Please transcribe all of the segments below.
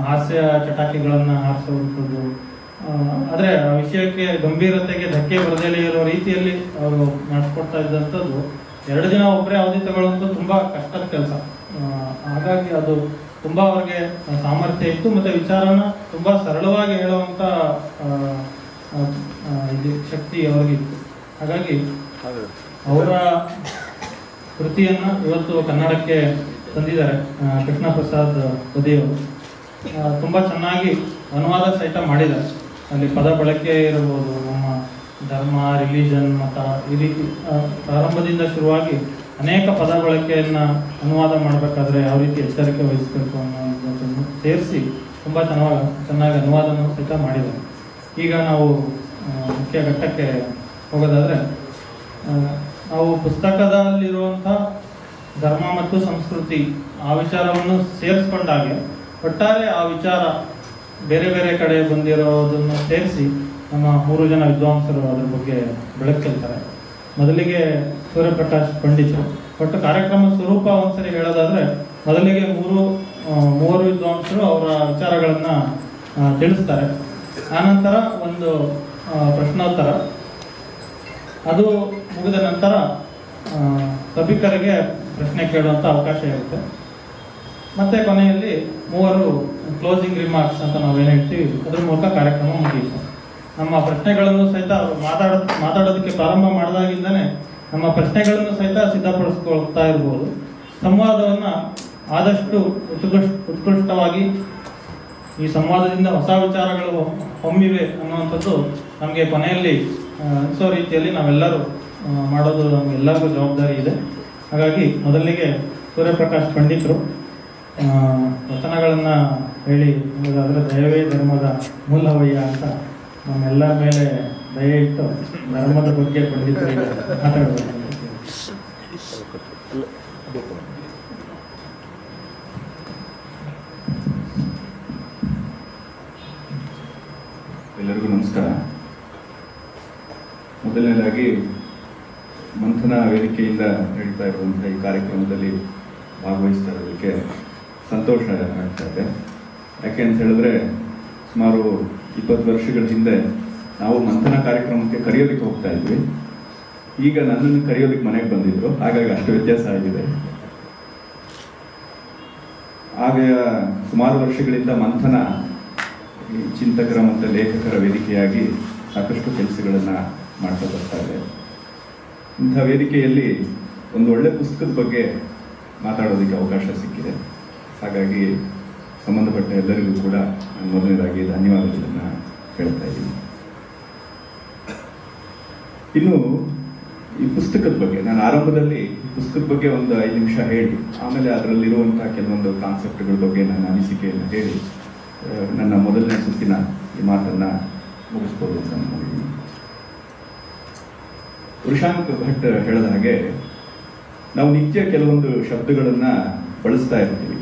ಹಾಸ್ಯ ಚಟಾಕಿಗಳನ್ನು ಹಾರಿಸುವಂಥದ್ದು. ಆದರೆ ಆ ವಿಷಯಕ್ಕೆ ಗಂಭೀರತೆಗೆ ಧಕ್ಕೆ ಬರದೇ ಇರೋ ರೀತಿಯಲ್ಲಿ ಅವರು ನಡೆಸ್ಕೊಡ್ತಾ ಇದ್ದಂಥದ್ದು. 2 ದಿನ ಒಬ್ಬರೇ ಅವಧಿ ತಗೊಳ್ಳುವಂಥ ತುಂಬ ಕಷ್ಟದ ಕೆಲಸ. ಹಾಗಾಗಿ ಅದು ತುಂಬ ಅವ್ರಿಗೆ ಸಾಮರ್ಥ್ಯ ಇತ್ತು ಮತ್ತು ವಿಚಾರನ ತುಂಬ ಸರಳವಾಗಿ ಹೇಳುವಂಥ ಇದು ಶಕ್ತಿ ಅವ್ರಿಗಿತ್ತು. ಹಾಗಾಗಿ ಅವರ ಕೃತಿಯನ್ನು ಇವತ್ತು ಕನ್ನಡಕ್ಕೆ ತಂದಿದ್ದಾರೆ ಕೃಷ್ಣ ಪ್ರಸಾದ್ ಪದಿಯವರು. ತುಂಬ ಚೆನ್ನಾಗಿ ಅನುವಾದ ಸಹಿತ ಮಾಡಿದ್ದಾರೆ. ಅಲ್ಲಿ ಪದ ಬಳಕೆ ಇರಬಹುದು, ನಮ್ಮ ಧರ್ಮ, ರಿಲಿಜನ್, ಮತ, ಈ ರೀತಿ ಪ್ರಾರಂಭದಿಂದ ಶುರುವಾಗಿ ಅನೇಕ ಪದ ಬಳಕೆಯನ್ನು ಅನುವಾದ ಮಾಡಬೇಕಾದ್ರೆ ಯಾವ ರೀತಿ ಎಚ್ಚರಿಕೆ ವಹಿಸಬೇಕು ಅನ್ನೋದನ್ನು ಸೇರಿಸಿ ತುಂಬ ಚೆನ್ನಾಗಿ ಅನುವಾದನೂ ಸಹಿತ ಮಾಡಿದ್ದಾರೆ. ಈಗ ನಾವು ಮುಖ್ಯ ಘಟ್ಟಕ್ಕೆ ಹೋಗೋದಾದರೆ, ನಾವು ಪುಸ್ತಕದಲ್ಲಿರುವಂಥ ಧರ್ಮ ಮತ್ತು ಸಂಸ್ಕೃತಿ ಆ ವಿಚಾರವನ್ನು ಸೇರಿಸ್ಕೊಂಡಾಗೆ ಒಟ್ಟಾರೆ ಆ ವಿಚಾರ ಬೇರೆ ಬೇರೆ ಕಡೆ ಬಂದಿರೋದನ್ನು ಸೇರಿಸಿ ನಮ್ಮ 3 ಜನ ವಿದ್ವಾಂಸರು ಅದ್ರ ಬಗ್ಗೆ ಬೆಳಕು ಚೆಲ್ತಾರೆ. ಮೊದಲಿಗೆ ಸೂರ್ಯಪ್ರಕಾಶ್ ಪಂಡಿತರು. ಒಟ್ಟು ಕಾರ್ಯಕ್ರಮ ಸ್ವರೂಪ ಒಂದ್ಸರಿ ಹೇಳೋದಾದರೆ, ಮೊದಲಿಗೆ ಮೂವರು ವಿದ್ವಾಂಸರು ಅವರ ವಿಚಾರಗಳನ್ನು ತಿಳಿಸ್ತಾರೆ. ಆನಂತರ ಒಂದು ಪ್ರಶ್ನೋತ್ತರ, ಅದು ಮುಗಿದ ನಂತರ ಸಭಿಕರಿಗೆ ಪ್ರಶ್ನೆ ಕೇಳುವಂಥ ಅವಕಾಶ ಇರುತ್ತೆ. ಮತ್ತು ಕೊನೆಯಲ್ಲಿ 3 ಕ್ಲೋಸಿಂಗ್ ರಿಮಾರ್ಕ್ಸ್ ಅಂತ ನಾವೇನು ಹೇಳ್ತೀವಿ, ಅದ್ರ ಮೂಲಕ ಕಾರ್ಯಕ್ರಮ ಮುಗಿಯುತ್ತೆ. ನಮ್ಮ ಪ್ರಶ್ನೆಗಳನ್ನು ಸಹಿತ ಮಾತಾಡೋದಕ್ಕೆ ಪ್ರಾರಂಭ ಮಾಡಿದಾಗಿಂದನೇ ನಮ್ಮ ಪ್ರಶ್ನೆಗಳನ್ನು ಸಹಿತ ಸಿದ್ಧಪಡಿಸ್ಕೊಳ್ತಾ ಇರ್ಬೋದು. ಸಂವಾದವನ್ನು ಆದಷ್ಟು ಉತ್ಕೃಷ್ಟವಾಗಿ, ಈ ಸಂವಾದದಿಂದ ಹೊಸ ವಿಚಾರಗಳು ಹೊಮ್ಮಿವೆ ಅನ್ನುವಂಥದ್ದು ನಮಗೆ ಕೊನೆಯಲ್ಲಿ ಅನಿಸೋ ರೀತಿಯಲ್ಲಿ ನಾವೆಲ್ಲರೂ ಮಾಡೋದು ನಮಗೆಲ್ಲರಿಗೂ ಜವಾಬ್ದಾರಿ ಇದೆ. ಹಾಗಾಗಿ ಮೊದಲಿಗೆ ಸೂರ್ಯಪ್ರಕಾಶ್ ಪಂಡಿತರು ವಚನಗಳನ್ನು ಹೇಳಿ ಹೇಳೋದಾದರೆ, ದಯವೇ ಧರ್ಮದ ಮೂಲವಯ್ಯ ಅಂತ ನಮ್ಮೆಲ್ಲರ ಮೇಲೆ ದಯ ಇಟ್ಟು ಧರ್ಮದ ಬಗ್ಗೆ ಪಂಡಿತರಿಗೆ ಮಾತಾಡಬೇಕು. ಎಲ್ಲರಿಗೂ ನಮಸ್ಕಾರ. ಮೊದಲನೇದಾಗಿ ಮಂಥನ ವೇದಿಕೆಯಿಂದ ನಡೀತಾ ಇರುವಂಥ ಈ ಕಾರ್ಯಕ್ರಮದಲ್ಲಿ ಭಾಗವಹಿಸ್ತಾ ಇರೋದಕ್ಕೆ ಸಂತೋಷ ಆಗ್ತಾ ಇದೆ. ಯಾಕೆ ಅಂತ ಹೇಳಿದ್ರೆ, ಸುಮಾರು 20 ವರ್ಷಗಳ ಹಿಂದೆ ನಾವು ಮಂಥನ ಕಾರ್ಯಕ್ರಮಕ್ಕೆ ಕರೆಯೋದಕ್ಕೆ ಹೋಗ್ತಾ ಇದ್ವಿ. ಈಗ ನನ್ನನ್ನು ಕರೆಯೋದಕ್ಕೆ ಮನೆಗೆ ಬಂದಿದ್ರು, ಹಾಗಾಗಿ ಅಷ್ಟು ವ್ಯತ್ಯಾಸ ಆಗಿದೆ. ಆಗ ಸುಮಾರು ವರ್ಷಗಳಿಂದ ಮಂಥನ ಚಿಂತಕರ ಮತ್ತು ಲೇಖಕರ ವೇದಿಕೆಯಾಗಿ ಸಾಕಷ್ಟು ಕೆಲಸಗಳನ್ನು ಮಾಡ್ತಾ ಬರ್ತಾ ಇದೆ. ಇಂಥ ವೇದಿಕೆಯಲ್ಲಿ ಒಂದು ಒಳ್ಳೆ ಪುಸ್ತಕದ ಬಗ್ಗೆ ಮಾತಾಡೋದಕ್ಕೆ ಅವಕಾಶ ಸಿಕ್ಕಿದೆ. ಹಾಗಾಗಿ ಸಂಬಂಧಪಟ್ಟ ಎಲ್ಲರಿಗೂ ಕೂಡ ನಾನು ಮೊದಲನೇದಾಗಿ ಧನ್ಯವಾದಗಳನ್ನು ಹೇಳ್ತಾ ಇದ್ದೀನಿ. ಇನ್ನು ಈ ಪುಸ್ತಕದ ಬಗ್ಗೆ ನಾನು ಆರಂಭದಲ್ಲಿ ಪುಸ್ತಕದ ಬಗ್ಗೆ ಒಂದು 5 ನಿಮಿಷ ಹೇಳಿ, ಆಮೇಲೆ ಅದರಲ್ಲಿರುವಂಥ ಕೆಲವೊಂದು ಕಾನ್ಸೆಪ್ಟ್ಗಳ ಬಗ್ಗೆ ನನ್ನ ಅನಿಸಿಕೆಯನ್ನು ಹೇಳಿ ನನ್ನ ಮೊದಲನೇ ಸುತ್ತಿನ ಈ ಮಾತನ್ನು ಮುಗಿಸ್ಬೋದು ಅಂತ ಅನ್ಕೊಂಡಿದ್ದೀನಿ. ವೃಷಾಂಕ್ ಭಟ್ ಹೇಳಿದ ಹಾಗೆ, ನಾವು ನಿತ್ಯ ಕೆಲವೊಂದು ಶಬ್ದಗಳನ್ನು ಬಳಸ್ತಾ ಇರ್ತೀವಿ,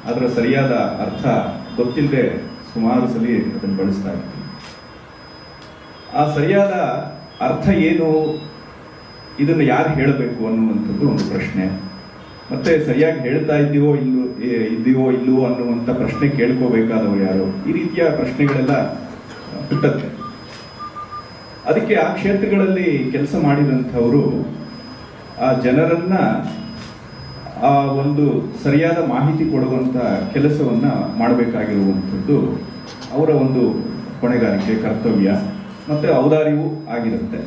ಅದರ ಸರಿಯಾದ ಅರ್ಥ ಗೊತ್ತಿಲ್ಲದೆ ಸುಮಾರು ಸಲ ಅದನ್ನು ಬಳಸ್ತಾ ಇರ್ತೀವಿ. ಆ ಸರಿಯಾದ ಅರ್ಥ ಏನು, ಇದನ್ನು ಯಾರು ಹೇಳಬೇಕು ಅನ್ನುವಂಥದ್ದು ಒಂದು ಪ್ರಶ್ನೆ. ಮತ್ತೆ ಸರಿಯಾಗಿ ಹೇಳ್ತಾ ಇದ್ದೀವೋ ಇಲ್ಲವೋ ಅನ್ನುವಂಥ ಪ್ರಶ್ನೆ ಕೇಳ್ಕೋಬೇಕಾದವರು ಯಾರು, ಈ ರೀತಿಯ ಪ್ರಶ್ನೆಗಳೆಲ್ಲ ಹುಟ್ಟತ್ತೆ. ಅದಕ್ಕೆ ಆ ಕ್ಷೇತ್ರಗಳಲ್ಲಿ ಕೆಲಸ ಮಾಡಿದಂಥವರು ಆ ಜನರನ್ನ ಆ ಒಂದು ಸರಿಯಾದ ಮಾಹಿತಿ ಕೊಡುವಂಥ ಕೆಲಸವನ್ನ ಮಾಡಬೇಕಾಗಿರುವಂಥದ್ದು ಅವರ ಒಂದು ಹೊಣೆಗಾರಿಕೆ, ಕರ್ತವ್ಯ ಮತ್ತು ಔದಾರ್ಯವೂ ಆಗಿರುತ್ತೆ.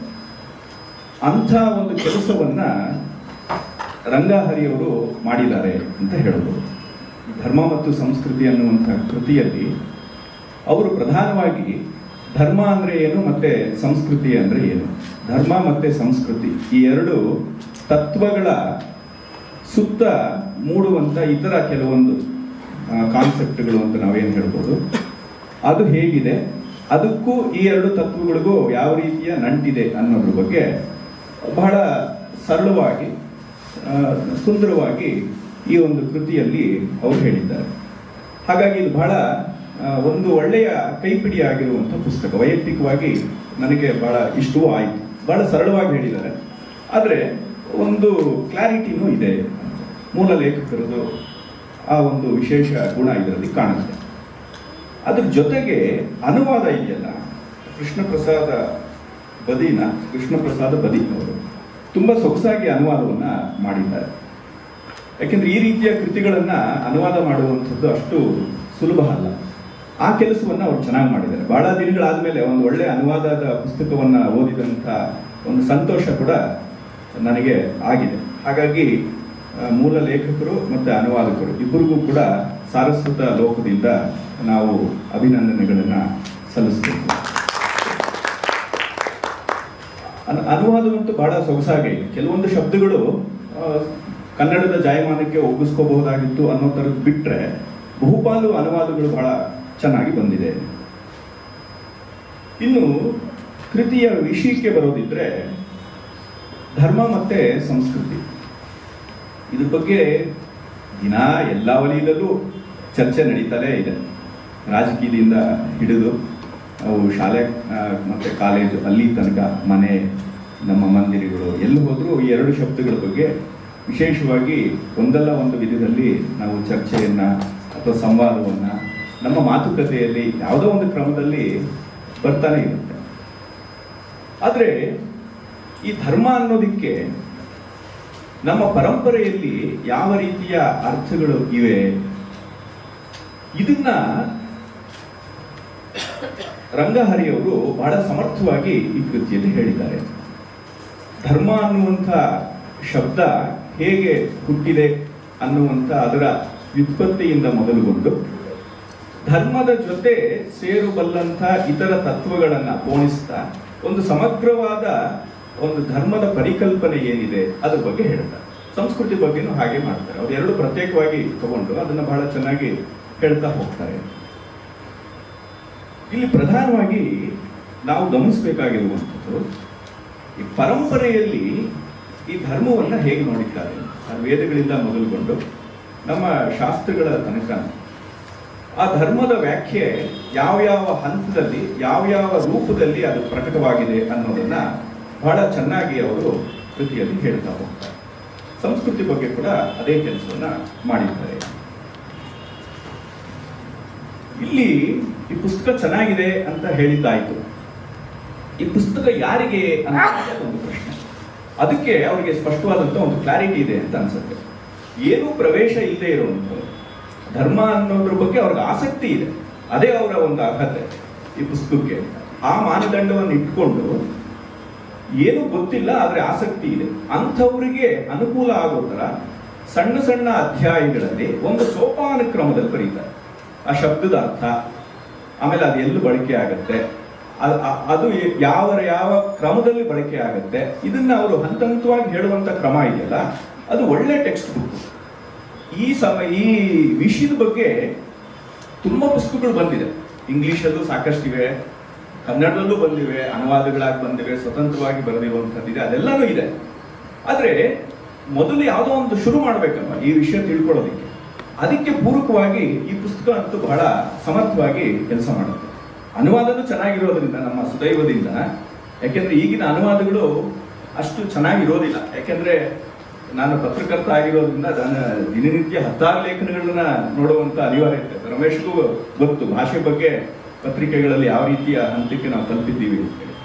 ಅಂಥ ಒಂದು ಕೆಲಸವನ್ನ ರಂಗಹರಿಯವರು ಮಾಡಿದ್ದಾರೆ ಅಂತ ಹೇಳ್ಬೋದು. ಧರ್ಮ ಮತ್ತು ಸಂಸ್ಕೃತಿ ಅನ್ನುವಂಥ ಕೃತಿಯಲ್ಲಿ ಅವರು ಪ್ರಧಾನವಾಗಿ ಧರ್ಮ ಅಂದರೆ ಏನು ಮತ್ತು ಸಂಸ್ಕೃತಿ ಅಂದರೆ ಏನು, ಧರ್ಮ ಮತ್ತು ಸಂಸ್ಕೃತಿ ಈ 2 ತತ್ವಗಳ ಸುತ್ತ ಮೂಡುವಂಥ ಇತರ ಕೆಲವೊಂದು ಕಾನ್ಸೆಪ್ಟ್ಗಳು ಅಂತ ನಾವೇನು ಹೇಳ್ಬೋದು, ಅದು ಹೇಗಿದೆ, ಅದಕ್ಕೂ ಈ 2 ತತ್ವಗಳಿಗೂ ಯಾವ ರೀತಿಯ ನಂಟಿದೆ ಅನ್ನೋದ್ರ ಬಗ್ಗೆ ಬಹಳ ಸರಳವಾಗಿ ಸುಂದರವಾಗಿ ಈ ಒಂದು ಕೃತಿಯಲ್ಲಿ ಅವರು ಹೇಳಿದ್ದಾರೆ. ಹಾಗಾಗಿ ಇದು ಬಹಳ ಒಂದು ಒಳ್ಳೆಯ ಕೈಪಿಡಿ ಆಗಿರುವಂಥ ಪುಸ್ತಕ. ವೈಯಕ್ತಿಕವಾಗಿ ನನಗೆ ಬಹಳ ಇಷ್ಟವೂ ಆಯಿತು. ಬಹಳ ಸರಳವಾಗಿ ಹೇಳಿದ್ದಾರೆ, ಆದರೆ ಒಂದು ಕ್ಲಾರಿಟಿನೂ ಇದೆ. ಮೂಲ ಲೇಖಕರದು ಆ ಒಂದು ವಿಶೇಷ ಗುಣ ಇದರಲ್ಲಿ ಕಾಣುತ್ತೆ. ಅದ್ರ ಜೊತೆಗೆ ಅನುವಾದ ಇದೆಯಲ್ಲ, ಕೃಷ್ಣ ಪ್ರಸಾದ ಬದಿ ಅವರು ತುಂಬ ಸೊಗಸಾಗಿ ಅನುವಾದವನ್ನ ಮಾಡಿದ್ದಾರೆ. ಯಾಕೆಂದ್ರೆ ಈ ರೀತಿಯ ಕೃತಿಗಳನ್ನ ಅನುವಾದ ಮಾಡುವಂಥದ್ದು ಅಷ್ಟು ಸುಲಭ ಅಲ್ಲ. ಆ ಕೆಲಸವನ್ನ ಅವ್ರು ಚೆನ್ನಾಗಿ ಮಾಡಿದ್ದಾರೆ. ಬಹಳ ದಿನಗಳಾದ್ಮೇಲೆ ಒಂದು ಒಳ್ಳೆ ಅನುವಾದದ ಪುಸ್ತಕವನ್ನ ಓದಿದಂಥ ಒಂದು ಸಂತೋಷ ಕೂಡ ನನಗೆ ಆಗಿದೆ. ಹಾಗಾಗಿ ಮೂಲ ಲೇಖಕರು ಮತ್ತು ಅನುವಾದಕರು ಇಬ್ಬರಿಗೂ ಕೂಡ ಸಾರಸ್ವತ ಲೋಕದಿಂದ ನಾವು ಅಭಿನಂದನೆಗಳನ್ನು ಸಲ್ಲಿಸಬೇಕು. ಅನುವಾದವಂತೂ ಬಹಳ ಸೊಗಸಾಗಿದೆ. ಕೆಲವೊಂದು ಶಬ್ದಗಳು ಕನ್ನಡದ ಜಾಯಮಾನಕ್ಕೆ ಒಗ್ಗಿಸ್ಕೋಬಹುದಾಗಿತ್ತು ಅನ್ನೋ ಥರದ್ದು ಬಿಟ್ಟರೆ ಬಹುಪಾಲು ಅನುವಾದಗಳು ಬಹಳ ಚೆನ್ನಾಗಿ ಬಂದಿದೆ. ಇನ್ನು ಕೃತಿಯ ವಿಷಯಕ್ಕೆ ಬರೋದಿದ್ರೆ ಧರ್ಮ ಮತ್ತೆ ಸಂಸ್ಕೃತಿ, ಇದ್ರ ಬಗ್ಗೆ ದಿನ ಎಲ್ಲ ವಲಯದಲ್ಲೂ ಚರ್ಚೆ ನಡೀತಾನೇ ಇದೆ. ರಾಜಕೀಯದಿಂದ ಹಿಡಿದು ನಾವು ಶಾಲೆ ಮತ್ತು ಕಾಲೇಜು ಅಲ್ಲಿ ತನಕ ಮನೆ, ನಮ್ಮ ಮಂದಿರಗಳು ಎಲ್ಲಿ ಹೋದರೂ ಈ ಎರಡು ಶಬ್ದಗಳ ಬಗ್ಗೆ ವಿಶೇಷವಾಗಿ ಒಂದಲ್ಲ ಒಂದು ವಿಧದಲ್ಲಿ ನಾವು ಚರ್ಚೆಯನ್ನು ಅಥವಾ ಸಂವಾದವನ್ನು ನಮ್ಮ ಮಾತುಕತೆಯಲ್ಲಿ ಯಾವುದೋ ಒಂದು ಕ್ರಮದಲ್ಲಿ ಬರ್ತಾನೆ ಇರುತ್ತೆ. ಆದರೆ ಈ ಧರ್ಮ ಅನ್ನೋದಕ್ಕೆ ನಮ್ಮ ಪರಂಪರೆಯಲ್ಲಿ ಯಾವ ರೀತಿಯ ಅರ್ಥಗಳು ಇವೆ, ಇದನ್ನ ರಂಗಹರಿಯವರು ಬಹಳ ಸಮರ್ಥವಾಗಿ ಈ ಕೃತಿಯಲ್ಲಿ ಹೇಳಿದ್ದಾರೆ. ಧರ್ಮ ಅನ್ನುವಂಥ ಶಬ್ದ ಹೇಗೆ ಹುಟ್ಟಿದೆ ಅನ್ನುವಂಥ ಅದರ ವ್ಯುತ್ಪತ್ತಿಯಿಂದ ಮೊದಲುಗೊಂಡು ಧರ್ಮದ ಜೊತೆ ಸೇರುಬಲ್ಲಂಥ ಇತರ ತತ್ವಗಳನ್ನು ಪೋಣಿಸ್ತಾ ಒಂದು ಸಮಗ್ರವಾದ ಒಂದು ಧರ್ಮದ ಪರಿಕಲ್ಪನೆ ಏನಿದೆ ಅದ್ರ ಬಗ್ಗೆ ಹೇಳ್ತಾರೆ. ಸಂಸ್ಕೃತಿ ಬಗ್ಗೆನೂ ಹಾಗೆ ಮಾಡ್ತಾರೆ. ಅವ್ರು ಎರಡು ಪ್ರತ್ಯೇಕವಾಗಿ ತಗೊಂಡು ಅದನ್ನು ಬಹಳ ಚೆನ್ನಾಗಿ ಹೇಳ್ತಾ ಹೋಗ್ತಾರೆ. ಇಲ್ಲಿ ಪ್ರಧಾನವಾಗಿ ನಾವು ಗಮನಿಸಬೇಕಾಗಿರುವಂಥದ್ದು ಈ ಪರಂಪರೆಯಲ್ಲಿ ಈ ಧರ್ಮವನ್ನು ಹೇಗೆ ನೋಡಿದ್ದಾರೆ. ವೇದಗಳಿಂದ ಮೊದಲುಗೊಂಡು ನಮ್ಮ ಶಾಸ್ತ್ರಗಳ ತನಕ ಆ ಧರ್ಮದ ವ್ಯಾಖ್ಯೆ ಯಾವ್ಯಾವ ಹಂತದಲ್ಲಿ ಯಾವ್ಯಾವ ರೂಪದಲ್ಲಿ ಅದು ಪ್ರಕಟವಾಗಿದೆ ಅನ್ನೋದನ್ನ ಬಹಳ ಚೆನ್ನಾಗಿ ಅವರು ಕೃತಿಯಲ್ಲಿ ಹೇಳ್ತಾ ಹೋಗ್ತಾರೆ. ಸಂಸ್ಕೃತಿ ಬಗ್ಗೆ ಕೂಡ ಅದೇ ಕೆಲಸವನ್ನ ಮಾಡಿದ್ದಾರೆ. ಇಲ್ಲಿ ಈ ಪುಸ್ತಕ ಚೆನ್ನಾಗಿದೆ ಅಂತ ಹೇಳಿದ್ದಾಯ್ತು. ಈ ಪುಸ್ತಕ ಯಾರಿಗೆ ಅನ್ನೋದು ಒಂದು ಪ್ರಶ್ನೆ. ಅದಕ್ಕೆ ಅವರಿಗೆ ಸ್ಪಷ್ಟವಾದಂಥ ಒಂದು ಕ್ಲಾರಿಟಿ ಇದೆ ಅಂತ ಅನ್ಸುತ್ತೆ. ಏನೂ ಪ್ರವೇಶ ಇಲ್ಲದೆ ಇರುವಂಥದ್ದು ಧರ್ಮ ಅನ್ನೋದ್ರ ಬಗ್ಗೆ ಅವ್ರಿಗೆ ಆಸಕ್ತಿ ಇದೆ, ಅದೇ ಅವರ ಒಂದು ಅರ್ಹತೆ ಈ ಪುಸ್ತಕಕ್ಕೆ. ಆ ಮಾನದಂಡವನ್ನು ಇಟ್ಕೊಂಡು ಏನೂ ಗೊತ್ತಿಲ್ಲ ಆದರೆ ಆಸಕ್ತಿ ಇದೆ ಅಂಥವರಿಗೆ ಅನುಕೂಲ ಆಗೋ ಥರ ಸಣ್ಣ ಸಣ್ಣ ಅಧ್ಯಾಯಗಳಲ್ಲಿ ಒಂದು ಸೋಪಾನ ಕ್ರಮದಲ್ಲಿ ಬರೀತಾರೆ. ಆ ಶಬ್ದದ ಅರ್ಥ, ಆಮೇಲೆ ಅದು ಎಲ್ಲೂ ಬಳಕೆ ಆಗುತ್ತೆ, ಅದು ಯಾವ ಕ್ರಮದಲ್ಲಿ ಬಳಕೆ ಆಗುತ್ತೆ, ಇದನ್ನ ಅವರು ಹಂತ ಹಂತವಾಗಿ ಹೇಳುವಂತ ಕ್ರಮ ಇದೆಯಲ್ಲ, ಅದು ಒಳ್ಳೆ ಟೆಕ್ಸ್ಟ್ ಬುಕ್. ಈ ವಿಷಯದ ಬಗ್ಗೆ ತುಂಬಾ ಪುಸ್ತಕಗಳು ಬಂದಿದೆ. ಇಂಗ್ಲಿಷಲ್ಲೂ ಸಾಕಷ್ಟಿವೆ, ಕನ್ನಡದಲ್ಲೂ ಬಂದಿವೆ, ಅನುವಾದಗಳಾಗಿ ಬಂದಿವೆ, ಸ್ವತಂತ್ರವಾಗಿ ಬರೆದಿರುವಂಥದ್ದಿದೆ, ಅದೆಲ್ಲನೂ ಇದೆ. ಆದರೆ ಮೊದಲು ಯಾವುದೋ ಒಂದು ಶುರು ಮಾಡಬೇಕಲ್ವ ಈ ವಿಷಯ ತಿಳ್ಕೊಳ್ಳೋದಕ್ಕೆ. ಅದಕ್ಕೆ ಪೂರಕವಾಗಿ ಈ ಪುಸ್ತಕ ಅಂತೂ ಬಹಳ ಸಮರ್ಥವಾಗಿ ಕೆಲಸ ಮಾಡುತ್ತೆ. ಅನುವಾದನೂ ಚೆನ್ನಾಗಿರೋದ್ರಿಂದ ನಮ್ಮ ಸುದೈವದಿಂದ, ಯಾಕೆಂದ್ರೆ ಈಗಿನ ಅನುವಾದಗಳು ಅಷ್ಟು ಚೆನ್ನಾಗಿರೋದಿಲ್ಲ. ಯಾಕೆಂದ್ರೆ ನಾನು ಪತ್ರಕರ್ತ ಆಗಿರೋದ್ರಿಂದ ನಾನು ದಿನನಿತ್ಯ 10 ಲೇಖನಗಳನ್ನ ನೋಡುವಂತ ಅನಿವಾರ್ಯತೆ ರಮೇಶ್ಗೂ ಗೊತ್ತು. ಭಾಷೆ ಬಗ್ಗೆ ಪತ್ರಿಕೆಗಳಲ್ಲಿ ಯಾವ ರೀತಿಯ ಹಂತಕ್ಕೆ ನಾವು ತಲುಪಿದ್ದೀವಿ ಅಂತ ಹೇಳಿ.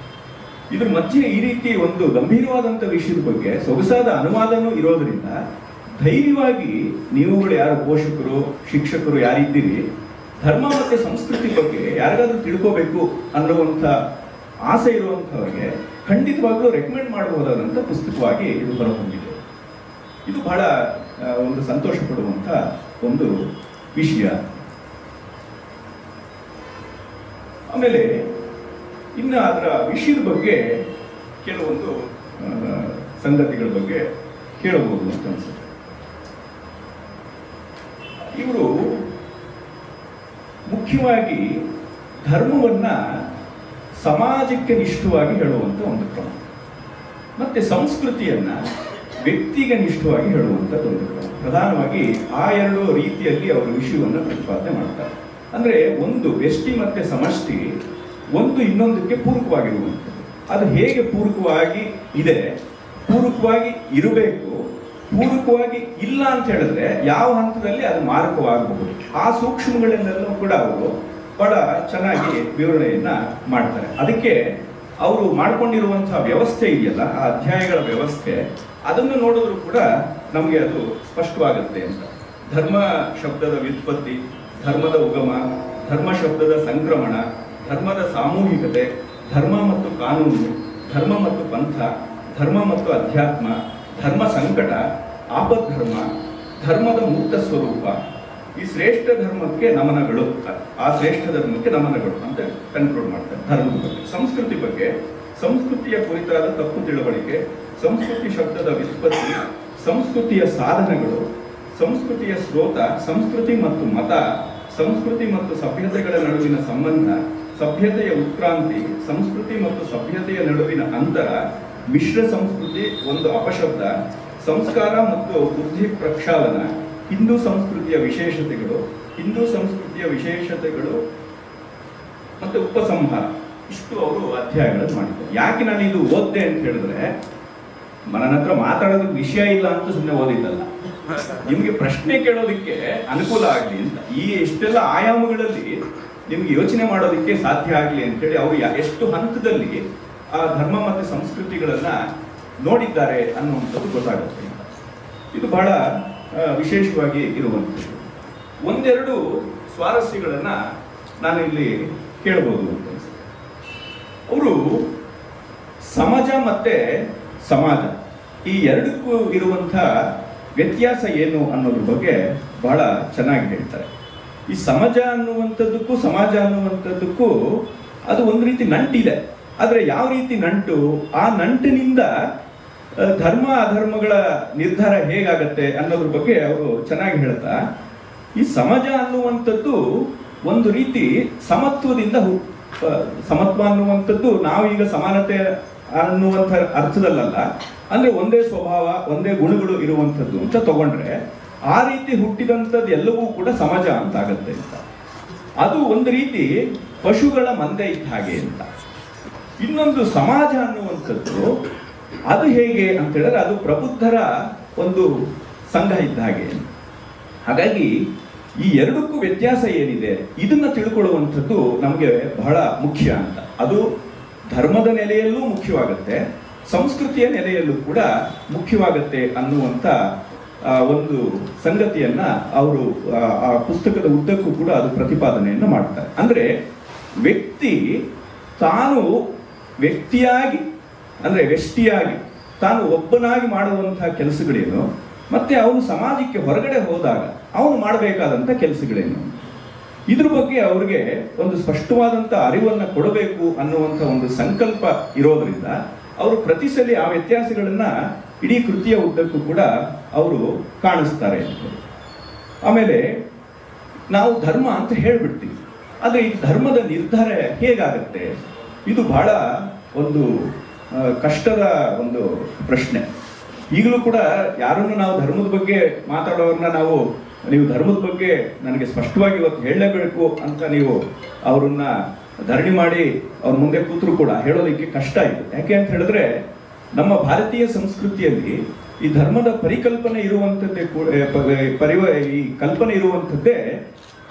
ಇದ್ರ ಮಧ್ಯೆ ಈ ರೀತಿ ಒಂದು ಗಂಭೀರವಾದಂಥ ವಿಷಯದ ಬಗ್ಗೆ ಸೊಗಸಾದ ಅನುವಾದನೂ ಇರೋದ್ರಿಂದ ಧೈರ್ಯವಾಗಿ ನೀವುಗಳು ಯಾರು ಪೋಷಕರು, ಶಿಕ್ಷಕರು ಯಾರಿದ್ದೀರಿ, ಧರ್ಮ ಮತ್ತು ಸಂಸ್ಕೃತಿ ಬಗ್ಗೆ ಯಾರಿಗಾದ್ರೂ ತಿಳ್ಕೋಬೇಕು ಅನ್ನುವಂಥ ಆಸೆ ಇರುವಂಥವ್ರಿಗೆ ಖಂಡಿತವಾಗ್ಲೂ ರೆಕಮೆಂಡ್ ಮಾಡಬಹುದಾದಂಥ ಪುಸ್ತಕವಾಗಿ ಇದು ಹೊರಹೊಮ್ಮಿದೆ. ಇದು ಬಹಳ ಒಂದು ಸಂತೋಷ ಪಡುವಂಥ ಒಂದು ವಿಷಯ. ಆಮೇಲೆ ಇನ್ನು ಅದರ ವಿಷಯದ ಬಗ್ಗೆ ಕೆಲವೊಂದು ಸಂಗತಿಗಳ ಬಗ್ಗೆ ಕೇಳಬಹುದು ಅಂತ ಅನ್ಸುತ್ತೆ. ಇವರು ಮುಖ್ಯವಾಗಿ ಧರ್ಮವನ್ನ ಸಮಾಜಕ್ಕೆ ನಿಷ್ಠವಾಗಿ ಹೇಳುವಂತ ಒಂದು ಕ್ರಮ, ಮತ್ತೆ ಸಂಸ್ಕೃತಿಯನ್ನ ವ್ಯಕ್ತಿಗೆ ನಿಷ್ಠವಾಗಿ ಹೇಳುವಂಥದ್ದು ಒಂದು ಕ್ರಮ. ಪ್ರಧಾನವಾಗಿ ಆ ಎರಡು ರೀತಿಯಲ್ಲಿ ಅವರು ವಿಷಯವನ್ನು ಪ್ರತಿಪಾದನೆ ಮಾಡ್ತಾರೆ. ಅಂದ್ರೆ ಒಂದು ವ್ಯಷ್ಟಿ ಮತ್ತೆ ಸಮಷ್ಟಿ ಒಂದು ಇನ್ನೊಂದಕ್ಕೆ ಪೂರಕವಾಗಿರುವಂಥದ್ದು. ಅದು ಹೇಗೆ ಪೂರಕವಾಗಿ ಇದೆ, ಪೂರಕವಾಗಿ ಇರಬೇಕು, ಪೂರಕವಾಗಿ ಇಲ್ಲ ಅಂತ ಹೇಳಿದ್ರೆ ಯಾವ ಹಂತದಲ್ಲಿ ಅದು ಮಾರಕವಾಗಬಹುದು, ಆ ಸೂಕ್ಷ್ಮಗಳನ್ನೆಲ್ಲೂ ಕೂಡ ಅವರು ಬಹಳ ಚೆನ್ನಾಗಿ ವಿವರಣೆಯನ್ನ ಮಾಡ್ತಾರೆ. ಅದಕ್ಕೆ ಅವರು ಮಾಡ್ಕೊಂಡಿರುವಂತಹ ವ್ಯವಸ್ಥೆ ಇದೆಯಲ್ಲ, ಆ ಅಧ್ಯಾಯಗಳ ವ್ಯವಸ್ಥೆ, ಅದನ್ನು ನೋಡಿದ್ರು ಕೂಡ ನಮಗೆ ಅದು ಸ್ಪಷ್ಟವಾಗುತ್ತೆ ಅಂತ. ಧರ್ಮ ಶಬ್ದದ ವ್ಯುತ್ಪತ್ತಿ, ಧರ್ಮದ ಉಗಮ, ಧರ್ಮ ಶಬ್ದದ ಸಂಕ್ರಮಣ, ಧರ್ಮದ ಸಾಮೂಹಿಕತೆ, ಧರ್ಮ ಮತ್ತು ಕಾನೂನು, ಧರ್ಮ ಮತ್ತು ಪಂಥ, ಧರ್ಮ ಮತ್ತು ಅಧ್ಯಾತ್ಮ, ಧರ್ಮ ಸಂಕಟ, ಆಪದ್ಧರ್ಮ, ಧರ್ಮದ ಮುಕ್ತ ಸ್ವರೂಪ, ಈ ಶ್ರೇಷ್ಠ ಧರ್ಮಕ್ಕೆ ನಮನಗಳು, ಆ ಶ್ರೇಷ್ಠ ಧರ್ಮಕ್ಕೆ ನಮನಗಳು ಅಂತ ಕನ್ಕ್ಲೂಡ್ ಮಾಡ್ತಾರೆ. ಧರ್ಮದ ಬಗ್ಗೆ, ಸಂಸ್ಕೃತಿ ಬಗ್ಗೆ, ಸಂಸ್ಕೃತಿಯ ಕುರಿತಾದ ತಪ್ಪು ತಿಳುವಳಿಕೆ, ಸಂಸ್ಕೃತಿ ಶಬ್ದದ ವ್ಯುತ್ಪತ್ತಿ, ಸಂಸ್ಕೃತಿಯ ಸಾಧನಗಳು, ಸಂಸ್ಕೃತಿಯ ಸ್ರೋತ, ಸಂಸ್ಕೃತಿ ಮತ್ತು ಮತ, ಸಂಸ್ಕೃತಿ ಮತ್ತು ಸಭ್ಯತೆಗಳ ನಡುವಿನ ಸಂಬಂಧ, ಸಭ್ಯತೆಯ ಉತ್ಕ್ರಾಂತಿ, ಸಂಸ್ಕೃತಿ ಮತ್ತು ಸಭ್ಯತೆಯ ನಡುವಿನ ಅಂತರ, ಮಿಶ್ರ ಸಂಸ್ಕೃತಿ ಒಂದು ಅಪಶಬ್ದ, ಸಂಸ್ಕಾರ ಮತ್ತು ಬುದ್ಧಿ ಪ್ರಕ್ಷಾಳನ, ಹಿಂದೂ ಸಂಸ್ಕೃತಿಯ ವಿಶೇಷತೆಗಳು, ಹಿಂದೂ ಸಂಸ್ಕೃತಿಯ ವಿಶೇಷತೆಗಳು ಮತ್ತೆ ಉಪಸಂಹಾರ, ಇಷ್ಟು ಅವರು ಅಧ್ಯಾಯಗಳನ್ನು ಮಾಡಿದ್ದಾರೆ. ಯಾಕೆ ನಾನು ಇದು ಓದ್ದೆ ಅಂತ ಹೇಳಿದ್ರೆ, ನನ್ನ ಹತ್ರ ಮಾತಾಡೋದಕ್ಕೆ ವಿಷಯ ಇಲ್ಲ ಅಂತ ಸುಮ್ಮನೆ ಓದಿದ್ದಲ್ಲ, ನಿಮಗೆ ಪ್ರಶ್ನೆ ಕೇಳೋದಕ್ಕೆ ಅನುಕೂಲ ಆಗಲಿ ಅಂತ. ಈ ಎಷ್ಟೆಲ್ಲ ಆಯಾಮಗಳಲ್ಲಿ ನಿಮ್ಗೆ ಯೋಚನೆ ಮಾಡೋದಕ್ಕೆ ಸಾಧ್ಯ ಆಗಲಿ ಅಂತೇಳಿ ಅವರು ಎಷ್ಟು ಹಂತದಲ್ಲಿ ಆ ಧರ್ಮ ಮತ್ತು ಸಂಸ್ಕೃತಿಗಳನ್ನ ನೋಡಿದ್ದಾರೆ ಅನ್ನುವಂಥದ್ದು ಗೊತ್ತಾಗುತ್ತೆ. ಇದು ಬಹಳ ವಿಶೇಷವಾಗಿ ಇರುವಂಥದ್ದು. ಒಂದೆರಡು ಸ್ವಾರಸ್ಯಗಳನ್ನ ನಾನು ಇಲ್ಲಿ ಕೇಳಬಹುದು ಅಂತ ಅನ್ಸುತ್ತೆ. ಅವರು ಸಮಾಜ ಮತ್ತೆ ಸಮಾಜ ಈ ಎರಡಕ್ಕೂ ಇರುವಂಥ ವ್ಯತ್ಯಾಸ ಏನು ಅನ್ನೋದ್ರ ಬಗ್ಗೆ ಬಹಳ ಚೆನ್ನಾಗಿ ಹೇಳ್ತಾರೆ. ಈ ಸಮಾಜ ಅನ್ನುವಂಥದ್ದಕ್ಕೂ ಸಮಾಜ ಅನ್ನುವಂಥದ್ದಕ್ಕೂ ಅದು ಒಂದು ರೀತಿ ನಂಟಿದೆ. ಆದರೆ ಯಾವ ರೀತಿ ನಂಟು, ಆ ನಂಟಿನಿಂದ ಧರ್ಮ ಅಧರ್ಮಗಳ ನಿರ್ಧಾರ ಹೇಗಾಗತ್ತೆ ಅನ್ನೋದ್ರ ಬಗ್ಗೆ ಅವರು ಚೆನ್ನಾಗಿ ಹೇಳ್ತಾ, ಈ ಸಮಾಜ ಅನ್ನುವಂಥದ್ದು ಒಂದು ರೀತಿ ಸಮತ್ವದಿಂದ ಸಮತ್ವ ಅನ್ನುವಂಥದ್ದು ನಾವೀಗ ಸಮಾನತೆ ಅನ್ನುವಂಥ ಅರ್ಥದಲ್ಲಲ್ಲ, ಅಂದ್ರೆ ಒಂದೇ ಸ್ವಭಾವ ಒಂದೇ ಗುಣಗಳು ಇರುವಂಥದ್ದು ಅಂತ ತಗೊಂಡ್ರೆ ಆ ರೀತಿ ಹುಟ್ಟಿದಂಥದ್ದು ಎಲ್ಲವೂ ಕೂಡ ಸಮಾಜ ಅಂತ ಆಗತ್ತೆ ಅಂತ. ಅದು ಒಂದು ರೀತಿ ಪಶುಗಳ ಮಂದೆ ಇದ್ದ ಹಾಗೆ ಅಂತ. ಇನ್ನೊಂದು ಸಮಾಜ ಅನ್ನುವಂಥದ್ದು ಅದು ಹೇಗೆ ಅಂತ ಹೇಳಿದ್ರೆ ಅದು ಪ್ರಬುದ್ಧರ ಒಂದು ಸಂಘ ಇದ್ದ ಹಾಗೆ. ಹಾಗಾಗಿ ಈ ಎರಡಕ್ಕೂ ವ್ಯತ್ಯಾಸ ಏನಿದೆ ಇದನ್ನ ತಿಳ್ಕೊಳ್ಳುವಂಥದ್ದು ನಮಗೆ ಬಹಳ ಮುಖ್ಯ ಅಂತ. ಅದು ಧರ್ಮದ ನೆಲೆಯಲ್ಲೂ ಮುಖ್ಯವಾಗುತ್ತೆ, ಸಂಸ್ಕೃತಿಯ ನೆಲೆಯಲ್ಲೂ ಕೂಡ ಮುಖ್ಯವಾಗುತ್ತೆ ಅನ್ನುವಂಥ ಒಂದು ಸಂಗತಿಯನ್ನ ಅವರು ಆ ಪುಸ್ತಕದ ಉದ್ದಕ್ಕೂ ಕೂಡ ಅದು ಪ್ರತಿಪಾದನೆಯನ್ನು ಮಾಡ್ತಾರೆ. ಅಂದ್ರೆ ವ್ಯಕ್ತಿ ತಾನು ವ್ಯಕ್ತಿಯಾಗಿ ಅಂದ್ರೆ ವ್ಯಷ್ಟಿಯಾಗಿ ತಾನು ಒಬ್ಬನಾಗಿ ಮಾಡುವಂತಹ ಕೆಲಸಗಳೇನು, ಮತ್ತೆ ಅವನು ಸಮಾಜಕ್ಕೆ ಹೊರಗಡೆ ಹೋದಾಗ ಅವನು ಮಾಡಬೇಕಾದಂಥ ಕೆಲಸಗಳೇನು, ಇದ್ರ ಬಗ್ಗೆ ಅವ್ರಿಗೆ ಒಂದು ಸ್ಪಷ್ಟವಾದಂಥ ಅರಿವನ್ನ ಕೊಡಬೇಕು ಅನ್ನುವಂಥ ಒಂದು ಸಂಕಲ್ಪ ಇರೋದ್ರಿಂದ ಅವರು ಪ್ರತಿ ಸಲ ಆ ವ್ಯತ್ಯಾಸಗಳನ್ನ ಇಡೀ ಕೃತಿಯ ಉದ್ದಕ್ಕೂ ಕೂಡ ಅವರು ಕಾಣಿಸ್ತಾರೆ. ಆಮೇಲೆ ನಾವು ಧರ್ಮ ಅಂತ ಹೇಳ್ಬಿಡ್ತೀವಿ, ಆದರೆ ಈ ಧರ್ಮದ ನಿರ್ಧಾರ ಹೇಗಾಗತ್ತೆ, ಇದು ಬಹಳ ಒಂದು ಕಷ್ಟದ ಒಂದು ಪ್ರಶ್ನೆ. ಈಗಲೂ ಕೂಡ ಯಾರನ್ನು ನಾವು ಧರ್ಮದ ಬಗ್ಗೆ ಮಾತಾಡೋರನ್ನ ನಾವು ನೀವು ಧರ್ಮದ ಬಗ್ಗೆ ನನಗೆ ಸ್ಪಷ್ಟವಾಗಿ ಇವತ್ತು ಹೇಳಲೇಬೇಕು ಅಂತ ನೀವು ಅವರನ್ನ ಧರಣಿ ಮಾಡಿ ಅವ್ರ ಮುಂದೆ ಕೂತರು ಕೂಡ ಹೇಳೋದಕ್ಕೆ ಕಷ್ಟ ಇದೆ. ಯಾಕೆ ಅಂತ ಹೇಳಿದ್ರೆ ನಮ್ಮ ಭಾರತೀಯ ಸಂಸ್ಕೃತಿಯಲ್ಲಿ ಈ ಧರ್ಮದ ಪರಿಕಲ್ಪನೆ ಇರುವಂಥದ್ದೇ ಈ ಕಲ್ಪನೆ ಇರುವಂಥದ್ದೇ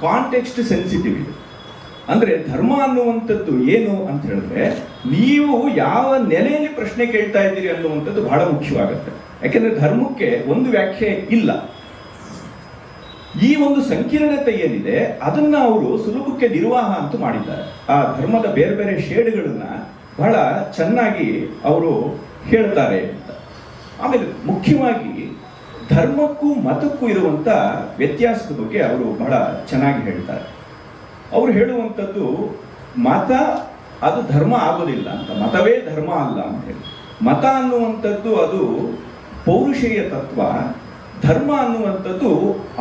ಕಾಂಟೆಕ್ಸ್ಟ್ ಸೆನ್ಸಿಟಿವ್ ಇದೆ. ಅಂದ್ರೆ ಧರ್ಮ ಅನ್ನುವಂಥದ್ದು ಏನು ಅಂತ ಹೇಳಿದ್ರೆ ನೀವು ಯಾವ ನೆಲೆಯಲ್ಲಿ ಪ್ರಶ್ನೆ ಕೇಳ್ತಾ ಇದ್ದೀರಿ ಅನ್ನುವಂಥದ್ದು ಬಹಳ ಮುಖ್ಯವಾಗುತ್ತೆ. ಯಾಕೆಂದ್ರೆ ಧರ್ಮಕ್ಕೆ ಒಂದು ವ್ಯಾಖ್ಯೆ ಇಲ್ಲ. ಈ ಒಂದು ಸಂಕೀರ್ಣತೆ ಏನಿದೆ ಅದನ್ನ ಅವರು ಸುಲಭಕ್ಕೆ ನಿರ್ವಾಹ ಅಂತ ಮಾಡಿದ್ದಾರೆ. ಆ ಧರ್ಮದ ಬೇರೆ ಬೇರೆ ಶೇಡ್ಗಳನ್ನ ಬಹಳ ಚೆನ್ನಾಗಿ ಅವರು ಹೇಳ್ತಾರೆ ಅಂತ. ಆಮೇಲೆ ಮುಖ್ಯವಾಗಿ ಧರ್ಮಕ್ಕೂ ಮತಕ್ಕೂ ಇರುವಂತ ವ್ಯತ್ಯಾಸದ ಬಗ್ಗೆ ಅವರು ಬಹಳ ಚೆನ್ನಾಗಿ ಹೇಳ್ತಾರೆ. ಅವರು ಹೇಳುವಂಥದ್ದು ಮತ ಅದು ಧರ್ಮ ಆಗೋದಿಲ್ಲ ಅಂತ, ಮತವೇ ಧರ್ಮ ಅಲ್ಲ ಅಂತ ಹೇಳಿ. ಮತ ಅನ್ನುವಂಥದ್ದು ಅದು ಪೌರುಷೇಯ ತತ್ವ, ಧರ್ಮ ಅನ್ನುವಂಥದ್ದು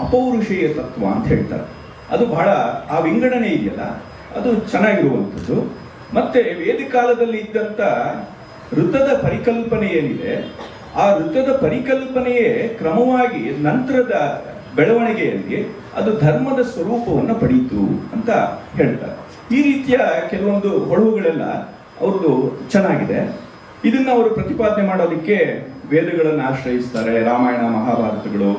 ಅಪೌರುಷೇಯ ತತ್ವ ಅಂತ ಹೇಳ್ತಾರೆ. ಅದು ಬಹಳ ಆ ವಿಂಗಡಣೆ ಇದೆಯಲ್ಲ ಅದು ಚೆನ್ನಾಗಿರುವಂಥದ್ದು. ಮತ್ತೆ ವೇದಕಾಲದಲ್ಲಿ ಇದ್ದಂಥ ಋತದ ಪರಿಕಲ್ಪನೆ ಏನಿದೆ ಆ ಋತದ ಪರಿಕಲ್ಪನೆಯೇ ಕ್ರಮವಾಗಿ ನಂತರದ ಬೆಳವಣಿಗೆಯಲ್ಲಿ ಅದು ಧರ್ಮದ ಸ್ವರೂಪವನ್ನು ಪಡೀತು ಅಂತ ಹೇಳ್ತಾರೆ. ಈ ರೀತಿಯ ಕೆಲವೊಂದು ಹೊಳಹುಗಳೆಲ್ಲ ಅವ್ರದ್ದು ಚೆನ್ನಾಗಿದೆ. ಇದನ್ನ ಅವರು ಪ್ರತಿಪಾದನೆ ಮಾಡೋದಕ್ಕೆ ವೇದಗಳನ್ನು ಆಶ್ರಯಿಸ್ತಾರೆ, ರಾಮಾಯಣ ಮಹಾಭಾರತಗಳು,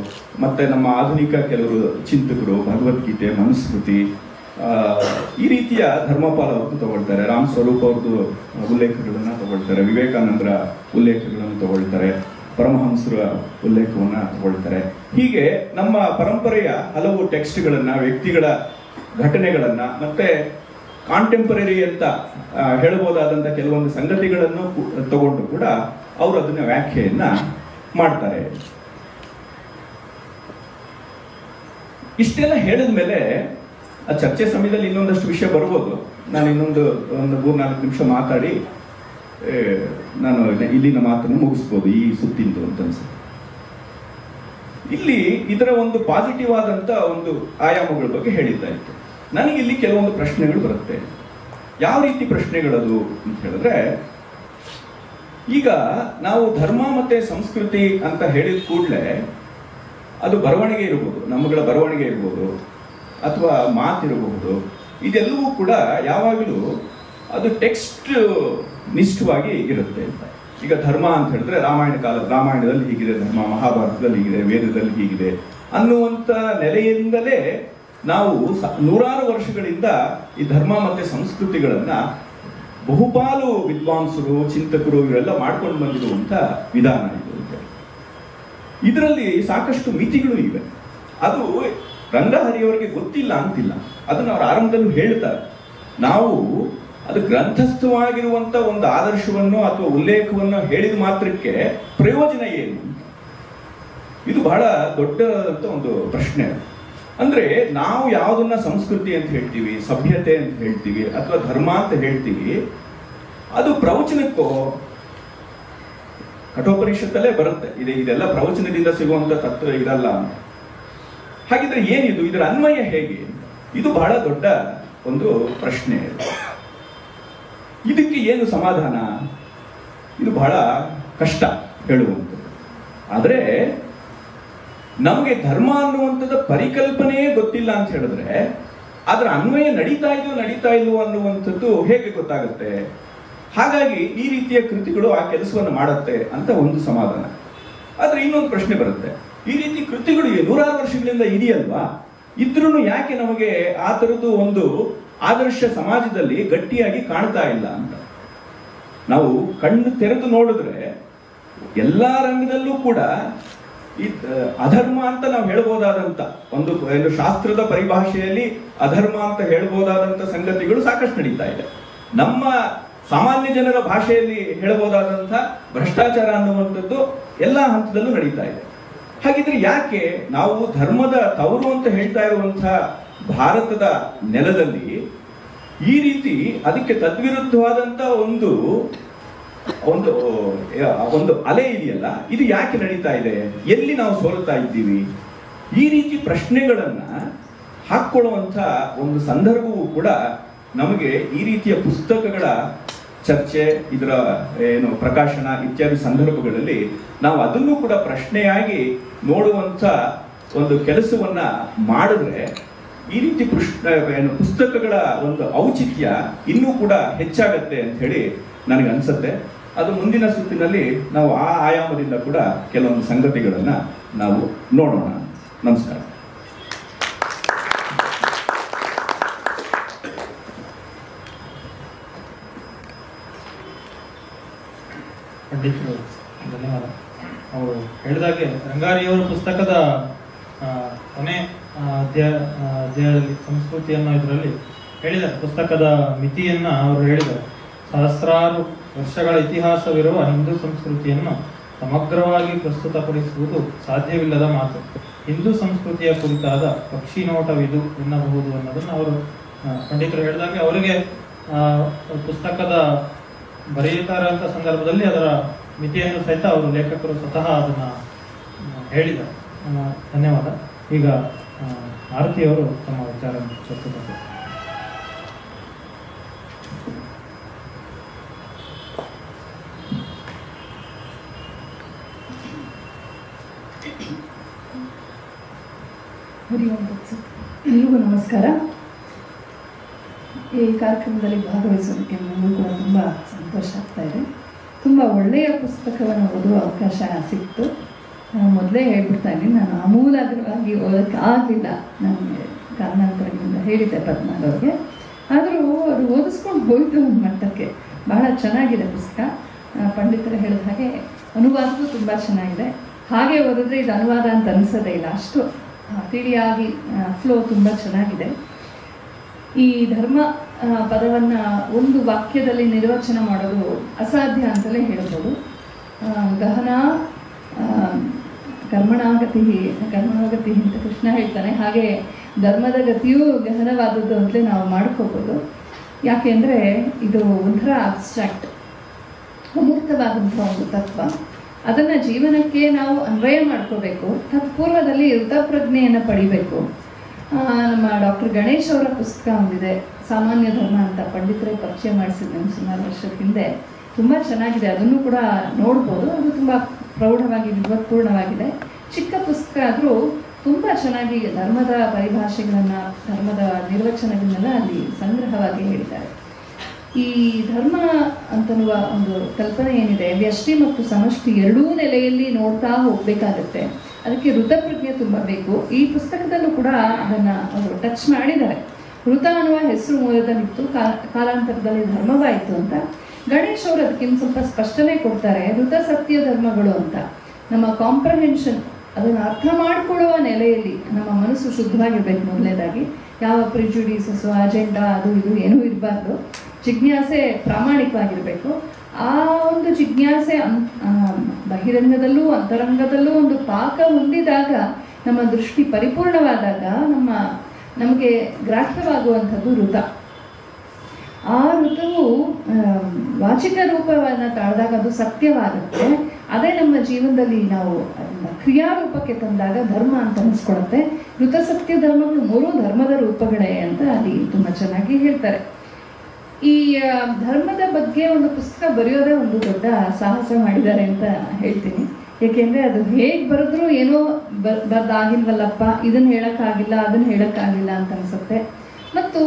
ಮತ್ತೆ ನಮ್ಮ ಆಧುನಿಕ ಕೆಲವರು ಚಿಂತಕರು ಭಗವದ್ಗೀತೆ, ಮನುಸ್ಮೃತಿ, ಈ ರೀತಿಯ ಧರ್ಮಪಾಲ ಅವ್ರದ್ದು ತಗೊಳ್ತಾರೆ, ರಾಮ್ ಸ್ವರೂಪ್ ಅವ್ರದ್ದು ಉಲ್ಲೇಖಗಳನ್ನ ತಗೊಳ್ತಾರೆ, ವಿವೇಕಾನಂದರ ಉಲ್ಲೇಖಗಳನ್ನು ತಗೊಳ್ತಾರೆ, ಪರಮಹಂಸರ ಉಲ್ಲೇಖವನ್ನ ತಗೊಳ್ತಾರೆ. ಹೀಗೆ ನಮ್ಮ ಪರಂಪರೆಯ ಹಲವು ಟೆಕ್ಸ್ಟ್ಗಳನ್ನ, ವ್ಯಕ್ತಿಗಳ ಘಟನೆಗಳನ್ನ, ಮತ್ತೆ ಕಾಂಟೆಂಪರರಿ ಅಂತ ಹೇಳಬಹುದಾದಂಥ ಕೆಲವೊಂದು ಸಂಗತಿಗಳನ್ನು ತಗೊಂಡು ಕೂಡ ಅವರು ಅದನ್ನ ವ್ಯಾಖ್ಯೆಯನ್ನ ಮಾಡ್ತಾರೆ. ಇಷ್ಟೆಲ್ಲ ಹೇಳಿದ ಮೇಲೆ ಆ ಚರ್ಚೆ ಸಮಯದಲ್ಲಿ ಇನ್ನೊಂದಷ್ಟು ವಿಷಯ ಬರ್ಬೋದು. ನಾನು ಇನ್ನೊಂದು 3-4 ನಿಮಿಷ ಮಾತಾಡಿ ನಾನು ಇಲ್ಲಿನ ಮಾತನ್ನು ಮುಗಿಸ್ಬೋದು ಈ ಸುತ್ತಿಂದು ಅಂತ ಅನ್ಸುತ್ತೆ. ಇಲ್ಲಿ ಇದರ ಒಂದು ಪಾಸಿಟಿವ್ ಆದಂತ ಒಂದು ಆಯಾಮಗಳ ಬಗ್ಗೆ ಹೇಳಿದ್ದಾಯ್ತು. ನನಗೆ ಇಲ್ಲಿ ಕೆಲವೊಂದು ಪ್ರಶ್ನೆಗಳು ಬರುತ್ತೆ. ಯಾವ ರೀತಿ ಪ್ರಶ್ನೆಗಳದು ಅಂತ ಹೇಳಿದ್ರೆ, ಈಗ ನಾವು ಧರ್ಮ ಮತ್ತೆ ಸಂಸ್ಕೃತಿ ಅಂತ ಹೇಳಿದ ಕೂಡಲೇ ಅದು ಬರವಣಿಗೆ ಇರಬಹುದು, ನಮ್ಮಗಳ ಬರವಣಿಗೆ ಇರಬಹುದು, ಅಥವಾ ಮಾತಿರಬಹುದು. ಇದೆಲ್ಲವೂ ಕೂಡ ಯಾವಾಗಲೂ ಅದು ಟೆಕ್ಸ್ಟ್ ನಿಷ್ಠವಾಗಿ ಇರುತ್ತೆ ಅಂತ. ಈಗ ಧರ್ಮ ಅಂತ ಹೇಳಿದ್ರೆ ರಾಮಾಯಣದಲ್ಲಿ ಹೀಗಿದೆ ಧರ್ಮ, ಮಹಾಭಾರತದಲ್ಲಿ ಹೀಗಿದೆ, ವೇದದಲ್ಲಿ ಹೀಗಿದೆ ಅನ್ನುವಂಥ ನೆಲೆಯಿಂದಲೇ ನಾವು ನೂರಾರು ವರ್ಷಗಳಿಂದ ಈ ಧರ್ಮ ಮತ್ತೆ ಸಂಸ್ಕೃತಿಗಳನ್ನ ಬಹುಪಾಲು ವಿದ್ವಾಂಸರು, ಚಿಂತಕರು ಇವರೆಲ್ಲ ಮಾಡ್ಕೊಂಡು ಬಂದಿರುವಂತ ವಿಧಾನ ಇದು. ಇದರಲ್ಲಿ ಸಾಕಷ್ಟು ಮಿತಿಗಳು ಇವೆ. ಅದು ರಂಗಹರಿಯವರಿಗೆ ಗೊತ್ತಿಲ್ಲ ಅಂತಿಲ್ಲ, ಅದನ್ನು ಅವರು ಆರಂಭದಲ್ಲೂ ಹೇಳ್ತಾರೆ. ನಾವು ಅದು ಗ್ರಂಥಸ್ಥವಾಗಿರುವಂತ ಒಂದು ಆದರ್ಶವನ್ನು ಅಥವಾ ಉಲ್ಲೇಖವನ್ನು ಹೇಳಿದ ಮಾತ್ರಕ್ಕೆ ಪ್ರಯೋಜನ ಏನು? ಇದು ಬಹಳ ದೊಡ್ಡದಂತ ಒಂದು ಪ್ರಶ್ನೆ. ಅಂದ್ರೆ ನಾವು ಯಾವುದನ್ನ ಸಂಸ್ಕೃತಿ ಅಂತ ಹೇಳ್ತೀವಿ, ಸಭ್ಯತೆ ಅಂತ ಹೇಳ್ತೀವಿ, ಅಥವಾ ಧರ್ಮ ಅಂತ ಹೇಳ್ತೀವಿ, ಅದು ಪ್ರವಚನಕ್ಕೋ ಕಠೋಪನಿಷತ್ತಲ್ಲೇ ಬರುತ್ತೆ. ಇದೆಲ್ಲ ಪ್ರವಚನದಿಂದ ಸಿಗುವಂತ ತತ್ವ ಇದಲ್ಲ ಅಂತ. ಹಾಗಿದ್ರೆ ಏನಿದು, ಇದರ ಅನ್ವಯ ಹೇಗೆ? ಇದು ಬಹಳ ದೊಡ್ಡ ಒಂದು ಪ್ರಶ್ನೆ. ಇದಕ್ಕೆ ಏನು ಸಮಾಧಾನ? ಇದು ಬಹಳ ಕಷ್ಟ ಹೇಳುವಂಥದ್ದು. ಆದರೆ ನಮಗೆ ಧರ್ಮ ಅನ್ನುವಂಥದ್ದು ಪರಿಕಲ್ಪನೆಯೇ ಗೊತ್ತಿಲ್ಲ ಅಂತ ಹೇಳಿದ್ರೆ ಅದರ ಅನ್ವಯ ನಡೀತಾ ಇಲ್ವೋ ಅನ್ನುವಂಥದ್ದು ಹೇಗೆ ಗೊತ್ತಾಗುತ್ತೆ? ಹಾಗಾಗಿ ಈ ರೀತಿಯ ಕೃತಿಗಳು ಆ ಕೆಲಸವನ್ನು ಮಾಡುತ್ತೆ ಅಂತ ಒಂದು ಸಮಾಧಾನ. ಆದ್ರೆ ಇನ್ನೊಂದು ಪ್ರಶ್ನೆ ಬರುತ್ತೆ, ಈ ರೀತಿ ಕೃತಿಗಳು ನೂರಾರು ವರ್ಷಗಳಿಂದ ಇದೆಯಲ್ವಾ, ಇದ್ರೂ ಯಾಕೆ ನಮಗೆ ಆ ಥರದ್ದು ಒಂದು ಆದರ್ಶ ಸಮಾಜದಲ್ಲಿ ಗಟ್ಟಿಯಾಗಿ ಕಾಣ್ತಾ ಇಲ್ಲ ಅಂತ. ನಾವು ಕಣ್ಣು ತೆರೆದು ನೋಡಿದ್ರೆ ಎಲ್ಲಾ ರಂಗದಲ್ಲೂ ಕೂಡ ಈ ಅಧರ್ಮ ಅಂತ ನಾವು ಹೇಳ್ಬೋದಾದಂತ ಒಂದು ಶಾಸ್ತ್ರದ ಪರಿಭಾಷೆಯಲ್ಲಿ ಅಧರ್ಮ ಅಂತ ಹೇಳ್ಬೋದಾದಂತ ಸಂಗತಿಗಳು ಸಾಕಷ್ಟು ನಡೀತಾ ಇದೆ. ನಮ್ಮ ಸಾಮಾನ್ಯ ಜನರ ಭಾಷೆಯಲ್ಲಿ ಹೇಳಬಹುದಾದಂಥ ಭ್ರಷ್ಟಾಚಾರ ಅನ್ನುವಂಥದ್ದು ಎಲ್ಲಾ ಹಂತದಲ್ಲೂ ನಡೀತಾ ಇದೆ. ಹಾಗಿದ್ರೆ ಯಾಕೆ ನಾವು ಧರ್ಮದ ತವರು ಅಂತ ಹೇಳ್ತಾ ಇರುವಂತಹ ಭಾರತದ ನೆಲದಲ್ಲಿ ಈ ರೀತಿ ಅದಕ್ಕೆ ತದ್ವಿರುದ್ಧವಾದಂತ ಒಂದು ಒಂದು ಒಂದು ಅಲೆ ಇದೆಯಲ್ಲ, ಇದು ಯಾಕೆ ನಡೀತಾ ಇದೆ? ಎಲ್ಲಿ ನಾವು ಸೋಲ್ತಾ ಇದ್ದೀವಿ? ಈ ರೀತಿ ಪ್ರಶ್ನೆಗಳನ್ನ ಹಾಕೊಳ್ಳುವಂತ ಒಂದು ಸಂದರ್ಭವೂ ಕೂಡ ನಮಗೆ ಈ ರೀತಿಯ ಪುಸ್ತಕಗಳ ಚರ್ಚೆ, ಇದರ ಪ್ರಕಾಶನ ಇತ್ಯಾದಿ ಸಂದರ್ಭಗಳಲ್ಲಿ ನಾವು ಅದನ್ನು ಕೂಡ ಪ್ರಶ್ನೆಯಾಗಿ ನೋಡುವಂತ ಒಂದು ಕೆಲಸವನ್ನ ಮಾಡಿದ್ರೆ ಈ ರೀತಿ ಪುಸ್ತಕಗಳ ಒಂದು ಔಚಿತ್ಯ ಇನ್ನೂ ಕೂಡ ಹೆಚ್ಚಾಗತ್ತೆ ಅಂತ ಹೇಳಿ ನನಗೆ ಅನ್ಸುತ್ತೆ. ಅದು ಮುಂದಿನ ಸುತ್ತಿನಲ್ಲಿ ನಾವು ಆ ಆಯಾಮದಿಂದ ಕೂಡ ಕೆಲವೊಂದು ಸಂಗತಿಗಳನ್ನ ನಾವು ನೋಡೋಣ. ನಮಸ್ಕಾರ. ಪಂಡಿತರು ಧನ್ಯವಾದ. ಅವರು ಹೇಳಿದಾಗೆ ರಂಗಾರಿಯವರ ಪುಸ್ತಕದ ಕೊನೆ ಅಧ್ಯಾಯದಲ್ಲಿ ಸಂಸ್ಕೃತಿಯನ್ನು ಇದರಲ್ಲಿ ಹೇಳಿದ್ದಾರೆ. ಪುಸ್ತಕದ ಮಿತಿಯನ್ನ ಅವರು ಹೇಳಿದ್ದಾರೆ. ಸಹಸ್ರಾರು ವರ್ಷಗಳ ಇತಿಹಾಸವಿರುವ ಹಿಂದೂ ಸಂಸ್ಕೃತಿಯನ್ನು ಸಮಗ್ರವಾಗಿ ಪ್ರಸ್ತುತಪಡಿಸುವುದು ಸಾಧ್ಯವಿಲ್ಲದ ಮಾತು. ಹಿಂದೂ ಸಂಸ್ಕೃತಿಯ ಕುರಿತಾದ ಪಕ್ಷಿ ನೋಟವಿದು ಎನ್ನಬಹುದು ಅನ್ನೋದನ್ನು ಅವರು ಪಂಡಿತರು ಹೇಳಿದಾಗೆ ಅವರಿಗೆ ಪುಸ್ತಕದ ಬರೆಯುತ್ತಾರಂಥ ಸಂದರ್ಭದಲ್ಲಿ ಅದರ ಮಿತಿಯನ್ನು ಸಹಿತ ಅವರು ಲೇಖಕರು ಸ್ವತಃ ಅದನ್ನು ಹೇಳಿದ್ದಾರೆ. ಧನ್ಯವಾದ. ಈಗ ಆರತಿಯವರು ತಮ್ಮ ವಿಚಾರ ಪ್ರಸ್ತುತ. ಎಲ್ರಿಗೂ ನಮಸ್ಕಾರ. ಈ ಕಾರ್ಯಕ್ರಮದಲ್ಲಿ ಭಾಗವಹಿಸೋದಕ್ಕೆ ನನಗೂ ಕೂಡ ತುಂಬ ಸಂತೋಷ ಆಗ್ತಾ ಇದೆ. ತುಂಬ ಒಳ್ಳೆಯ ಪುಸ್ತಕವನ್ನು ಓದುವ ಅವಕಾಶ ಸಿಕ್ತು. ನಾನು ಮೊದಲೇ ಹೇಳ್ಬಿಡ್ತಾ ಇದ್ದೀನಿ, ನಾನು ಆಮೂಲಾಗ್ರವಾಗಿ ಓದೋಕ್ಕೆ ಆಗಲಿಲ್ಲ. ನನಗೆ ಕಾರಣಾಂತರಗಳಿಂದ ಹೇಳಿದ್ದೆ ಪದ್ಮಾರವ್ರಿಗೆ. ಆದರೂ ಅದು ಓದಿಸ್ಕೊಂಡು ಹೋಯಿತು ಒಂದು ಮಟ್ಟಕ್ಕೆ. ಬಹಳ ಚೆನ್ನಾಗಿದೆ ಪುಸ್ತಕ. ಪಂಡಿತರು ಹೇಳಿದ ಹಾಗೆ ಅನುವಾದವೂ ತುಂಬ ಚೆನ್ನಾಗಿದೆ. ಹಾಗೆ ಓದಿದ್ರೆ ಇದು ಅನುವಾದ ಅಂತ ಅನಿಸೋದೇ ಇಲ್ಲ, ಅಷ್ಟು ತಿಳಿಯಾಗಿ ಫ್ಲೋ ತುಂಬ ಚೆನ್ನಾಗಿದೆ. ಈ ಧರ್ಮ ಪದವನ್ನು ಒಂದು ವಾಕ್ಯದಲ್ಲಿ ನಿರ್ವಚನ ಮಾಡೋದು ಅಸಾಧ್ಯ ಅಂತಲೇ ಹೇಳ್ಬೋದು. ಗಹನ ಕರ್ಮಣಾಗತಿ ಅಂತ ಕೃಷ್ಣ ಹೇಳ್ತಾನೆ. ಹಾಗೆ ಧರ್ಮದ ಗತಿಯೂ ಗಹನವಾದದ್ದು ಅಂತಲೇ ನಾವು ಮಾಡ್ಕೋಬೋದು. ಯಾಕೆ ಅಂದರೆ ಇದು ಒಂಥರ ಅಬ್ಸ್ಟ್ರಾಕ್ಟ್, ಅಮೂರ್ತವಾದಂಥ ಒಂದು ತತ್ವ. ಅದನ್ನು ಜೀವನಕ್ಕೆ ನಾವು ಅನ್ವಯ ಮಾಡ್ಕೋಬೇಕು. ತತ್ಪೂರ್ವದಲ್ಲಿ ಋತಪ್ರಜ್ಞೆಯನ್ನು ಪಡಿಬೇಕು. ನಮ್ಮ ಡಾಕ್ಟರ್ ಗಣೇಶ್ ಅವರ ಪುಸ್ತಕ ಒಂದಿದೆ, ಸಾಮಾನ್ಯ ಧರ್ಮ ಅಂತ, ಪಂಡಿತರೇ ಪರಿಚಯ ಮಾಡಿಸಿದ್ದೆ ಸುಮಾರು ವರ್ಷದ ಹಿಂದೆ. ತುಂಬ ಚೆನ್ನಾಗಿದೆ, ಅದನ್ನು ಕೂಡ ನೋಡ್ಬೋದು. ಅದು ತುಂಬ ಪ್ರೌಢವಾಗಿ ವಿದ್ವತ್ಪೂರ್ಣವಾಗಿದೆ. ಚಿಕ್ಕ ಪುಸ್ತಕ ಆದರೂ ತುಂಬ ಚೆನ್ನಾಗಿ ಧರ್ಮದ ಪರಿಭಾಷೆಗಳನ್ನು, ಧರ್ಮದ ನಿರ್ವಚನಗಳನ್ನೆಲ್ಲ ಅಲ್ಲಿ ಸಂಗ್ರಹವಾಗಿ ಹೇಳಿದ್ದಾರೆ. ಈ ಧರ್ಮ ಅಂತನ್ನುವ ಒಂದು ಕಲ್ಪನೆ ಏನಿದೆ, ವ್ಯಷ್ಟಿ ಮತ್ತು ಸಮಷ್ಟಿ ಎರಡೂ ನೆಲೆಯಲ್ಲಿ ನೋಡ್ತಾ ಹೋಗಬೇಕಾಗತ್ತೆ. ಅದಕ್ಕೆ ಋತಪ್ರಜ್ಞೆ ತುಂಬ ಬೇಕು. ಈ ಪುಸ್ತಕದಲ್ಲೂ ಕೂಡ ಅದನ್ನು ಅವರು ಟಚ್ ಮಾಡಿದ್ದಾರೆ. ಋತ ಅನ್ನುವ ಹೆಸರು ಮೂಲದಲ್ಲಿತ್ತು, ಕಾಲಾಂತರದಲ್ಲಿ ಧರ್ಮವಾಯಿತು ಅಂತ. ಗಣೇಶ್ ಅವರು ಅದಕ್ಕಿಂತ ಸ್ವಲ್ಪ ಸ್ಪಷ್ಟನೆ ಕೊಡ್ತಾರೆ. ಋತ ಸತ್ಯ ಧರ್ಮಗಳು ಅಂತ. ನಮ್ಮ ಕಾಂಪ್ರಹೆನ್ಷನ್, ಅದನ್ನು ಅರ್ಥ ಮಾಡಿಕೊಳ್ಳುವ ನೆಲೆಯಲ್ಲಿ ನಮ್ಮ ಮನಸ್ಸು ಶುದ್ಧವಾಗಿರ್ಬೇಕು. ಮೊದಲನೇದಾಗಿ ಯಾವ ಪ್ರಿಜುಡಿಸಸ್ಸು, ಅಜೆಂಡಾ, ಅದು ಇದು ಏನೂ ಇರಬಾರ್ದು. ಜಿಜ್ಞಾಸೆ ಪ್ರಾಮಾಣಿಕವಾಗಿರಬೇಕು. ಆ ಒಂದು ಜಿಜ್ಞಾಸೆ ಬಹಿರಂಗದಲ್ಲೂ ಅಂತರಂಗದಲ್ಲೂ ಒಂದು ಪಾಕ ಹೊಂದಿದಾಗ, ನಮ್ಮ ದೃಷ್ಟಿ ಪರಿಪೂರ್ಣವಾದಾಗ ನಮಗೆ ಗ್ರಾಹ್ಯವಾಗುವಂಥದ್ದು ಋತ. ಆ ಋತವು ವಾಚಿಕ ರೂಪವನ್ನು ತಾಳಿದಾಗ ಅದು ಸತ್ಯವಾಗುತ್ತೆ. ಅದೇ ನಮ್ಮ ಜೀವನದಲ್ಲಿ ನಾವು ಕ್ರಿಯಾರೂಪಕ್ಕೆ ತಂದಾಗ ಧರ್ಮ ಅಂತ ಅನಿಸ್ಕೊಡುತ್ತೆ. ಋತ ಸತ್ಯ ಧರ್ಮಗಳು 3 ಧರ್ಮದ ರೂಪಗಳೇ ಅಂತ ಅಲ್ಲಿ ತುಂಬ ಚೆನ್ನಾಗಿ ಹೇಳ್ತಾರೆ. ಈ ಧರ್ಮದ ಬಗ್ಗೆ ಒಂದು ಪುಸ್ತಕ ಬರೆಯೋದೇ ಒಂದು ದೊಡ್ಡ ಸಾಹಸ ಮಾಡಿದ್ದಾರೆ ಅಂತ ಹೇಳ್ತೀನಿ. ಏಕೆಂದರೆ ಅದು ಹೇಗೆ ಬರೆದ್ರೂ ಏನೋ ಬರ್ದಾಗಿಲ್ವಲ್ಲಪ್ಪ, ಇದನ್ನು ಹೇಳೋಕ್ಕಾಗಿಲ್ಲ, ಅದನ್ನು ಹೇಳೋಕ್ಕಾಗಿಲ್ಲ ಅಂತ ಅನಿಸುತ್ತೆ. ಮತ್ತು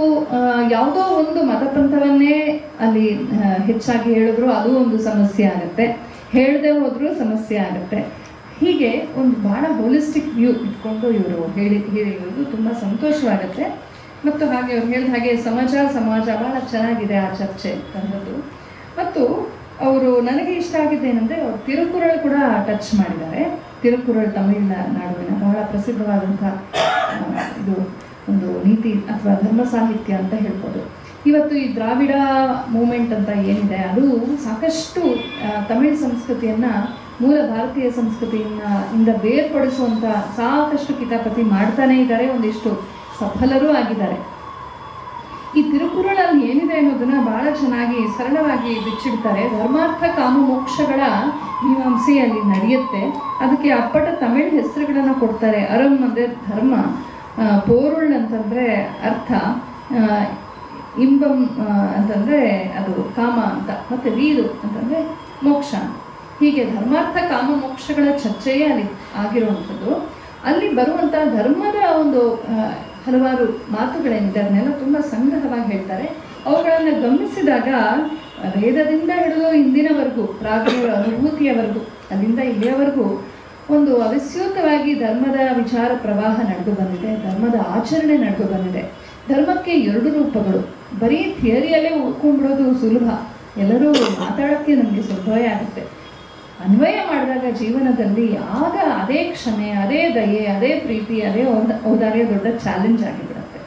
ಯಾವುದೋ ಒಂದು ಮತಪಂಥವನ್ನೇ ಅಲ್ಲಿ ಹೆಚ್ಚಾಗಿ ಹೇಳಿದ್ರು ಅದು ಒಂದು ಸಮಸ್ಯೆ ಆಗುತ್ತೆ, ಹೇಳದೆ ಹೋದರೂ ಸಮಸ್ಯೆ ಆಗುತ್ತೆ. ಹೀಗೆ ಒಂದು ಭಾಳ ಹೋಲಿಸ್ಟಿಕ್ ವ್ಯೂ ಇಟ್ಕೊಂಡು ಇವರು ಹೇಳಿರೋದು ತುಂಬ ಸಂತೋಷವಾಗುತ್ತೆ. ಮತ್ತು ಹಾಗೆ ಅವ್ರು ಹೇಳಿದ ಹಾಗೆ ಸಮಾಜ ಭಾಳ ಚೆನ್ನಾಗಿದೆ ಆ ಚರ್ಚೆ ತಂದದ್ದು. ಮತ್ತು ಅವರು ನನಗೆ ಇಷ್ಟ ಆಗಿದ್ದೇನೆಂದರೆ ಅವರು ತಿರುಕುರಳ್ ಕೂಡ ಟಚ್ ಮಾಡಿದ್ದಾರೆ. ತಿರುಕುರಳ್ ತಮಿಳುನಾಡುವಿನ ಬಹಳ ಪ್ರಸಿದ್ಧವಾದಂಥ ಇದು ಒಂದು ನೀತಿ ಅಥವಾ ಧರ್ಮ ಸಾಹಿತ್ಯ ಅಂತ ಹೇಳ್ಬೋದು. ಇವತ್ತು ಈ ದ್ರಾವಿಡ ಮೂಮೆಂಟ್ ಅಂತ ಏನಿದೆ ಅದು ಸಾಕಷ್ಟು ತಮಿಳ್ ಸಂಸ್ಕೃತಿಯನ್ನು ಮೂಲ ಭಾರತೀಯ ಸಂಸ್ಕೃತಿಯಿಂದ ಬೇರ್ಪಡಿಸುವಂಥ ಸಾಕಷ್ಟು ಕಿತಾಪತಿ ಮಾಡ್ತಾನೇ ಇದ್ದಾರೆ, ಒಂದಿಷ್ಟು ಸಫಲರೂ ಆಗಿದ್ದಾರೆ. ಈ ತಿರುಕುರಳಲ್ಲಿ ಏನಿದೆ ಅನ್ನೋದನ್ನ ಬಹಳ ಚೆನ್ನಾಗಿ ಸರಳವಾಗಿ ಬಿಚ್ಚಿಡ್ತಾರೆ. ಧರ್ಮಾರ್ಥ ಕಾಮ ಮೋಕ್ಷಗಳ ಮೀಮಾಂಸೆಯಲ್ಲಿ ನಡೆಯುತ್ತೆ. ಅದಕ್ಕೆ ಅಪ್ಪಟ ತಮಿಳ್ ಹೆಸರುಗಳನ್ನು ಕೊಡ್ತಾರೆ. ಅರಂ ಅಂದರೆ ಧರ್ಮ, ಪೋರುಳ್ ಅಂತಂದರೆ ಅರ್ಥ, ಇಂಬಂ ಅಂತಂದರೆ ಅದು ಕಾಮ ಅಂತ, ಮತ್ತು ವೀರು ಅಂತಂದರೆ ಮೋಕ್ಷ. ಹೀಗೆ ಧರ್ಮಾರ್ಥ ಕಾಮ ಮೋಕ್ಷಗಳ ಚರ್ಚೆಯೇ ಅಲ್ಲಿ ಆಗಿರುವಂಥದ್ದು. ಅಲ್ಲಿ ಬರುವಂಥ ಧರ್ಮದ ಒಂದು ಹಲವಾರು ಮಾತುಗಳೇನಿದೆ ಅದನ್ನೆಲ್ಲ ತುಂಬ ಸಂಗ್ರಹವಾಗಿ ಹೇಳ್ತಾರೆ. ಅವುಗಳನ್ನು ಗಮನಿಸಿದಾಗ ವೇದದಿಂದ ಹಿಡಿದು ಇಂದಿನವರೆಗೂ, ಪ್ರಾಜ್ಞರ ಅನುಭೂತಿಯವರೆಗೂ, ಅಲ್ಲಿಂದ ಇಲ್ಲಿಯವರೆಗೂ ಒಂದು ಅವಿಸ್ಯೂತವಾಗಿ ಧರ್ಮದ ವಿಚಾರ ಪ್ರವಾಹ ನಡೆದು ಬಂದಿದೆ, ಧರ್ಮದ ಆಚರಣೆ ನಡೆದು ಬಂದಿದೆ. ಧರ್ಮಕ್ಕೆ 2 ರೂಪಗಳು. ಬರೀ ಥಿಯರಿಯಲ್ಲೇ ಉಳ್ಕೊಂಡ್ಬಿಡೋದು ಸುಲಭ, ಎಲ್ಲರೂ ಮಾತಾಡೋಕ್ಕೆ ನಮಗೆ ಸುಲಭವೇ ಆಗುತ್ತೆ. ಅನ್ವಯ ಮಾಡಿದಾಗ ಜೀವನದಲ್ಲಿ ಆಗ ಅದೇ ಕ್ಷಮೆ, ಅದೇ ದಯೆ, ಅದೇ ಪ್ರೀತಿ, ಅದೇ ಔದಾರ್ಯ ದೊಡ್ಡ ಚಾಲೆಂಜ್ ಆಗಿಬಿಡುತ್ತೆ.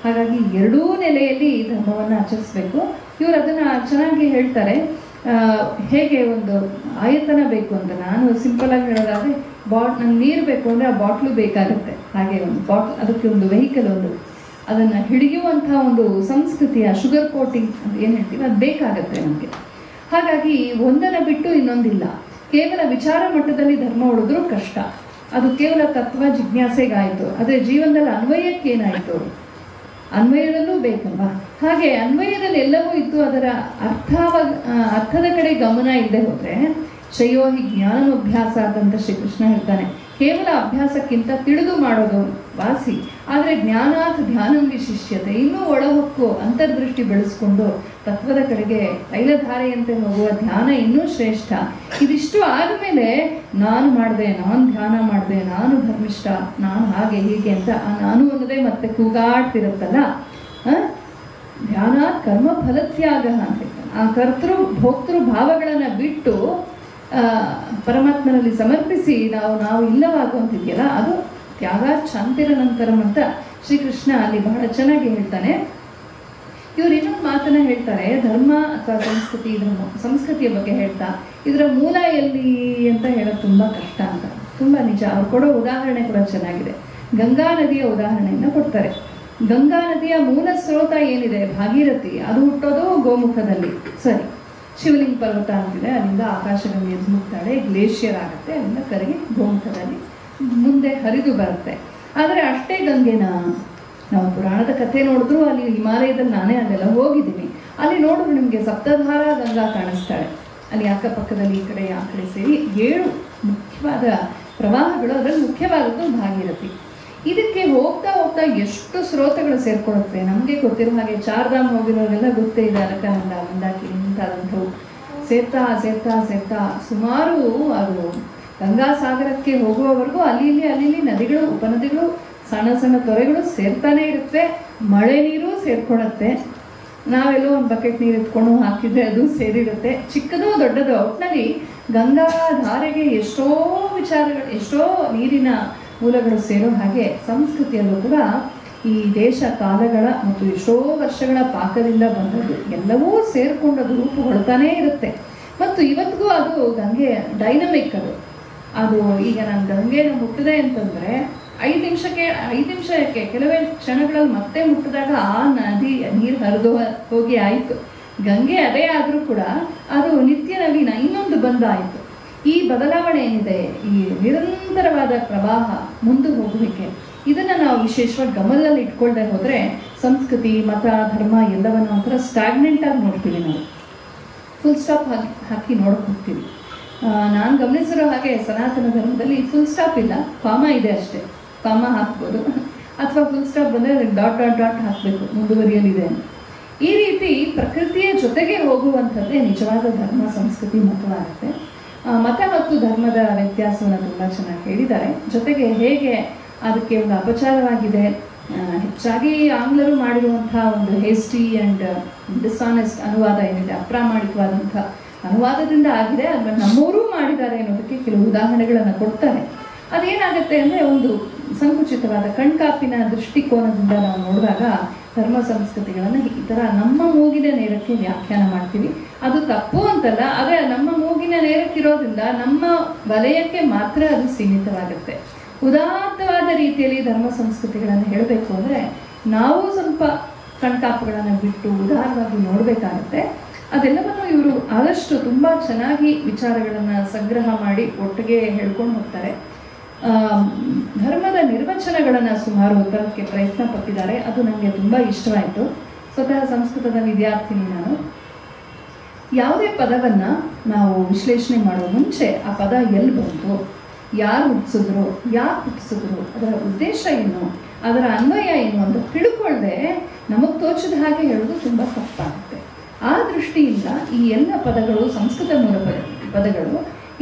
ಹಾಗಾಗಿ 2 ನೆಲೆಯಲ್ಲಿ ಧರ್ಮವನ್ನು ಆಚರಿಸಬೇಕು. ಇವರು ಅದನ್ನು ಚೆನ್ನಾಗಿ ಹೇಳ್ತಾರೆ. ಹೇಗೆ ಒಂದು ಆಯತನ ಬೇಕು ಅಂತ, ನಾನು ಸಿಂಪಲಾಗಿ ಹೇಳೋದಾದರೆ ನಂಗೆ ನೀರು ಬೇಕು ಅಂದರೆ ಆ ಬಾಟ್ಲು ಬೇಕಾಗುತ್ತೆ. ಹಾಗೆ ಒಂದು ಬಾಟ್ಲ್, ಅದಕ್ಕೆ ಒಂದು ವೆಹಿಕಲ್, ಒಂದು ಅದನ್ನು ಹಿಡಿಯುವಂಥ ಒಂದು ಸಂಸ್ಕೃತಿಯ ಶುಗರ್ ಕೋಟಿಂಗ್ ಅಂತ ಏನು ಹೇಳ್ತೀವಿ ಅದು ಬೇಕಾಗತ್ತೆ ನಮಗೆ. ಹಾಗಾಗಿ ಒಂದನ್ನು ಬಿಟ್ಟು ಇನ್ನೊಂದಿಲ್ಲ. ಕೇವಲ ವಿಚಾರ ಮಟ್ಟದಲ್ಲಿ ಧರ್ಮ ಉಳಿದ್ರೂ ಕಷ್ಟ. ಅದು ಕೇವಲ ತತ್ವ ಜಿಜ್ಞಾಸೆಗಾಯಿತು. ಆದರೆ ಜೀವನದಲ್ಲಿ ಅನ್ವಯಕ್ಕೇನಾಯಿತು? ಅನ್ವಯದಲ್ಲೂ ಬೇಕಲ್ವಾ? ಹಾಗೆ ಅನ್ವಯದಲ್ಲಿ ಎಲ್ಲವೂ ಇತ್ತು, ಅದರ ಅರ್ಥದ ಕಡೆ ಗಮನ ಇಲ್ಲದೆ ಹೋದರೆ ಶ್ರೇಯೋ ಹಿ ಜ್ಞಾನಮಭ್ಯಾಸ ಅಂತ ಶ್ರೀಕೃಷ್ಣ ಹೇಳ್ತಾನೆ. ಕೇವಲ ಅಭ್ಯಾಸಕ್ಕಿಂತ ತಿಳಿದು ಮಾಡೋದು ವಾಸಿ. ಆದರೆ ಜ್ಞಾನಾತ್ ಧ್ಯಾನಂ ವಿಶಿಷ್ಯತೆ, ಇನ್ನೂ ಒಳಹೊಕ್ಕು ಅಂತರ್ದೃಷ್ಟಿ ಬೆಳೆಸ್ಕೊಂಡು ತತ್ವದ ಕಡೆಗೆ ತೈಲಧಾರೆಯಂತೆ ಹೋಗುವ ಧ್ಯಾನ ಇನ್ನೂ ಶ್ರೇಷ್ಠ. ಇದಿಷ್ಟು ಆದಮೇಲೆ ನಾನು ಮಾಡಿದೆ, ನಾನು ಧ್ಯಾನ ಮಾಡಿದೆ, ನಾನು ಧರ್ಮಿಷ್ಠ, ನಾನು ಹಾಗೆ ಹೀಗೆ ಅಂತ ಆ ನಾನು ಅನ್ನೋದೇ ಮತ್ತೆ ಕೂಗಾಡ್ತಿರುತ್ತಲ್ಲ. ಧ್ಯಾನಾತ್ ಕರ್ಮ ಫಲತ್ಯಾಗ ಅಂತ ಹೇಳ್ತಾನೆ. ಆ ಕರ್ತೃ ಭೋಕ್ತೃ ಭಾವಗಳನ್ನು ಬಿಟ್ಟು ಪರಮಾತ್ಮನಲ್ಲಿ ಸಮರ್ಪಿಸಿ ನಾವು ಇಲ್ಲವಾಗುವಂತಿದೆಯಲ್ಲ, ಅದು ತ್ಯಾಗ ಶಾಂತಿರ ನಂತರಂ ಅಂತ ಶ್ರೀಕೃಷ್ಣ ಅಲ್ಲಿ ಬಹಳ ಚೆನ್ನಾಗಿ ಹೇಳ್ತಾನೆ. ಇವರು ಇನ್ನೊಂದು ಮಾತನ್ನ ಹೇಳ್ತಾರೆ, ಧರ್ಮ ಅಥವಾ ಸಂಸ್ಕೃತಿಯ ಬಗ್ಗೆ ಹೇಳ್ತಾ ಇದರ ಮೂಲ ಎಲ್ಲಿ ಅಂತ ಹೇಳೋದು ತುಂಬ ಕಷ್ಟ ಅಂತ. ತುಂಬ ನಿಜ. ಅವ್ರು ಕೊಡೋ ಉದಾಹರಣೆ ಕೂಡ ಚೆನ್ನಾಗಿದೆ. ಗಂಗಾ ನದಿಯ ಉದಾಹರಣೆಯನ್ನು ಕೊಡ್ತಾರೆ. ಗಂಗಾ ನದಿಯ ಮೂಲ ಸ್ರೋತ ಏನಿದೆ ಭಾಗೀರಥಿ, ಅದು ಹುಟ್ಟೋದು ಗೋಮುಖದಲ್ಲಿ. ಸರಿ, ಶಿವಲಿಂಗ ಪರ್ವತ ಅಂತಿದೆ, ಅಲ್ಲಿಂದ ಆಕಾಶಗಂಗೆ ಧುಮುಕ್ತಾಳೆ, ಗ್ಲೇಷಿಯರ್ ಆಗುತ್ತೆ, ಅಲ್ಲಿಂದ ಕರಗಿ ಗೋಮುಖದಲ್ಲಿ ಮುಂದೆ ಹರಿದು ಬರುತ್ತೆ. ಆದರೆ ಅಷ್ಟೇ ಗಂಗೆನ ನಾವು ಪುರಾಣದ ಕಥೆ ನೋಡಿದ್ರು, ಅಲ್ಲಿ ಹಿಮಾಲಯದಲ್ಲಿ ನಾನೇ ಅಲ್ಲೆಲ್ಲ ಹೋಗಿದ್ದೀನಿ, ಅಲ್ಲಿ ನೋಡಿದ್ರು ನಿಮಗೆ ಸಪ್ತಧಾರ ಗಂಗಾ ಕಾಣಿಸ್ತಾಳೆ. ಅಲ್ಲಿ ಅಕ್ಕಪಕ್ಕದಲ್ಲಿ ಈ ಕಡೆ ಆ ಕಡೆ ಸೇರಿ 7 ಮುಖ್ಯವಾದ ಪ್ರವಾಹಗಳು, ಅದರಲ್ಲಿ ಮುಖ್ಯವಾದದ್ದು ಭಾಗೀರಥಿ. ಇದಕ್ಕೆ ಹೋಗ್ತಾ ಹೋಗ್ತಾ ಎಷ್ಟು ಸ್ರೋತಗಳು ಸೇರ್ಕೊಳ್ಳುತ್ತೆ. ನಮಗೆ ಗೊತ್ತಿರೋ ಹಾಗೆ ಚಾರ್ಧಾಮ್ ಹೋಗಿರೋರೆಲ್ಲ ಗೊತ್ತೇ ಇದೆ, ಅಲಕನಂದ, ಮಂದಾಕಿನಿ ಮುಂತಾದಂಥವು ಸೇರ್ತಾ ಸೇರ್ತಾ ಸೇರ್ತಾ ಸುಮಾರು ಅದು ಗಂಗಾ ಸಾಗರಕ್ಕೆ ಹೋಗುವವರೆಗೂ ಅಲ್ಲಿ ನದಿಗಳು, ಉಪನದಿಗಳು, ಸಣ್ಣ ಸಣ್ಣ ತೊರೆಗಳು ಸೇರ್ತಾನೆ ಇರುತ್ತೆ. ಮಳೆ ನೀರು ಸೇರ್ಕೊಳತ್ತೆ. ನಾವೆಲ್ಲೋ ಒಂದು ಬಕೆಟ್ ನೀರು ಎತ್ಕೊಂಡು ಹಾಕಿದ್ರೆ ಅದು ಸೇರಿರುತ್ತೆ. ಚಿಕ್ಕದೋ ದೊಡ್ಡದೋ, ಒಟ್ಟಿನಲ್ಲಿ ಗಂಗಾ ಧಾರೆಗೆ ಎಷ್ಟೋ ವಿಚಾರಗಳು, ಎಷ್ಟೋ ನೀರಿನ ಮೂಲಗಳು ಸೇರೋ ಹಾಗೆ ಸಂಸ್ಕೃತಿಯಲ್ಲೂ ಕೂಡ ಈ ದೇಶ ಕಾಲಗಳ ಮತ್ತು ಎಷ್ಟೋ ವರ್ಷಗಳ ಪಾಕದಿಂದ ಬಂದದ್ದು ಎಲ್ಲವೂ ಸೇರ್ಕೊಂಡದು ರೂಪುಗೊಳ್ತಾನೇ ಇರುತ್ತೆ. ಮತ್ತು ಇವತ್ತಿಗೂ ಅದು ಗಂಗೆ ಡೈನಮಿಕ್. ಅದು ಈಗ ನಾನು ಗಂಗೆನ ಮುಟ್ಟಿದೆ ಅಂತಂದರೆ 5 ನಿಮಿಷಕ್ಕೆ ಕೆಲವೇ ಕ್ಷಣಗಳಲ್ಲಿ ಮತ್ತೆ ಮುಟ್ಟಿದಾಗ ಆ ನದಿ ನೀರು ಹರಿದು ಹೋಗಿ ಆಯಿತು. ಗಂಗೆ ಅದೇ ಆದರೂ ಕೂಡ ಅದು ನಿತ್ಯ ನವೀನ ಇನ್ನೊಂದು ಬಂದ ಆಯಿತು. ಈ ಬದಲಾವಣೆ ಏನಿದೆ, ಈ ನಿರಂತರವಾದ ಪ್ರವಾಹ, ಮುಂದೆ ಹೋಗಲಿಕ್ಕೆ, ಇದನ್ನು ನಾವು ವಿಶೇಷವಾಗಿ ಗಮನದಲ್ಲಿ ಇಟ್ಕೊಳ್ದೆ ಹೋದರೆ ಸಂಸ್ಕೃತಿ, ಮತ, ಧರ್ಮ ಎಲ್ಲವನ್ನು ಒಂಥರ ಸ್ಟಾಗ್ನೆಂಟಾಗಿ ನೋಡ್ತೀವಿ. ನಾವು ಫುಲ್ ಸ್ಟಾಪ್ ಹಾಕಿ ನೋಡಕ್ಕೆ ಹೋಗ್ತೀವಿ. ನಾನು ಗಮನಿಸಿರೋ ಹಾಗೆ ಸನಾತನ ಧರ್ಮದಲ್ಲಿ ಫುಲ್ ಸ್ಟಾಪ್ ಇಲ್ಲ, ಕಾಮ ಇದೆ ಅಷ್ಟೇ. ಕಾಮ ಹಾಕ್ಬೋದು, ಅಥವಾ ಫುಲ್ ಸ್ಟಾಪ್ ಬಂದರೆ ಡಾಟ್ ಡಾಟ್ ಡಾಟ್ ಹಾಕಬೇಕು, ಮುಂದುವರಿಯಲಿದೆ ಅಂತ. ಈ ರೀತಿ ಪ್ರಕೃತಿಯ ಜೊತೆಗೆ ಹೋಗುವಂಥದ್ದೇ ನಿಜವಾದ ಧರ್ಮ, ಸಂಸ್ಕೃತಿ, ಮತವಾಗುತ್ತೆ. ಮತ ಮತ್ತು ಧರ್ಮದ ವ್ಯತ್ಯಾಸವನ್ನು ತುಂಬ ಚೆನ್ನಾಗಿ ಹೇಳಿದ್ದಾರೆ. ಜೊತೆಗೆ ಹೇಗೆ ಅದಕ್ಕೆ ಒಂದು ಅಪಚಾರವಾಗಿದೆ, ಹೆಚ್ಚಾಗಿ ಆಂಗ್ಲರು ಮಾಡಿರುವಂಥ ಒಂದು ಹೇಸ್ಟಿ ಆ್ಯಂಡ್ ಡಿಸಾನೆಸ್ಟ್ ಅನುವಾದ ಏನಿದೆ, ಅಪ್ರಾಮಾಣಿಕವಾದಂಥ ಅನುವಾದದಿಂದ ಆಗಿದೆ, ಅದನ್ನು ನಮ್ಮೂರೂ ಮಾಡಿದ್ದಾರೆ ಅನ್ನೋದಕ್ಕೆ ಕೆಲವು ಉದಾಹರಣೆಗಳನ್ನು ಕೊಡ್ತಾರೆ. ಅದೇನಾಗುತ್ತೆ ಅಂದರೆ, ಒಂದು ಸಂಕುಚಿತವಾದ ಕಣ್ಕಾಪಿನ ದೃಷ್ಟಿಕೋನದಿಂದ ನಾವು ನೋಡಿದಾಗ ಧರ್ಮ ಸಂಸ್ಕೃತಿಗಳನ್ನು ಈ ಥರ ನಮ್ಮ ಮೂಗಿನ ನೇರಕ್ಕೆ ವ್ಯಾಖ್ಯಾನ ಮಾಡ್ತೀವಿ. ಅದು ತಪ್ಪು ಅಂತಲ್ಲ, ಆದರೆ ನಮ್ಮ ಮೂಗಿನ ನೇರಕ್ಕಿರೋದ್ರಿಂದ ನಮ್ಮ ವಲಯಕ್ಕೆ ಮಾತ್ರ ಅದು ಸೀಮಿತವಾಗುತ್ತೆ. ಉದಾತ್ತವಾದ ರೀತಿಯಲ್ಲಿ ಧರ್ಮ ಸಂಸ್ಕೃತಿಗಳನ್ನು ಹೇಳಬೇಕು ಅಂದರೆ ನಾವು ಸ್ವಲ್ಪ ಕಣ್ಕಾಪುಗಳನ್ನು ಬಿಟ್ಟು ಉದಾರವಾಗಿ ನೋಡಬೇಕಾಗುತ್ತೆ. ಅದೆಲ್ಲವನ್ನು ಇವರು ಆದಷ್ಟು ತುಂಬ ಚೆನ್ನಾಗಿ ವಿಚಾರಗಳನ್ನು ಸಂಗ್ರಹ ಮಾಡಿ ಒಟ್ಟಿಗೆ ಹೇಳ್ಕೊಂಡು ಹೋಗ್ತಾರೆ. ಧರ್ಮದ ನಿರ್ವಚನಗಳನ್ನು ಸುಮಾರು ಓದೋಕ್ಕೆ ಪ್ರಯತ್ನ ಪಟ್ಟಿದ್ದಾರೆ. ಅದು ನನಗೆ ತುಂಬ ಇಷ್ಟವಾಯಿತು. ಸ್ವತಃ ಸಂಸ್ಕೃತದ ವಿದ್ಯಾರ್ಥಿನಿ ನಾನು. ಯಾವುದೇ ಪದವನ್ನು ನಾವು ವಿಶ್ಲೇಷಣೆ ಮಾಡುವ ಮುಂಚೆ ಆ ಪದ ಎಲ್ಲಿ ಬಂತು, ಯಾರು ಹುಟ್ಟಿಸಿದ್ರು, ಯಾಕೆ ಹುಟ್ಟಿಸಿದ್ರು, ಅದರ ಉದ್ದೇಶ ಏನು, ಅದರ ಅನ್ವಯ ಏನು ಅಂತ ತಿಳ್ಕೊಳ್ಳದೆ ನಮಗೆ ತೋಚಿದ ಹಾಗೆ ಹೇಳೋದು ತುಂಬ ತಪ್ಪಾಗುತ್ತೆ. ಆ ದೃಷ್ಟಿಯಿಂದ ಈ ಎಲ್ಲ ಪದಗಳು ಸಂಸ್ಕೃತ ಮೂಲ ಪದಗಳು,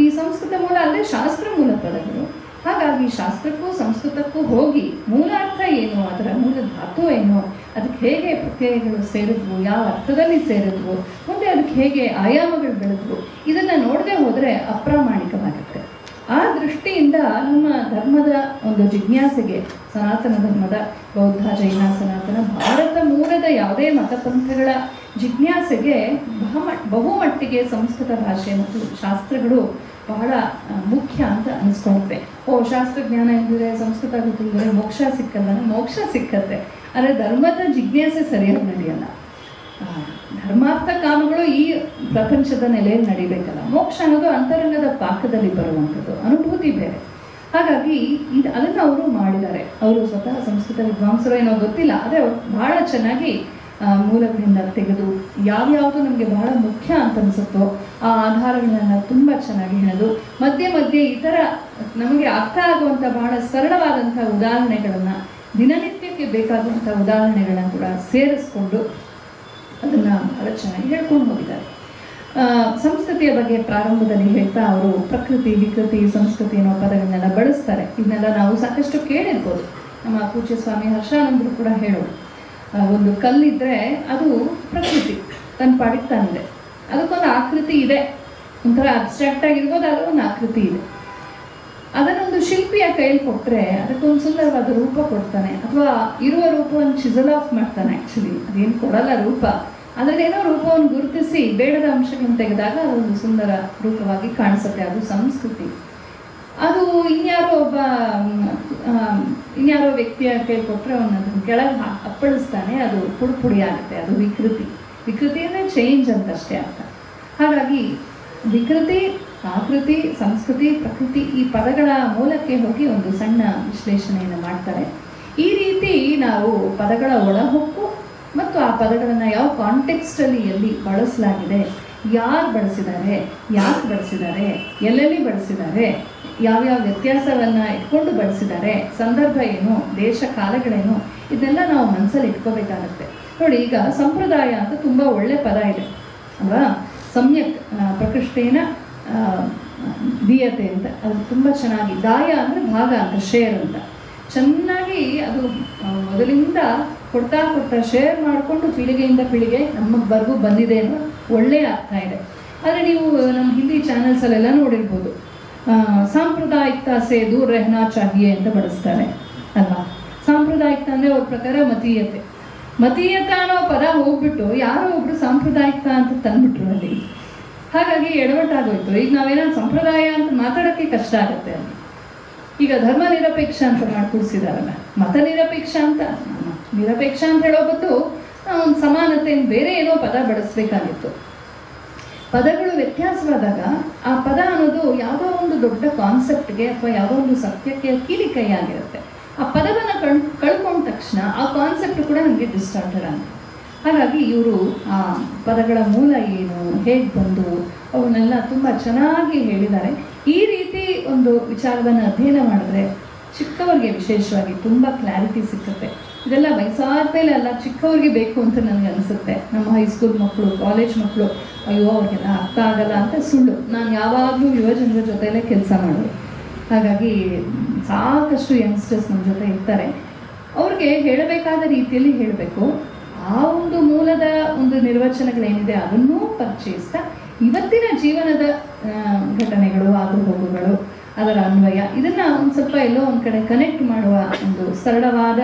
ಈ ಸಂಸ್ಕೃತ ಮೂಲ ಅಲ್ಲದೆ ಶಾಸ್ತ್ರ ಮೂಲ ಪದಗಳು. ಹಾಗಾಗಿ ಶಾಸ್ತ್ರಕ್ಕೂ ಸಂಸ್ಕೃತಕ್ಕೂ ಹೋಗಿ ಮೂಲಾರ್ಥ ಏನು, ಅದರ ಮೂಲ ಧಾತು ಏನು, ಅದಕ್ಕೆ ಹೇಗೆ ಪ್ರತ್ಯಯಗಳು ಸೇರಿದ್ವು, ಯಾವ ಅರ್ಥದಲ್ಲಿ ಸೇರಿದ್ವು, ಮುಂದೆ ಅದಕ್ಕೆ ಹೇಗೆ ಆಯಾಮಗಳು ಬೆಳೆದ್ವು, ಇದನ್ನು ನೋಡದೆ ಹೋದರೆ ಅಪ್ರಾಮಾಣಿಕವಾಗುತ್ತೆ. ಆ ದೃಷ್ಟಿಯಿಂದ ನಮ್ಮ ಧರ್ಮದ ಒಂದು ಜಿಜ್ಞಾಸೆಗೆ, ಸನಾತನ ಧರ್ಮದ ಬೌದ್ಧ, ಜೈನ, ಸನಾತನ, ಭಾರತ ಮೂಲದ ಯಾವುದೇ ಮತಪಂಥಗಳ ಜಿಜ್ಞಾಸೆಗೆ ಬಹುಮಟ್ಟಿಗೆ ಸಂಸ್ಕೃತ ಭಾಷೆ ಮತ್ತು ಶಾಸ್ತ್ರಗಳು ಬಹಳ ಮುಖ್ಯ ಅಂತ ಅನಿಸ್ಕೊಳುತ್ತೆ. ಶಾಸ್ತ್ರಜ್ಞಾನ ಎಂದರೆ ಸಂಸ್ಕೃತ ಗೊತ್ತಿದ್ದರೆ ಮೋಕ್ಷ ಸಿಕ್ಕಲ್ಲ, ಮೋಕ್ಷ ಸಿಕ್ಕತ್ತೆ, ಆದರೆ ಧರ್ಮದ ಜಿಜ್ಞಾಸೆ ಸರಿಯಾಗಿ ನಡೆಯಲ್ಲ. ಧರ್ಮಾರ್ಥ ಕಾಮಗಳು ಈ ಪ್ರಪಂಚದ ನೆಲೆಯಲ್ಲಿ ನಡಿಬೇಕಲ್ಲ. ಮೋಕ್ಷ ಅನ್ನೋದು ಅಂತರಂಗದ ಪಾಕದಲ್ಲಿ ಬರುವಂಥದ್ದು, ಅನುಭೂತಿ ಬೇರೆ. ಹಾಗಾಗಿ ಅದನ್ನು ಅವರು ಮಾಡಿದ್ದಾರೆ. ಅವರು ಸ್ವತಃ ಸಂಸ್ಕೃತ ವಿದ್ವಾಂಸರು ಏನೋ ಗೊತ್ತಿಲ್ಲ, ಆದರೆ ಬಹಳ ಚೆನ್ನಾಗಿ ಮೂಲಗಳಿಂದ ತೆಗೆದು ಯಾವ್ಯಾವುದು ನಮಗೆ ಬಹಳ ಮುಖ್ಯ ಅಂತ ಅನಿಸುತ್ತೋ ಆ ಆಧಾರಗಳನ್ನು ತುಂಬ ಚೆನ್ನಾಗಿ ಹೇಳೋದು. ಮಧ್ಯೆ ಮಧ್ಯೆ ಈ ಥರ ನಮಗೆ ಅರ್ಥ ಆಗುವಂಥ ಬಹಳ ಸರಳವಾದಂಥ ಉದಾಹರಣೆಗಳನ್ನು, ದಿನನಿತ್ಯಕ್ಕೆ ಬೇಕಾಗುವಂಥ ಉದಾಹರಣೆಗಳನ್ನು ಕೂಡ ಸೇರಿಸ್ಕೊಂಡು ಅದನ್ನು ಬಹಳ ಚೆನ್ನಾಗಿ ಹೇಳ್ಕೊಂಡು ಹೋಗಿದ್ದಾರೆ. ಸಂಸ್ಕೃತಿಯ ಬಗ್ಗೆ ಪ್ರಾರಂಭದಲ್ಲಿ ಹೇಳ್ತಾ ಅವರು ಪ್ರಕೃತಿ, ವಿಕೃತಿ, ಸಂಸ್ಕೃತಿ ಅನ್ನೋ ಪದಗಳನ್ನೆಲ್ಲ ಬಳಸ್ತಾರೆ. ಇದನ್ನೆಲ್ಲ ನಾವು ಸಾಕಷ್ಟು ಕೇಳಿರ್ಬೋದು. ನಮ್ಮ ಪೂಜ್ಯ ಸ್ವಾಮಿ ಹರ್ಷಾನಂದರು ಕೂಡ ಹೇಳೋರು. ಒಂದು ಕಲ್ಲಿದ್ರೆ ಅದು ಪ್ರಕೃತಿ ತನ್ನ ಪಾಡಿಗೆ ತಾನಿದೆ, ಅದಕ್ಕೊಂದು ಆಕೃತಿ ಇದೆ, ಒಂಥರ ಅಬ್ಸ್ಟ್ರಾಕ್ಟ್ ಆಗಿರ್ಬೋದು, ಅದರ ಒಂದು ಆಕೃತಿ ಇದೆ. ಅದನ್ನೊಂದು ಶಿಲ್ಪಿಯ ಕೈಯಲ್ಲಿ ಕೊಟ್ಟರೆ ಅದಕ್ಕೊಂದು ಸುಂದರವಾದ ರೂಪ ಕೊಡ್ತಾನೆ, ಅಥವಾ ಇರುವ ರೂಪವನ್ನು ಚಿಸಲ್ ಆಫ್ ಮಾಡ್ತಾನೆ. ಆ್ಯಕ್ಚುಲಿ ಅದೇನು ಕೊಡಲ್ಲ ರೂಪ, ಅದರಲ್ಲೇನೋ ರೂಪವನ್ನು ಗುರುತಿಸಿ ಬೇಡದ ಅಂಶಗಳನ್ನು ತೆಗೆದಾಗ ಅದೊಂದು ಸುಂದರ ರೂಪವಾಗಿ ಕಾಣಿಸುತ್ತೆ. ಅದು ಸಂಸ್ಕೃತಿ. ಅದು ಇನ್ಯಾರೋ ವ್ಯಕ್ತಿಯ ಕೈ ಕೊಟ್ಟರೆ ಅವನು ಅದನ್ನು ಕೆಳಗೆ ಅಪ್ಪಳಿಸ್ತಾನೆ, ಅದು ಪುಡಿ ಆಗುತ್ತೆ. ಅದು ವಿಕೃತಿ. ವಿಕೃತಿ ಅಂದರೆ ಚೇಂಜ್ ಅಂತಷ್ಟೇ ಅರ್ಥ. ಹಾಗಾಗಿ ವಿಕೃತಿ, ಆಕೃತಿ, ಸಂಸ್ಕೃತಿ, ಪ್ರಕೃತಿ ಈ ಪದಗಳ ಮೂಲಕ್ಕೆ ಹೋಗಿ ಒಂದು ಸಣ್ಣ ವಿಶ್ಲೇಷಣೆಯನ್ನು ಮಾಡ್ತಾರೆ. ಈ ರೀತಿ ನಾವು ಪದಗಳ ಒಳಹೊಕ್ಕು ಮತ್ತು ಆ ಪದಗಳನ್ನು ಯಾವ ಕಾಂಟೆಕ್ಸ್ಟಲ್ಲಿ ಎಲ್ಲಿ ಬಳಸಲಾಗಿದೆ, ಯಾರು ಬಳಸಿದ್ದಾರೆ, ಯಾಕೆ ಬಳಸಿದ್ದಾರೆ, ಎಲ್ಲೆಲ್ಲಿ ಬಳಸಿದ್ದಾರೆ, ಯಾವ್ಯಾವ ವ್ಯತ್ಯಾಸವನ್ನು ಇಟ್ಕೊಂಡು ಬಳಸಿದ್ದಾರೆ, ಸಂದರ್ಭ ಏನು, ದೇಶ ಕಾಲಗಳೇನು, ಇದನ್ನೆಲ್ಲ ನಾವು ಮನಸ್ಸಲ್ಲಿ ಇಟ್ಕೋಬೇಕಾಗತ್ತೆ. ನೋಡಿ, ಈಗ ಸಂಪ್ರದಾಯ ಅಂತ ತುಂಬ ಒಳ್ಳೆ ಪದ ಇದೆ ಅಲ್ವಾ? ಸಮ್ಯಕ್ ಪ್ರಕೃಷ್ಟೇನ ದೀಯತೆ ಅಂತ, ಅದು ತುಂಬ ಚೆನ್ನಾಗಿ. ದಾಯ ಅಂದರೆ ಭಾಗ ಅಂತ, ಶೇರ್ ಅಂತ ಚೆನ್ನಾಗಿ ಅದು ಮೊದಲಿಂದ ಕೊಡ್ತಾ ಶೇರ್ ಮಾಡಿಕೊಂಡು ಪೀಳಿಗೆಯಿಂದ ಪೀಳಿಗೆ ನಮಗ್ವರೆಗೂ ಬಂದಿದೆ ಅನ್ನೋ ಒಳ್ಳೆಯ ಅರ್ಥ ಇದೆ. ಆದರೆ ನೀವು ನಮ್ಮ ಹಿಂದಿ ಚಾನೆಲ್ಸಲ್ಲೆಲ್ಲ ನೋಡಿರ್ಬೋದು, ಸಾಂಪ್ರದಾಯಿಕತಾ ಸೇ ದೂರ ರೆಹನಾ ಚಾಹಿಯೆ ಅಂತ ಬಳಸ್ತಾರೆ ಅಲ್ವಾ? ಸಾಂಪ್ರದಾಯಿಕತಾ ಅಂದರೆ ಅವ್ರ ಪ್ರಕಾರ ಮತೀಯತೆ. ಮತೀಯತಾ ಅನ್ನೋ ಪದ ಹೋಗ್ಬಿಟ್ಟು ಯಾರೋ ಒಬ್ರು ಸಾಂಪ್ರದಾಯಿಕ ಅಂತ ತಂದ್ಬಿಟ್ರು ಅಲ್ಲಿ. ಹಾಗಾಗಿ ಎಡವಟ್ಟಾಗೋಯ್ತು. ಈಗ ನಾವೇನಾದ್ರು ಸಂಪ್ರದಾಯ ಅಂತ ಮಾತಾಡೋಕ್ಕೆ ಕಷ್ಟ ಆಗುತ್ತೆ ಅಲ್ಲಿ. ಈಗ ಧರ್ಮ ನಿರಪೇಕ್ಷ ಅಂತ ಮಾಡ್ಕೊಡ್ಸಿದಾರಲ್ಲ, ಮತ ನಿರಪೇಕ್ಷ ಅಂತ. ನಿರಪೇಕ್ಷ ಅಂತ ಹೇಳೋ ಬದಲು ಒಂದು ಸಮಾನತೆ, ಬೇರೆ ಏನೋ ಪದ ಬಳಸಬೇಕಾಗಿತ್ತು. ಪದಗಳು ವ್ಯತ್ಯಾಸವಾದಾಗ ಆ ಪದ ಅನ್ನೋದು ಯಾವುದೋ ಒಂದು ದೊಡ್ಡ ಕಾನ್ಸೆಪ್ಟ್ಗೆ ಅಥವಾ ಯಾವುದೋ ಒಂದು ಸತ್ಯಕ್ಕೆ ಕೀಲಿಕೈಯಾಗಿರುತ್ತೆ. ಆ ಪದವನ್ನು ಕಳ್ಕೊಂಡ ತಕ್ಷಣ ಆ ಕಾನ್ಸೆಪ್ಟ್ ಕೂಡ ನಮಗೆ ಡಿಸ್ಟಾರ್ಟರ್ ಆಗುತ್ತೆ. ಹಾಗಾಗಿ ಇವರು ಆ ಪದಗಳ ಮೂಲ ಏನು, ಹೇಗೆ ಬಂದು ಅವನ್ನೆಲ್ಲ ತುಂಬ ಚೆನ್ನಾಗಿ ಹೇಳಿದ್ದಾರೆ. ಈ ರೀತಿ ಒಂದು ವಿಚಾರವನ್ನು ಅಧ್ಯಯನ ಮಾಡಿದ್ರೆ ಚಿಕ್ಕವರಿಗೆ ವಿಶೇಷವಾಗಿ ತುಂಬ ಕ್ಲಾರಿಟಿ ಸಿಕ್ಕುತ್ತೆ. ಇದೆಲ್ಲ ವಯಸ್ಸಾದ ಮೇಲೆ ಅಲ್ಲ, ಚಿಕ್ಕವರಿಗೆ ಬೇಕು ಅಂತ ನನಗೆ ಅನಿಸುತ್ತೆ. ನಮ್ಮ ಹೈಸ್ಕೂಲ್ ಮಕ್ಕಳು, ಕಾಲೇಜ್ ಮಕ್ಕಳು, ಅಯ್ಯೋ ಅವ್ರಿಗೆಲ್ಲ ಅರ್ಥ ಆಗಲ್ಲ ಅಂತ ಸುಳ್ಳು. ನಾನು ಯಾವಾಗಲೂ ಯುವಜನರ ಜೊತೆಯಲ್ಲೇ ಕೆಲಸ ಮಾಡೋದು. ಹಾಗಾಗಿ ಸಾಕಷ್ಟು ಯಂಗ್ಸ್ಟರ್ಸ್ ನಮ್ಮ ಜೊತೆ ಇರ್ತಾರೆ. ಅವ್ರಿಗೆ ಹೇಳಬೇಕಾದ ರೀತಿಯಲ್ಲಿ ಹೇಳಬೇಕು. ಆ ಒಂದು ಮೂಲದ ಒಂದು ನಿರ್ವಚನಗಳೇನಿದೆ ಅದನ್ನೂ ಪರಿಚಯಿಸ್ತಾ ಇವತ್ತಿನ ಜೀವನದ ಘಟನೆಗಳು, ಆಗು ಹೋಗುಗಳು, ಅದರ ಅನ್ವಯ, ಇದನ್ನು ಒಂದು ಸ್ವಲ್ಪ ಎಲ್ಲೋ ಒಂದು ಕಡೆ ಕನೆಕ್ಟ್ ಮಾಡುವ ಒಂದು ಸರಳವಾದ,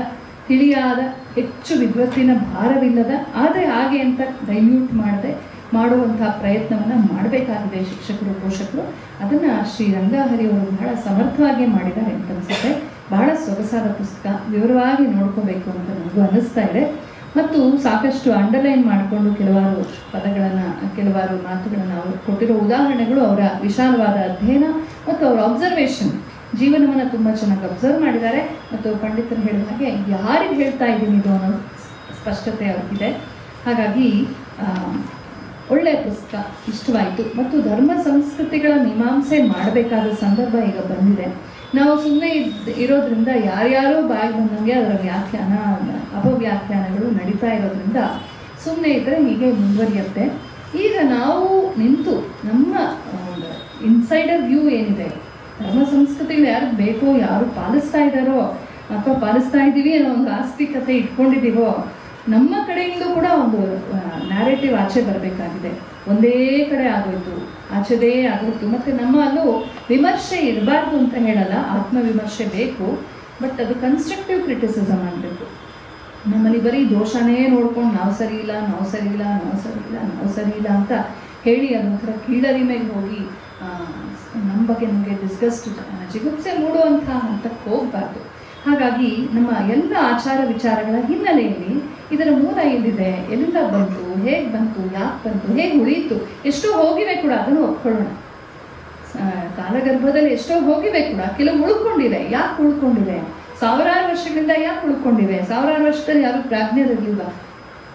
ತಿಳಿಯಾದ, ಹೆಚ್ಚು ವಿದ್ವತ್ತಿನ ಭಾರವಿಲ್ಲದ, ಆದರೆ ಹಾಗೆ ಅಂತ ಡೈಲ್ಯೂಟ್ ಮಾಡದೆ ಮಾಡುವಂತಹ ಪ್ರಯತ್ನವನ್ನು ಮಾಡಬೇಕಾಗಿದೆ ಶಿಕ್ಷಕರು, ಪೋಷಕರು. ಅದನ್ನು ಶ್ರೀ ರಂಗಹರಿ ಅವರು ಬಹಳ ಸಮರ್ಥವಾಗಿ ಮಾಡಿದ್ದಾರೆ ಅಂತ ಅನಿಸುತ್ತೆ. ಬಹಳ ಸೊಗಸಾದ ಪುಸ್ತಕ, ವಿವರವಾಗಿ ನೋಡ್ಕೋಬೇಕು ಅಂತ ನನಗೂ ಅನ್ನಿಸ್ತಾ ಇದೆ. ಮತ್ತು ಸಾಕಷ್ಟು ಅಂಡರ್ಲೈನ್ ಮಾಡಿಕೊಂಡು ಕೆಲವಾರು ಪದಗಳನ್ನು, ಕೆಲವಾರು ಮಾತುಗಳನ್ನು, ಅವರು ಕೊಟ್ಟಿರೋ ಉದಾಹರಣೆಗಳು, ಅವರ ವಿಶಾಲವಾದ ಅಧ್ಯಯನ ಮತ್ತು ಅವರ ಅಬ್ಸರ್ವೇಷನ್, ಜೀವನವನ್ನು ತುಂಬ ಚೆನ್ನಾಗಿ ಅಬ್ಸರ್ವ್ ಮಾಡಿದ್ದಾರೆ. ಮತ್ತು ಪಂಡಿತರು ಹೇಳಿದ ಹಾಗೆ ಯಾರಿಗೆ ಹೇಳ್ತಾ ಇದ್ದೀನಿ ಇದು ಅನ್ನೋ ಸ್ಪಷ್ಟತೆ ಅವ್ರಿಗಿದೆ. ಹಾಗಾಗಿ ಒಳ್ಳೆಯ ಪುಸ್ತಕ, ಇಷ್ಟವಾಯಿತು. ಮತ್ತು ಧರ್ಮ ಸಂಸ್ಕೃತಿಗಳ ಮೀಮಾಂಸೆ ಮಾಡಬೇಕಾದ ಸಂದರ್ಭ ಈಗ ಬಂದಿದೆ. ನಾವು ಸುಮ್ಮನೆ ಇರೋದ್ರಿಂದ ಯಾರ್ಯಾರೋ ಬಾಯಿಗೆ ಬಂದಂಗೆ ಅದರ ವ್ಯಾಖ್ಯಾನ, ಅಪವ್ಯಾಖ್ಯಾನಗಳು ನಡೀತಾ ಇರೋದ್ರಿಂದ ಸುಮ್ಮನೆ ಇದ್ದರೆ ಹೀಗೆ ಮುಂದುವರಿಯುತ್ತೆ. ಈಗ ನಾವು ನಿಂತು ನಮ್ಮ ಇನ್ಸೈಡರ್ ವ್ಯೂ ಏನಿದೆ, ಧರ್ಮ ಸಂಸ್ಕೃತಿಗಳು ಯಾರು ಬೇಕೋ, ಯಾರು ಪಾಲಿಸ್ತಾ ಇದ್ದಾರೋ ಅಥವಾ ಪಾಲಿಸ್ತಾ ಇದ್ದೀವಿ ಅನ್ನೋ ಒಂದು ಆಸ್ತಿಕತೆ ಇಟ್ಕೊಂಡಿದ್ದೀವೋ, ನಮ್ಮ ಕಡೆಯಿಂದ ಕೂಡ ಒಂದು ನ್ಯಾರೇಟಿವ್ ಆಚೆ ಬರಬೇಕಾಗಿದೆ. ಒಂದೇ ಕಡೆ ಆಗೋಯ್ತು, ಆಚೆದೇ ಆಗೋಯ್ತು. ಮತ್ತು ನಮ್ಮಲ್ಲೂ ವಿಮರ್ಶೆ ಇರಬಾರ್ದು ಅಂತ ಹೇಳಲ್ಲ, ಆತ್ಮವಿಮರ್ಶೆ ಬೇಕು, ಬಟ್ ಅದು ಕನ್ಸ್ಟ್ರಕ್ಟಿವ್ ಕ್ರಿಟಿಸಿಸಮ್ ಆಗಬೇಕು. ನಮ್ಮಲ್ಲಿ ಬರೀ ದೋಷನೇ ನೋಡ್ಕೊಂಡು ನಾವು ಸರಿ ಇಲ್ಲ, ನಾವು ಸರಿ ಇಲ್ಲ, ನಾವು ಸರಿ ಇಲ್ಲ, ನಾವು ಸರಿ ಇಲ್ಲ ಅಂತ ಹೇಳಿ ಅದೊಂಥರ ಕೀಳರಿಮೆಗೆ ಹೋಗಿ ನಮ್ಮ ಬಗ್ಗೆ ನಮಗೆ ಡಿಸ್ಗಸ್ಟ್, ಜಿಗುಪ್ಸೆ ಮೂಡುವಂಥ ಹಂತಕ್ಕೆ ಹೋಗಬಾರ್ದು. ಹಾಗಾಗಿ ನಮ್ಮ ಎಲ್ಲ ಆಚಾರ ವಿಚಾರಗಳ ಹಿನ್ನೆಲೆಯಲ್ಲಿ ಇದರ ಮೂಲ ಎಲ್ಲಿದೆ, ಎಲ್ಲಿಂದ ಬಂತು, ಹೇಗೆ ಬಂತು, ಯಾಕೆ ಬಂತು, ಹೇಗೆ ಉಳಿಯಿತು, ಎಷ್ಟೋ ಹೋಗಿವೆ ಕೂಡ, ಅದನ್ನು ಒಪ್ಕೊಳ್ಳೋಣ. ಕಾಲಗರ್ಭದಲ್ಲಿ ಎಷ್ಟೋ ಹೋಗಿವೆ ಕೂಡ, ಕೆಲವು ಉಳ್ಕೊಂಡಿವೆ. ಯಾಕೆ ಉಳ್ಕೊಂಡಿವೆ? ಸಾವಿರಾರು ವರ್ಷಗಳಿಂದ ಯಾಕೆ ಉಳ್ಕೊಂಡಿವೆ? ಸಾವಿರಾರು ವರ್ಷದಲ್ಲಿ ಯಾರು ಪ್ರಾಜ್ಞರಿರ್ಲಿಲ್ವಾ?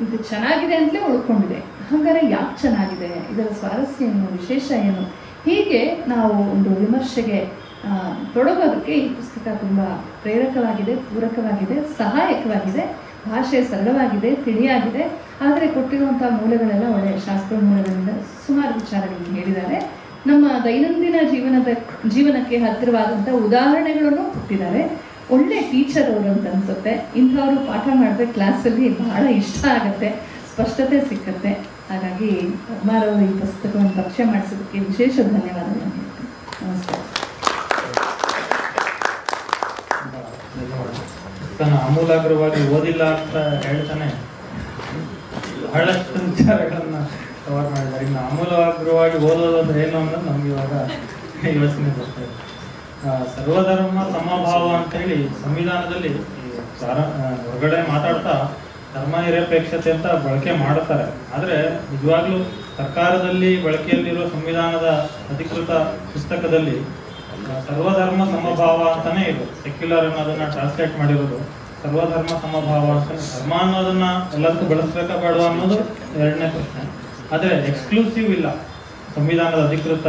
ಇದು ಚೆನ್ನಾಗಿದೆ ಅಂತಲೇ ಉಳ್ಕೊಂಡಿದೆ. ಹಾಗಾದರೆ ಯಾಕೆ ಚೆನ್ನಾಗಿದೆ, ಇದರ ಸ್ವಾರಸ್ಯ ಏನು, ವಿಶೇಷ ಏನು? ಹೀಗೆ ನಾವು ಒಂದು ವಿಮರ್ಶೆಗೆ ತೊಡಗೋದಕ್ಕೆ ಈ ಪುಸ್ತಕ ತುಂಬ ಪ್ರೇರಕವಾಗಿದೆ, ಪೂರಕವಾಗಿದೆ, ಸಹಾಯಕವಾಗಿದೆ. ಭಾಷೆ ಸರಳವಾಗಿದೆ, ತಿಳಿಯಾಗಿದೆ. ಆದರೆ ಕೊಟ್ಟಿರುವಂಥ ಮೂಲಗಳೆಲ್ಲ ಒಳ್ಳೆಯ ಶಾಸ್ತ್ರ ಮೂಲಗಳಿಂದ ಸುಮಾರು ವಿಚಾರಗಳನ್ನು ಹೇಳಿದ್ದಾರೆ. ನಮ್ಮ ದೈನಂದಿನ ಜೀವನಕ್ಕೆ ಹತ್ತಿರವಾದಂಥ ಉದಾಹರಣೆಗಳನ್ನು ಕೊಟ್ಟಿದ್ದಾರೆ. ಒಳ್ಳೆ ಟೀಚರ್ ಅವರು ಅಂತ ಅನ್ಸುತ್ತೆ. ಇಂಥವರು ಪಾಠ ಮಾಡಿದ್ರೆ ಕ್ಲಾಸಲ್ಲಿ ಬಹಳ ಇಷ್ಟ ಆಗುತ್ತೆ, ಸ್ಪಷ್ಟತೆ ಸಿಕ್ಕತ್ತೆ. ಹಾಗಾಗಿ ಪದ್ಮಾರವರು ಈ ಪುಸ್ತಕವನ್ನು ಪರಿಚಯ ಮಾಡಿಸೋದಕ್ಕೆ ವಿಶೇಷ ಧನ್ಯವಾದಗಳನ್ನು ಹೇಳ್ತೀನಿ. ನಮಸ್ಕಾರ. ನಾನು ಆಮೂಲಾಗ್ರವಾಗಿ ಓದಿಲ್ಲ ಅಂತ ಹೇಳ್ತಾನೆ ಬಹಳಷ್ಟು ವಿಚಾರಗಳನ್ನ ಕವರ್ ಮಾಡಿದ್ದಾರೆ. ಇನ್ನು ಆಮೂಲಾಗ್ರವಾಗಿ ಓದೋದು ಅಂದ್ರೆ ಏನು ಅನ್ನೋದು ನಮ್ಗೆ ಇವಾಗ ಯೋಚನೆ ಬರ್ತದೆ. ಸರ್ವಧರ್ಮ ಸಮಭಾವ ಅಂತೇಳಿ ಸಂವಿಧಾನದಲ್ಲಿ ಹೊರಗಡೆ ಮಾತಾಡ್ತಾ ಧರ್ಮ ನಿರಪೇಕ್ಷತೆ ಅಂತ ಬಳಕೆ ಮಾಡುತ್ತಾರೆ. ಆದರೆ ನಿಜವಾಗ್ಲೂ ಸರ್ಕಾರದಲ್ಲಿ ಬಳಕೆಯಲ್ಲಿರುವ ಸಂವಿಧಾನದ ಅಧಿಕೃತ ಪುಸ್ತಕದಲ್ಲಿ ಸರ್ವಧರ್ಮ ಸಮಭಾವ ಅಂತಾನೆ ಇದೆ. ಸೆಕ್ಯುಲರ್ ಅನ್ನೋದನ್ನ ಟ್ರಾನ್ಸ್ಲೇಟ್ ಮಾಡಿರೋದು ಸರ್ವಧರ್ಮ ಸಮಭಾವ ಅಂತ. ಧರ್ಮ ಅನ್ನೋದನ್ನ ಎಲ್ಲದಕ್ಕೂ ಬಳಸಬೇಕಾ ಬೇಡ ಅನ್ನೋದು ಎರಡನೇ ಪ್ರಶ್ನೆ. ಆದರೆ ಎಕ್ಸ್ಕ್ಲೂಸಿವ್ ಇಲ್ಲ ಸಂವಿಧಾನದ ಅಧಿಕೃತ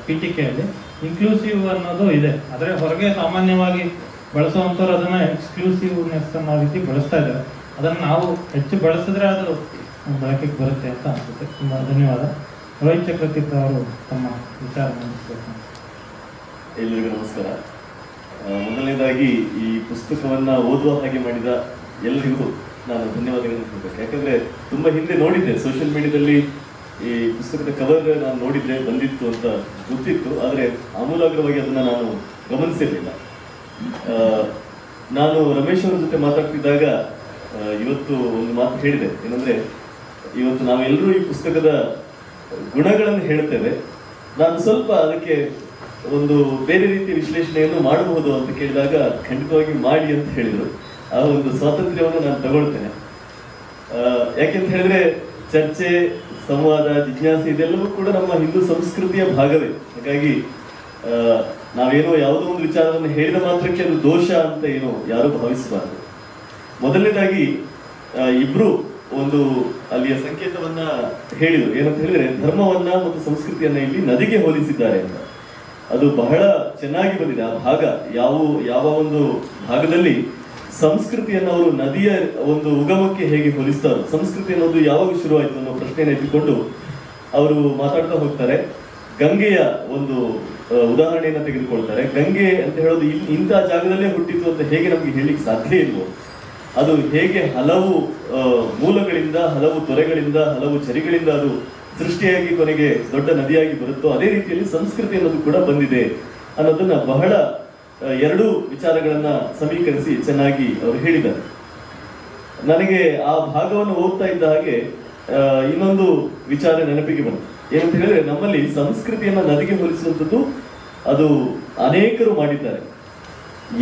ಪೀಠಿಕೆಯಲ್ಲಿ. ಇನ್ಕ್ಲೂಸಿವ್ ಅನ್ನೋದು ಇದೆ. ಆದರೆ ಹೊರಗೆ ಸಾಮಾನ್ಯವಾಗಿ ಬಳಸುವಂಥವ್ರು ಅದನ್ನ ಎಕ್ಸ್ಕ್ಲೂಸಿವ್ನೆಸ್ ಅನ್ನೋ ರೀತಿ ಬಳಸ್ತಾ ಇದ್ದಾರೆ. ಅದನ್ನು ನಾವು ಹೆಚ್ಚು ಬಳಸಿದ್ರೆ ಅದು ಬಳಕೆಗೆ ಬರುತ್ತೆ ಅಂತ ಅನ್ಸುತ್ತೆ. ತುಂಬ ಧನ್ಯವಾದ. ರೋಹಿತ್ ಚಕ್ರತೀರ್ಥ ಅವರು ತಮ್ಮ ವಿಚಾರ ಮಂಡಿಸಬೇಕು. ಎಲ್ಲರಿಗೂ ನಮಸ್ಕಾರ. ಮೊದಲನೇದಾಗಿ ಈ ಪುಸ್ತಕವನ್ನ ಓದುವ ಹಾಗೆ ಮಾಡಿದ ಎಲ್ಲರಿಗೂ ನಾನು ಧನ್ಯವಾದಗಳನ್ನು ಕೊಡಬೇಕು. ಯಾಕಂದ್ರೆ ತುಂಬಾ ಹಿಂದೆ ನೋಡಿದ್ದೆ ಸೋಷಿಯಲ್ ಮೀಡಿಯಾದಲ್ಲಿ ಈ ಪುಸ್ತಕದ ಕವರ್ ನಾನು ನೋಡಿದ್ದೆ, ಬಂದಿತ್ತು ಅಂತ ಗೊತ್ತಿತ್ತು. ಆದರೆ ಆಮೂಲಾಗ್ರವಾಗಿ ಅದನ್ನ ನಾನು ಗಮನಿಸಿರಲಿಲ್ಲ. ನಾನು ರಮೇಶ್ ಅವರ ಜೊತೆ ಮಾತಾಡ್ತಿದ್ದಾಗ ಇವತ್ತು ಒಂದು ಮಾತು ಹೇಳಿದೆ. ಏನಂದ್ರೆ, ಇವತ್ತು ನಾವೆಲ್ಲರೂ ಈ ಪುಸ್ತಕದ ಗುಣಗಳನ್ನು ಹೇಳ್ತೇವೆ, ನಾನು ಸ್ವಲ್ಪ ಅದಕ್ಕೆ ಒಂದು ಬೇರೆ ರೀತಿಯ ವಿಶ್ಲೇಷಣೆಯನ್ನು ಮಾಡಬಹುದು ಅಂತ ಕೇಳಿದಾಗ ಖಂಡಿತವಾಗಿ ಮಾಡಿ ಅಂತ ಹೇಳಿದರು. ಆ ಒಂದು ಸ್ವಾತಂತ್ರ್ಯವನ್ನು ನಾನು ತಗೊಳ್ತೇನೆ. ಯಾಕೆಂತ ಹೇಳಿದ್ರೆ ಚರ್ಚೆ, ಸಂವಾದ, ಜಿಜ್ಞಾಸೆ ಇದೆಲ್ಲವೂ ಕೂಡ ನಮ್ಮ ಹಿಂದೂ ಸಂಸ್ಕೃತಿಯ ಭಾಗವೇ. ಹಾಗಾಗಿ ನಾವೇನೋ ಯಾವುದೋ ಒಂದು ವಿಚಾರವನ್ನು ಹೇಳಿದ ಮಾತ್ರಕ್ಕೆ ಅದು ದೋಷ ಅಂತ ಏನೋ ಯಾರು ಭಾವಿಸಬಾರದು. ಮೊದಲನೇದಾಗಿ ಇಬ್ರು ಒಂದು ಅಲ್ಲಿಯ ಸಂಕೇತವನ್ನ ಹೇಳಿದರು. ಏನಂತ ಹೇಳಿದ್ರೆ, ಧರ್ಮವನ್ನ ಮತ್ತು ಸಂಸ್ಕೃತಿಯನ್ನ ಇಲ್ಲಿ ನದಿಗೆ ಹೋಲಿಸಿದ್ದಾರೆ ಅಂತ. ಅದು ಬಹಳ ಚೆನ್ನಾಗಿ ಬಂದಿದೆ. ಆ ಭಾಗ ಯಾವ ಒಂದು ಭಾಗದಲ್ಲಿ ಸಂಸ್ಕೃತಿಯನ್ನು ಅವರು ನದಿಯ ಒಂದು ಉಗಮಕ್ಕೆ ಹೇಗೆ ಹೋಲಿಸ್ತಾರೋ, ಸಂಸ್ಕೃತಿ ಅನ್ನೋದು ಯಾವಾಗ ಶುರುವಾಯಿತು ಅನ್ನೋ ಪ್ರಶ್ನೆಯನ್ನು ಎತ್ತಿಕೊಂಡು ಅವರು ಮಾತಾಡ್ತಾ ಹೋಗ್ತಾರೆ. ಗಂಗೆಯ ಒಂದು ಉದಾಹರಣೆಯನ್ನು ತೆಗೆದುಕೊಳ್ತಾರೆ. ಗಂಗೆ ಅಂತ ಹೇಳೋದು ಇಂಥ ಜಾಗದಲ್ಲೇ ಹುಟ್ಟಿತು ಅಂತ ಹೇಗೆ ನಮಗೆ ಹೇಳಲಿಕ್ಕೆ ಸಾಧ್ಯ ಇಲ್ವೋ, ಅದು ಹೇಗೆ ಹಲವು ಮೂಲಗಳಿಂದ, ಹಲವು ತೊರೆಗಳಿಂದ, ಹಲವು ಝರಿಗಳಿಂದ ಅದು ಸೃಷ್ಟಿಯಾಗಿ ಕೊನೆಗೆ ದೊಡ್ಡ ನದಿಯಾಗಿ ಬರುತ್ತೋ, ಅದೇ ರೀತಿಯಲ್ಲಿ ಸಂಸ್ಕೃತಿ ಅನ್ನೋದು ಕೂಡ ಬಂದಿದೆ ಅನ್ನೋದನ್ನ ಬಹಳ ಎರಡೂ ವಿಚಾರಗಳನ್ನ ಸಮೀಕರಿಸಿ ಚೆನ್ನಾಗಿ ಅವರು ಹೇಳಿದ್ದಾರೆ. ನನಗೆ ಆ ಭಾಗವನ್ನು ಓದ್ತಾ ಇದ್ದ ಹಾಗೆ ಇನ್ನೊಂದು ವಿಚಾರ ನೆನಪಿಗೆ ಬಂತು. ಏನಂತ ಹೇಳಿದ್ರೆ, ನಮ್ಮಲ್ಲಿ ಸಂಸ್ಕೃತಿಯನ್ನ ನದಿಗೆ ಹೋಲಿಸುವಂಥದ್ದು ಅದು ಅನೇಕರು ಮಾಡಿದ್ದಾರೆ.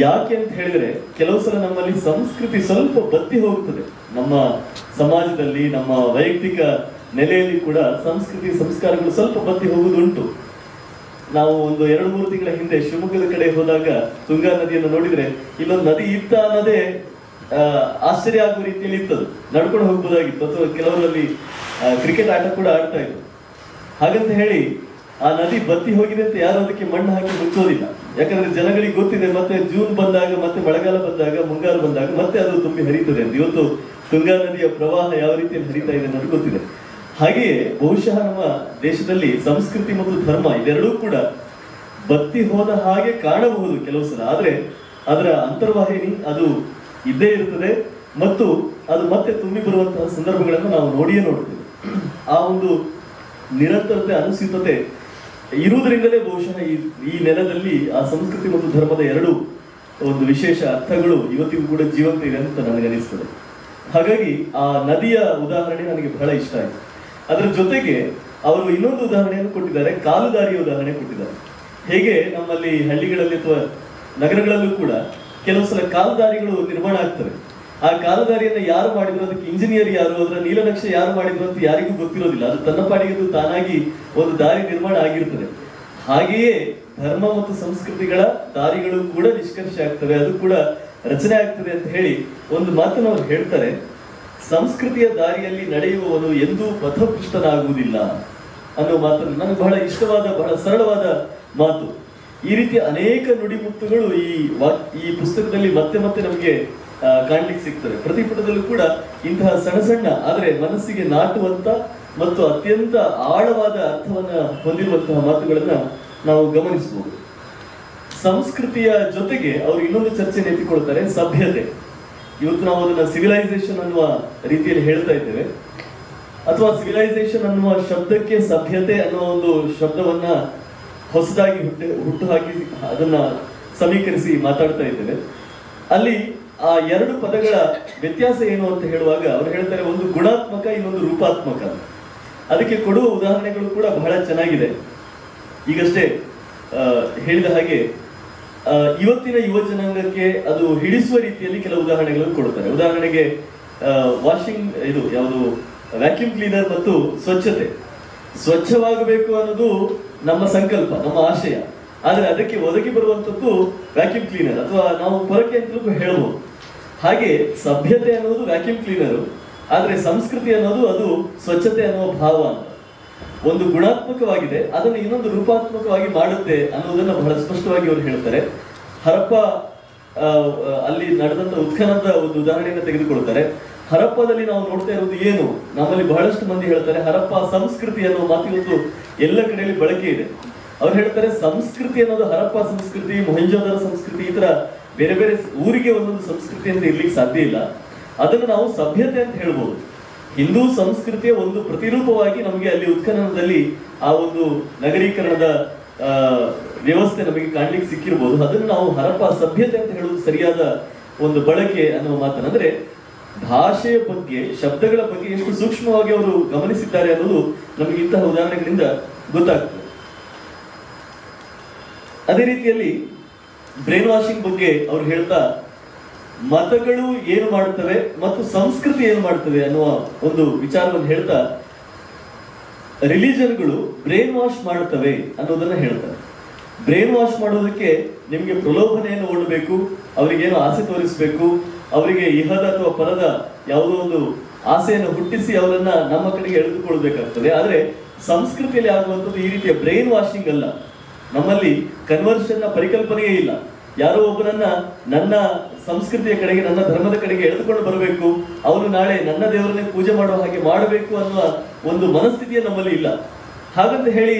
ಯಾಕೆ ಅಂತ ಹೇಳಿದ್ರೆ, ಕೆಲವು ಸಲ ನಮ್ಮಲ್ಲಿ ಸಂಸ್ಕೃತಿ ಸ್ವಲ್ಪ ಬತ್ತಿ ಹೋಗುತ್ತದೆ. ನಮ್ಮ ಸಮಾಜದಲ್ಲಿ, ನಮ್ಮ ವೈಯಕ್ತಿಕ ನೆಲೆಯಲ್ಲಿ ಕೂಡ ಸಂಸ್ಕೃತಿ ಸಂಸ್ಕಾರಗಳು ಸ್ವಲ್ಪ ಬತ್ತಿ ಹೋಗುವುದುಂಟು. ನಾವು ಒಂದು 2-3 ತಿಂಗಳ ಹಿಂದೆ ಶಿವಮೊಗ್ಗದ ಕಡೆ ಹೋದಾಗ ತುಂಗಾ ನದಿಯನ್ನು ನೋಡಿದ್ರೆ, ಇಲ್ಲೊಂದು ನದಿ ಇತ್ತ ಅನ್ನೋದೇ ಆಶ್ಚರ್ಯ ಆಗುವ ರೀತಿಯಲ್ಲಿ ಇತ್ತದು. ನಡ್ಕೊಂಡು ಹೋಗ್ಬೋದಾಗಿತ್ತು. ಅಥವಾ ಕೆಲವರಲ್ಲಿ ಕ್ರಿಕೆಟ್ ಆಟ ಕೂಡ ಆಡ್ತಾ ಇದ್ರು. ಹಾಗಂತ ಹೇಳಿ ಆ ನದಿ ಬತ್ತಿ ಹೋಗಿದೆ ಅಂತ ಯಾರು ಅದಕ್ಕೆ ಮಣ್ಣು ಹಾಕಿ ಮುಚ್ಚೋದಿಲ್ಲ. ಯಾಕಂದ್ರೆ ಜನಗಳಿಗೆ ಗೊತ್ತಿದೆ, ಮತ್ತೆ ಜೂನ್ ಬಂದಾಗ, ಮತ್ತೆ ಮಳೆಗಾಲ ಬಂದಾಗ, ಮುಂಗಾರು ಬಂದಾಗ ಮತ್ತೆ ಅದು ತುಂಬಿ ಹರಿತದೆ ಅಂತ. ಇವತ್ತು ತುಂಗಾ ನದಿಯ ಪ್ರವಾಹ ಯಾವ ರೀತಿಯಲ್ಲಿ ಹರಿತಾ ಇದೆ ಅನ್ನೋದು ಗೊತ್ತಿದೆ. ಹಾಗೆಯೇ ಬಹುಶಃ ನಮ್ಮ ದೇಶದಲ್ಲಿ ಸಂಸ್ಕೃತಿ ಮತ್ತು ಧರ್ಮ ಇದೆರಡೂ ಕೂಡ ಬತ್ತಿ ಹೋದ ಹಾಗೆ ಕಾಣಬಹುದು ಕೆಲವು ಸಲ. ಆದ್ರೆ ಅದರ ಅಂತರ್ವಾಹಿನಿ ಅದು ಇದ್ದೇ ಇರ್ತದೆ ಮತ್ತು ಅದು ಮತ್ತೆ ತುಂಬಿ ಬರುವಂತಹ ಸಂದರ್ಭಗಳನ್ನು ನಾವು ನೋಡಿಯೇ ನೋಡ್ತೇವೆ. ಆ ಒಂದು ನಿರಂತರತೆ, ಅನುಸೂತತೆ ಇರುವುದರಿಂದಲೇ ಬಹುಶಃ ಈ ನೆಲದಲ್ಲಿ ಆ ಸಂಸ್ಕೃತಿ ಮತ್ತು ಧರ್ಮದ ಎರಡು ಒಂದು ವಿಶೇಷ ಅರ್ಥಗಳು ಇವತ್ತಿಗೂ ಕೂಡ ಜೀವಂತ ಇದೆ ಅಂತ ನನಗೆ ಅನಿಸ್ತದೆ. ಹಾಗಾಗಿ ಆ ನದಿಯ ಉದಾಹರಣೆ ನನಗೆ ಬಹಳ ಇಷ್ಟ ಆಯಿತು. ಅದರ ಜೊತೆಗೆ ಅವರು ಇನ್ನೊಂದು ಉದಾಹರಣೆಯನ್ನು ಕೊಟ್ಟಿದ್ದಾರೆ, ಕಾಲುದಾರಿಯ ಉದಾಹರಣೆ ಕೊಟ್ಟಿದ್ದಾರೆ. ಹೇಗೆ ನಮ್ಮಲ್ಲಿ ಹಳ್ಳಿಗಳಲ್ಲಿ ಅಥವಾ ನಗರಗಳಲ್ಲೂ ಕೂಡ ಕೆಲವು ಸಲ ಕಾಲುದಾರಿಗಳು ನಿರ್ಮಾಣ ಆಗ್ತವೆ. ಆ ಕಾಲುದಾರಿಯನ್ನ ಯಾರು ಮಾಡಿದ್ರು, ಅದಕ್ಕೆ ಇಂಜಿನಿಯರ್ ಯಾರು, ಅದರ ನೀಲನಕ್ಷೆ ಯಾರು ಮಾಡಿದ್ರು ಅಂತ ಯಾರಿಗೂ ಗೊತ್ತಿರೋದಿಲ್ಲ. ಅದು ತನ್ನ ಪಾಡಿಗೆ ತಾನಾಗಿ ಒಂದು ದಾರಿ ನಿರ್ಮಾಣ ಆಗಿರ್ತದೆ. ಹಾಗೆಯೇ ಧರ್ಮ ಮತ್ತು ಸಂಸ್ಕೃತಿಗಳ ದಾರಿಗಳು ಕೂಡ ನಿಷ್ಕರ್ಷೆ ಆಗ್ತವೆ, ಅದು ಕೂಡ ರಚನೆ ಆಗ್ತದೆ ಅಂತ ಹೇಳಿ ಒಂದು ಮಾತನ್ನು ಅವರು ಹೇಳ್ತಾರೆ. ಸಂಸ್ಕೃತಿಯ ದಾರಿಯಲ್ಲಿ ನಡೆಯುವವನು ಎಂದೂ ಪಥಭೃಷ್ಟನಾಗುವುದಿಲ್ಲ ಅನ್ನೋ ಮಾತನ್ನು ನನಗೆ ಬಹಳ ಇಷ್ಟವಾದ, ಬಹಳ ಸರಳವಾದ ಮಾತು. ಈ ರೀತಿಯ ಅನೇಕ ನುಡಿಮುತ್ತುಗಳು ಈ ಪುಸ್ತಕದಲ್ಲಿ ಮತ್ತೆ ಮತ್ತೆ ನಮಗೆ ಕಾಣ್ಲಿಕ್ಕೆ ಸಿಗ್ತದೆ. ಪ್ರತಿ ಪುಟದಲ್ಲೂ ಕೂಡ ಇಂತಹ ಸಣ್ಣ ಸಣ್ಣ ಆದರೆ ಮನಸ್ಸಿಗೆ ನಾಟುವಂತ ಮತ್ತು ಅತ್ಯಂತ ಆಳವಾದ ಅರ್ಥವನ್ನ ಹೊಂದಿರುವಂತಹ ಮಾತುಗಳನ್ನ ನಾವು ಗಮನಿಸಬಹುದು. ಸಂಸ್ಕೃತಿಯ ಜೊತೆಗೆ ಅವರು ಇನ್ನೊಂದು ಚರ್ಚೆಯನ್ನು ಎತ್ತಿಕೊಳ್ತಾರೆ, ಸಭ್ಯತೆ. ಇವತ್ತು ನಾವು ಅದನ್ನ ಸಿವಿಲೈಸೇಷನ್ ಅನ್ನುವ ರೀತಿಯಲ್ಲಿ ಹೇಳ್ತಾ ಇದ್ದೇವೆ, ಅಥವಾ ಸಿವಿಲೈಸೇಷನ್ ಅನ್ನುವ ಶಬ್ದಕ್ಕೆ ಸಭ್ಯತೆ ಅನ್ನುವ ಒಂದು ಶಬ್ದವನ್ನ ಹೊಸದಾಗಿ ಹುಟ್ಟು ಹಾಕಿ ಅದನ್ನ ಸಮೀಕರಿಸಿ ಮಾತಾಡ್ತಾ ಇದ್ದೇವೆ. ಅಲ್ಲಿ ಆ ಎರಡು ಪದಗಳ ವ್ಯತ್ಯಾಸ ಏನು ಅಂತ ಹೇಳುವಾಗ ಅವರು ಹೇಳ್ತಾರೆ, ಒಂದು ಗುಣಾತ್ಮಕ, ಇನ್ನೊಂದು ರೂಪಾತ್ಮಕ. ಅದಕ್ಕೆ ಕೊಡುವ ಉದಾಹರಣೆಗಳು ಕೂಡ ಬಹಳ ಚೆನ್ನಾಗಿದೆ. ಈಗಷ್ಟೇ ಹೇಳಿದ ಹಾಗೆ ಇವತ್ತಿನ ಯುವ ಜನಾಂಗಕ್ಕೆ ಅದು ಹಿಡಿಸುವ ರೀತಿಯಲ್ಲಿ ಕೆಲವು ಉದಾಹರಣೆಗಳನ್ನು ಕೊಡ್ತಾರೆ. ಉದಾಹರಣೆಗೆ ಇದು ಯಾವುದು ವ್ಯಾಕ್ಯೂಮ್ ಕ್ಲೀನರ್ ಮತ್ತು ಸ್ವಚ್ಛತೆ. ಸ್ವಚ್ಛವಾಗಬೇಕು ಅನ್ನೋದು ನಮ್ಮ ಸಂಕಲ್ಪ, ನಮ್ಮ ಆಶಯ. ಆದ್ರೆ ಅದಕ್ಕೆ ಒದಗಿ ಬರುವಂತದ್ದು ವ್ಯಾಕ್ಯೂಮ್ ಕ್ಲೀನರ್, ಅಥವಾ ನಾವು ಪೊರಕೆ ಅಂತಲೂ ಹೇಳ್ಬೋದು. ಹಾಗೆ ಸಭ್ಯತೆ ಅನ್ನೋದು ವ್ಯಾಕ್ಯೂಮ್ ಕ್ಲೀನರು, ಆದ್ರೆ ಸಂಸ್ಕೃತಿ ಅನ್ನೋದು ಅದು ಸ್ವಚ್ಛತೆ ಅನ್ನುವ ಭಾವ ಅಂತ. ಒಂದು ಗುಣಾತ್ಮಕವಾಗಿದೆ, ಅದನ್ನು ಇನ್ನೊಂದು ರೂಪಾತ್ಮಕವಾಗಿ ಮಾಡುತ್ತೆ ಅನ್ನೋದನ್ನ ಬಹಳ ಸ್ಪಷ್ಟವಾಗಿ ಅವರು ಹೇಳ್ತಾರೆ. ಹರಪ್ಪ ಅಲ್ಲಿ ನಡೆದಂತ ಉತ್ಖನನದ ಒಂದು ಉದಾಹರಣೆಯನ್ನು ತೆಗೆದುಕೊಳ್ತಾರೆ. ಹರಪ್ಪದಲ್ಲಿ ನಾವು ನೋಡ್ತಾ ಇರೋದು ಏನು, ನಮ್ಮಲ್ಲಿ ಬಹಳಷ್ಟು ಮಂದಿ ಹೇಳ್ತಾರೆ ಹರಪ್ಪ ಸಂಸ್ಕೃತಿ ಅನ್ನೋ ಮಾತು ಇವತ್ತು ಎಲ್ಲ ಕಡೆಯಲ್ಲಿ ಬಳಕೆ ಇದೆ. ಅವ್ರು ಹೇಳ್ತಾರೆ ಸಂಸ್ಕೃತಿ ಅನ್ನೋದು ಹರಪ್ಪ ಸಂಸ್ಕೃತಿ, ಮೊಹೆಂಜೋದಾರೋ ಸಂಸ್ಕೃತಿ, ಈ ತರ ಬೇರೆ ಬೇರೆ ಊರಿಗೆ ಒಂದೊಂದು ಸಂಸ್ಕೃತಿ ಅಂತ ಇರ್ಲಿಕ್ಕೆ ಸಾಧ್ಯ ಇಲ್ಲ. ಅದನ್ನು ನಾವು ಸಭ್ಯತೆ ಅಂತ ಹೇಳ್ಬೋದು. ಹಿಂದೂ ಸಂಸ್ಕೃತಿಯ ಒಂದು ಪ್ರತಿರೂಪವಾಗಿ ನಮಗೆ ಅಲ್ಲಿ ಉತ್ಖನನದಲ್ಲಿ ಆ ಒಂದು ನಗರೀಕರಣದ ವ್ಯವಸ್ಥೆ ನಮಗೆ ಕಾಣ್ಲಿಕ್ಕೆ ಸಿಕ್ಕಿರ್ಬೋದು. ಅದನ್ನು ನಾವು ಹರಪ್ಪ ಸಭ್ಯತೆ ಅಂತ ಹೇಳುವುದು ಸರಿಯಾದ ಒಂದು ಬಳಕೆ ಅನ್ನುವ ಮಾತನ್ನ, ಅಂದ್ರೆ ಭಾಷೆಯ ಬಗ್ಗೆ, ಶಬ್ದಗಳ ಬಗ್ಗೆ ಎಷ್ಟು ಸೂಕ್ಷ್ಮವಾಗಿ ಅವರು ಗಮನಿಸಿದ್ದಾರೆ ಅನ್ನೋದು ನಮಗೆ ಇಂತಹ ಉದಾಹರಣೆಗಳಿಂದ ಗೊತ್ತಾಗ್ತದೆ. ಅದೇ ರೀತಿಯಲ್ಲಿ ಬ್ರೈನ್ ವಾಷಿಂಗ್ ಬಗ್ಗೆ ಅವ್ರು ಹೇಳ್ತಾ, ಮತಗಳು ಏನು ಮಾಡುತ್ತವೆ ಮತ್ತು ಸಂಸ್ಕೃತಿ ಏನು ಮಾಡ್ತವೆ ಅನ್ನುವ ಒಂದು ವಿಚಾರವನ್ನು ಹೇಳ್ತಾ, ರಿಲಿಜನ್ಗಳು ಬ್ರೈನ್ ವಾಶ್ ಮಾಡುತ್ತವೆ ಅನ್ನೋದನ್ನ ಹೇಳ್ತಾರೆ. ಬ್ರೈನ್ ವಾಶ್ ಮಾಡೋದಕ್ಕೆ ನಿಮ್ಗೆ ಪ್ರಲೋಭನೆಯನ್ನು ಒಡ್ಡಬೇಕು, ಅವರಿಗೇನು ಆಸೆ ತೋರಿಸಬೇಕು, ಅವರಿಗೆ ಇಹದ ಅಥವಾ ಪರದ ಯಾವುದೋ ಒಂದು ಆಸೆಯನ್ನು ಹುಟ್ಟಿಸಿ ಅವರನ್ನ ನಮ್ಮ ಕಡೆಗೆ ಎಳೆದುಕೊಳ್ಬೇಕಾಗ್ತದೆ. ಆದ್ರೆ ಸಂಸ್ಕೃತಿಯಲ್ಲಿ ಆಗುವಂಥದ್ದು ಈ ರೀತಿಯ ಬ್ರೈನ್ ವಾಷಿಂಗ್ ಅಲ್ಲ. ನಮ್ಮಲ್ಲಿ ಕನ್ವರ್ಷನ್ ನ ಪರಿಕಲ್ಪನೆಯೇ ಇಲ್ಲ. ಯಾರೋ ಒಬ್ಬರನ್ನ ನನ್ನ ಸಂಸ್ಕೃತಿಯ ಕಡೆಗೆ, ನನ್ನ ಧರ್ಮದ ಕಡೆಗೆ ಎಳೆದುಕೊಂಡು ಬರಬೇಕು, ಅವನು ನಾಳೆ ನನ್ನ ದೇವರನ್ನೇ ಪೂಜೆ ಮಾಡುವ ಹಾಗೆ ಮಾಡಬೇಕು ಅನ್ನುವ ಒಂದು ಮನಸ್ಥಿತಿಯ ನಮ್ಮಲ್ಲಿ ಇಲ್ಲ. ಹಾಗಂತ ಹೇಳಿ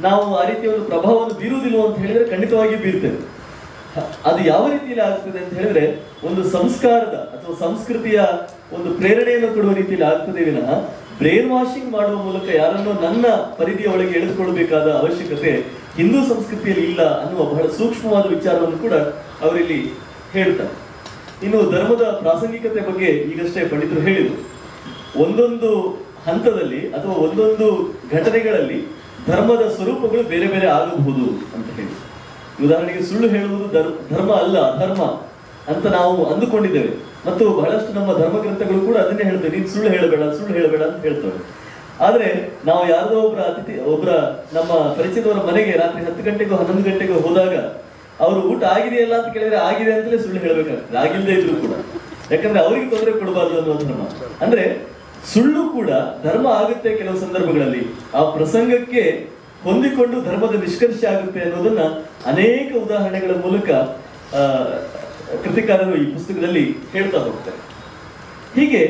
ನಾವು ಆ ರೀತಿಯ ಒಂದು ಪ್ರಭಾವವನ್ನು ಬೀರುವುದಿಲ್ಲ ಅಂತ ಹೇಳಿದ್ರೆ ಖಂಡಿತವಾಗಿ ಬೀರ್ತೇವೆ. ಅದು ಯಾವ ರೀತಿಯಲ್ಲಿ ಆಗ್ತದೆ ಅಂತ ಹೇಳಿದ್ರೆ, ಒಂದು ಸಂಸ್ಕಾರದ ಅಥವಾ ಸಂಸ್ಕೃತಿಯ ಒಂದು ಪ್ರೇರಣೆಯನ್ನು ಕೊಡುವ ರೀತಿಯಲ್ಲಿ ಆಗ್ತದೆ ವಿನಃ ಬ್ರೈನ್ ವಾಷಿಂಗ್ ಮಾಡುವ ಮೂಲಕ ಯಾರನ್ನು ನನ್ನ ಪರಿಧಿಯ ಒಳಗೆ ಎಳೆದುಕೊಳ್ಳಬೇಕಾದ ಅವಶ್ಯಕತೆ ಹಿಂದೂ ಸಂಸ್ಕೃತಿಯಲ್ಲಿ ಇಲ್ಲ ಅನ್ನುವ ಬಹಳ ಸೂಕ್ಷ್ಮವಾದ ವಿಚಾರವನ್ನು ಕೂಡ ಅವರಿಲ್ಲಿ ಹೇಳ್ತಾರೆ. ಇನ್ನು ಧರ್ಮದ ಪ್ರಾಸಂಗಿಕತೆ ಬಗ್ಗೆ ಈಗಷ್ಟೇ ಪಂಡಿತರು ಹೇಳಿದರು. ಒಂದೊಂದು ಹಂತದಲ್ಲಿ ಅಥವಾ ಒಂದೊಂದು ಘಟನೆಗಳಲ್ಲಿ ಧರ್ಮದ ಸ್ವರೂಪಗಳು ಬೇರೆ ಬೇರೆ ಆಗಬಹುದು ಅಂತ ಹೇಳಿ. ಉದಾಹರಣೆಗೆ ಸುಳ್ಳು ಹೇಳುವುದು ಧರ್ಮ ಅಲ್ಲ, ಅಧರ್ಮ ಅಂತ ನಾವು ಅಂದುಕೊಂಡಿದ್ದೇವೆ. ಮತ್ತು ಬಹಳಷ್ಟು ನಮ್ಮ ಧರ್ಮ ಗ್ರಂಥಗಳು ಕೂಡ ಅದನ್ನೇ ಹೇಳ್ತೇವೆ, ನೀನು ಸುಳ್ಳು ಹೇಳಬೇಡ ಅಂತ ಹೇಳ್ತೇವೆ. ಆದ್ರೆ ನಾವು ಯಾರ್ದೋ ಒಬ್ಬರ ನಮ್ಮ ಪರಿಚಯದವರ ಮನೆಗೆ ರಾತ್ರಿ 10 ಗಂಟೆಗೂ 11 ಗಂಟೆಗೂ ಹೋದಾಗ ಅವರು ಊಟ ಆಗಿದೆಯಲ್ಲ ಅಂತ ಕೇಳಿದ್ರೆ ಆಗಿದೆ ಅಂತಲೇ ಸುಳ್ಳು ಹೇಳಬೇಕಾಗ್ತದೆ, ಆಗಿಲ್ಲದೆ ಇದ್ರು ಕೂಡ. ಯಾಕಂದ್ರೆ ಅವರಿಗೆ ತೊಂದರೆ ಕೊಡಬಾರ್ದು ಅನ್ನೋ ಧರ್ಮ. ಅಂದ್ರೆ ಸುಳ್ಳು ಕೂಡ ಧರ್ಮ ಆಗುತ್ತೆ ಕೆಲವು ಸಂದರ್ಭಗಳಲ್ಲಿ, ಆ ಪ್ರಸಂಗಕ್ಕೆ ಹೊಂದಿಕೊಂಡು ಧರ್ಮದ ನಿಷ್ಕರ್ಷ ಆಗುತ್ತೆ ಅನ್ನೋದನ್ನ ಅನೇಕ ಉದಾಹರಣೆಗಳ ಮೂಲಕ ಕೃತಿಕಾರರು ಈ ಪುಸ್ತಕದಲ್ಲಿ ಹೇಳ್ತಾ ಹೋಗ್ತಾರೆ. ಹೀಗೆ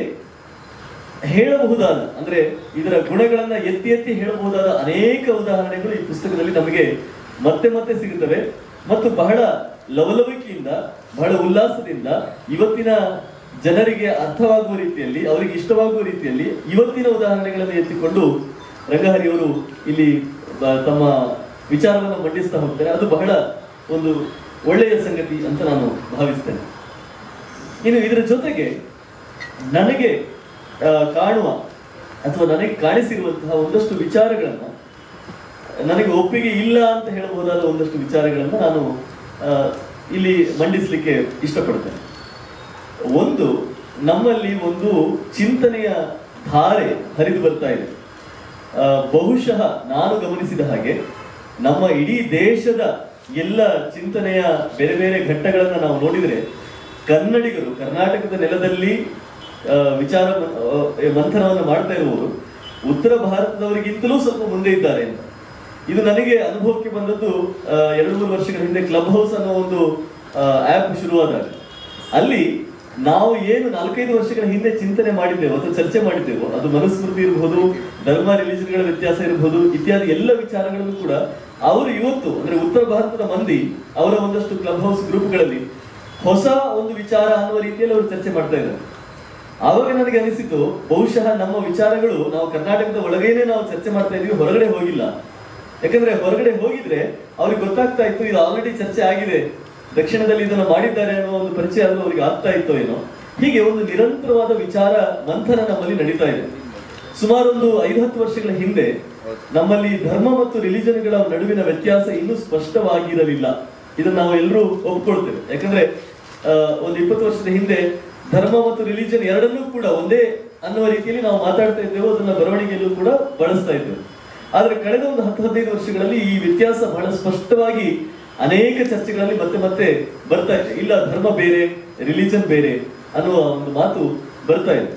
ಹೇಳಬಹುದಾದ, ಅಂದ್ರೆ ಇದರ ಗುಣಗಳನ್ನ ಎತ್ತಿ ಎತ್ತಿ ಹೇಳಬಹುದಾದ ಅನೇಕ ಉದಾಹರಣೆಗಳು ಈ ಪುಸ್ತಕದಲ್ಲಿ ನಮಗೆ ಮತ್ತೆ ಮತ್ತೆ ಸಿಗುತ್ತವೆ. ಮತ್ತು ಬಹಳ ಲವಲವಿಕೆಯಿಂದ, ಬಹಳ ಉಲ್ಲಾಸದಿಂದ ಇವತ್ತಿನ ಜನರಿಗೆ ಅರ್ಥವಾಗುವ ರೀತಿಯಲ್ಲಿ, ಅವರಿಗೆ ಇಷ್ಟವಾಗುವ ರೀತಿಯಲ್ಲಿ ಇವತ್ತಿನ ಉದಾಹರಣೆಗಳನ್ನು ಎತ್ತಿಕೊಂಡು ರಂಗಹರಿಯವರು ಇಲ್ಲಿ ತಮ್ಮ ವಿಚಾರವನ್ನು ಮಂಡಿಸ್ತಾ ಹೋಗ್ತಾರೆ. ಅದು ಬಹಳ ಒಂದು ಒಳ್ಳೆಯ ಸಂಗತಿ ಅಂತ ನಾನು ಭಾವಿಸ್ತೇನೆ. ಇನ್ನು ಇದರ ಜೊತೆಗೆ ನನಗೆ ಕಾಣುವ ಅಥವಾ ನನಗೆ ಕಾಣಿಸಿರುವಂತಹ ಒಂದಷ್ಟು ವಿಚಾರಗಳನ್ನ, ನನಗೆ ಒಪ್ಪಿಗೆ ಇಲ್ಲ ಅಂತ ಹೇಳಬಹುದಾದ ಒಂದಷ್ಟು ವಿಚಾರಗಳನ್ನ ನಾನು ಇಲ್ಲಿ ಮಂಡಿಸಲಿಕ್ಕೆ ಇಷ್ಟಪಡ್ತೇನೆ. ಒಂದು, ನಮ್ಮಲ್ಲಿ ಒಂದು ಚಿಂತನೆಯ ಧಾರೆ ಹರಿದು ಬರ್ತಾ ಇದೆ. ಬಹುಶಃ ನಾನು ಗಮನಿಸಿದ ಹಾಗೆ ನಮ್ಮ ಇಡೀ ದೇಶದ ಎಲ್ಲ ಚಿಂತನೆಯ ಬೇರೆ ಬೇರೆ ಘಟ್ಟಗಳನ್ನ ನಾವು ನೋಡಿದರೆ, ಕನ್ನಡಿಗರು ಕರ್ನಾಟಕದ ನೆಲದಲ್ಲಿ ವಿಚಾರ ಮಂಥನವನ್ನು ಮಾಡ್ತಾ ಇರುವವರು ಉತ್ತರ ಭಾರತದವರಿಗಿಂತಲೂ ಸ್ವಲ್ಪ ಮುಂದೆ ಇದ್ದಾರೆ ಅಂತ. ಇದು ನನಗೆ ಅನುಭವಕ್ಕೆ ಬಂದದ್ದು 2-3 ವರ್ಷಗಳ ಹಿಂದೆ ಕ್ಲಬ್ ಹೌಸ್ ಅನ್ನೋ ಒಂದು ಆ್ಯಪ್ ಶುರುವಾದಾಗ. ಅಲ್ಲಿ ನಾವು ಏನು 4-5 ವರ್ಷಗಳ ಹಿಂದೆ ಚಿಂತನೆ ಮಾಡಿದ್ದೇವೆ ಅಥವಾ ಚರ್ಚೆ ಮಾಡಿದ್ದೇವೋ, ಅದು ಮನುಸ್ಮೃತಿ ಇರಬಹುದು, ಧರ್ಮ ರಿಲಿಜನ್ಗಳ ವ್ಯತ್ಯಾಸ ಇರಬಹುದು, ಇತ್ಯಾದಿ ಎಲ್ಲ ವಿಚಾರಗಳನ್ನು ಕೂಡ ಅವರು ಇವತ್ತು ಅಂದ್ರೆ ಉತ್ತರ ಭಾರತದ ಮಂದಿ ಅವರ ಒಂದಷ್ಟು ಕ್ಲಬ್ ಹೌಸ್ ಗ್ರೂಪ್ಗಳಲ್ಲಿ ಹೊಸ ಒಂದು ವಿಚಾರ ಅನ್ನುವ ರೀತಿಯಲ್ಲಿ ಅವರು ಚರ್ಚೆ ಮಾಡ್ತಾ ಇದ್ದಾರೆ. ಆವಾಗ ನನಗೆ ಅನಿಸಿತು, ಬಹುಶಃ ನಮ್ಮ ವಿಚಾರಗಳು ನಾವು ಕರ್ನಾಟಕದ ಒಳಗೇನೆ ನಾವು ಚರ್ಚೆ ಮಾಡ್ತಾ ಇದೀವಿ, ಹೊರಗಡೆ ಹೋಗಿಲ್ಲ. ಯಾಕಂದ್ರೆ ಹೊರಗಡೆ ಹೋಗಿದ್ರೆ ಅವ್ರಿಗೆ ಗೊತ್ತಾಗ್ತಾ ಇತ್ತು ಇದು ಆಲ್ರೆಡಿ ಚರ್ಚೆ ಆಗಿದೆ, ದಕ್ಷಿಣದಲ್ಲಿ ಇದನ್ನು ಮಾಡಿದ್ದಾರೆ ಅನ್ನೋ ಒಂದು ಪರಿಚಯ ಆದ್ರೂ ಅವ್ರಿಗೆ ಆಗ್ತಾ ಇತ್ತೋ ಏನೋ. ಹೀಗೆ ಒಂದು ನಿರಂತರವಾದ ವಿಚಾರ ಮಂಥನ ನಮ್ಮಲ್ಲಿ ನಡೀತಾ ಇದೆ. ಸುಮಾರು ಒಂದು 5-10 ವರ್ಷಗಳ ಹಿಂದೆ ನಮ್ಮಲ್ಲಿ ಧರ್ಮ ಮತ್ತು ರಿಲಿಜನ್ಗಳ ನಡುವಿನ ವ್ಯತ್ಯಾಸ ಇನ್ನೂ ಸ್ಪಷ್ಟವಾಗಿರಲಿಲ್ಲ. ಇದನ್ನು ನಾವು ಎಲ್ಲರೂ ಒಪ್ಕೊಳ್ತೇವೆ. ಯಾಕಂದ್ರೆ ಒಂದು 20 ವರ್ಷದ ಹಿಂದೆ ಧರ್ಮ ಮತ್ತು ರಿಲಿಜನ್ ಎರಡನ್ನೂ ಕೂಡ ಒಂದೇ ಅನ್ನುವ ರೀತಿಯಲ್ಲಿ ನಾವು ಮಾತಾಡ್ತಾ ಇದ್ದೇವೆ, ಅದನ್ನ ಬರವಣಿಗೆಯಲ್ಲೂ ಕೂಡ ಬಳಸ್ತಾ ಇದ್ದೇವೆ. ಆದ್ರೆ ಕಳೆದ ಒಂದು 10-15 ವರ್ಷಗಳಲ್ಲಿ ಈ ವ್ಯತ್ಯಾಸ ಬಹಳ ಸ್ಪಷ್ಟವಾಗಿ ಅನೇಕ ಚರ್ಚೆಗಳಲ್ಲಿ ಮತ್ತೆ ಮತ್ತೆ ಬರ್ತಾ ಇದೆ. ಇಲ್ಲ, ಧರ್ಮ ಬೇರೆ, ರಿಲಿಜನ್ ಬೇರೆ ಅನ್ನುವ ಒಂದು ಮಾತು ಬರ್ತಾ ಇದೆ.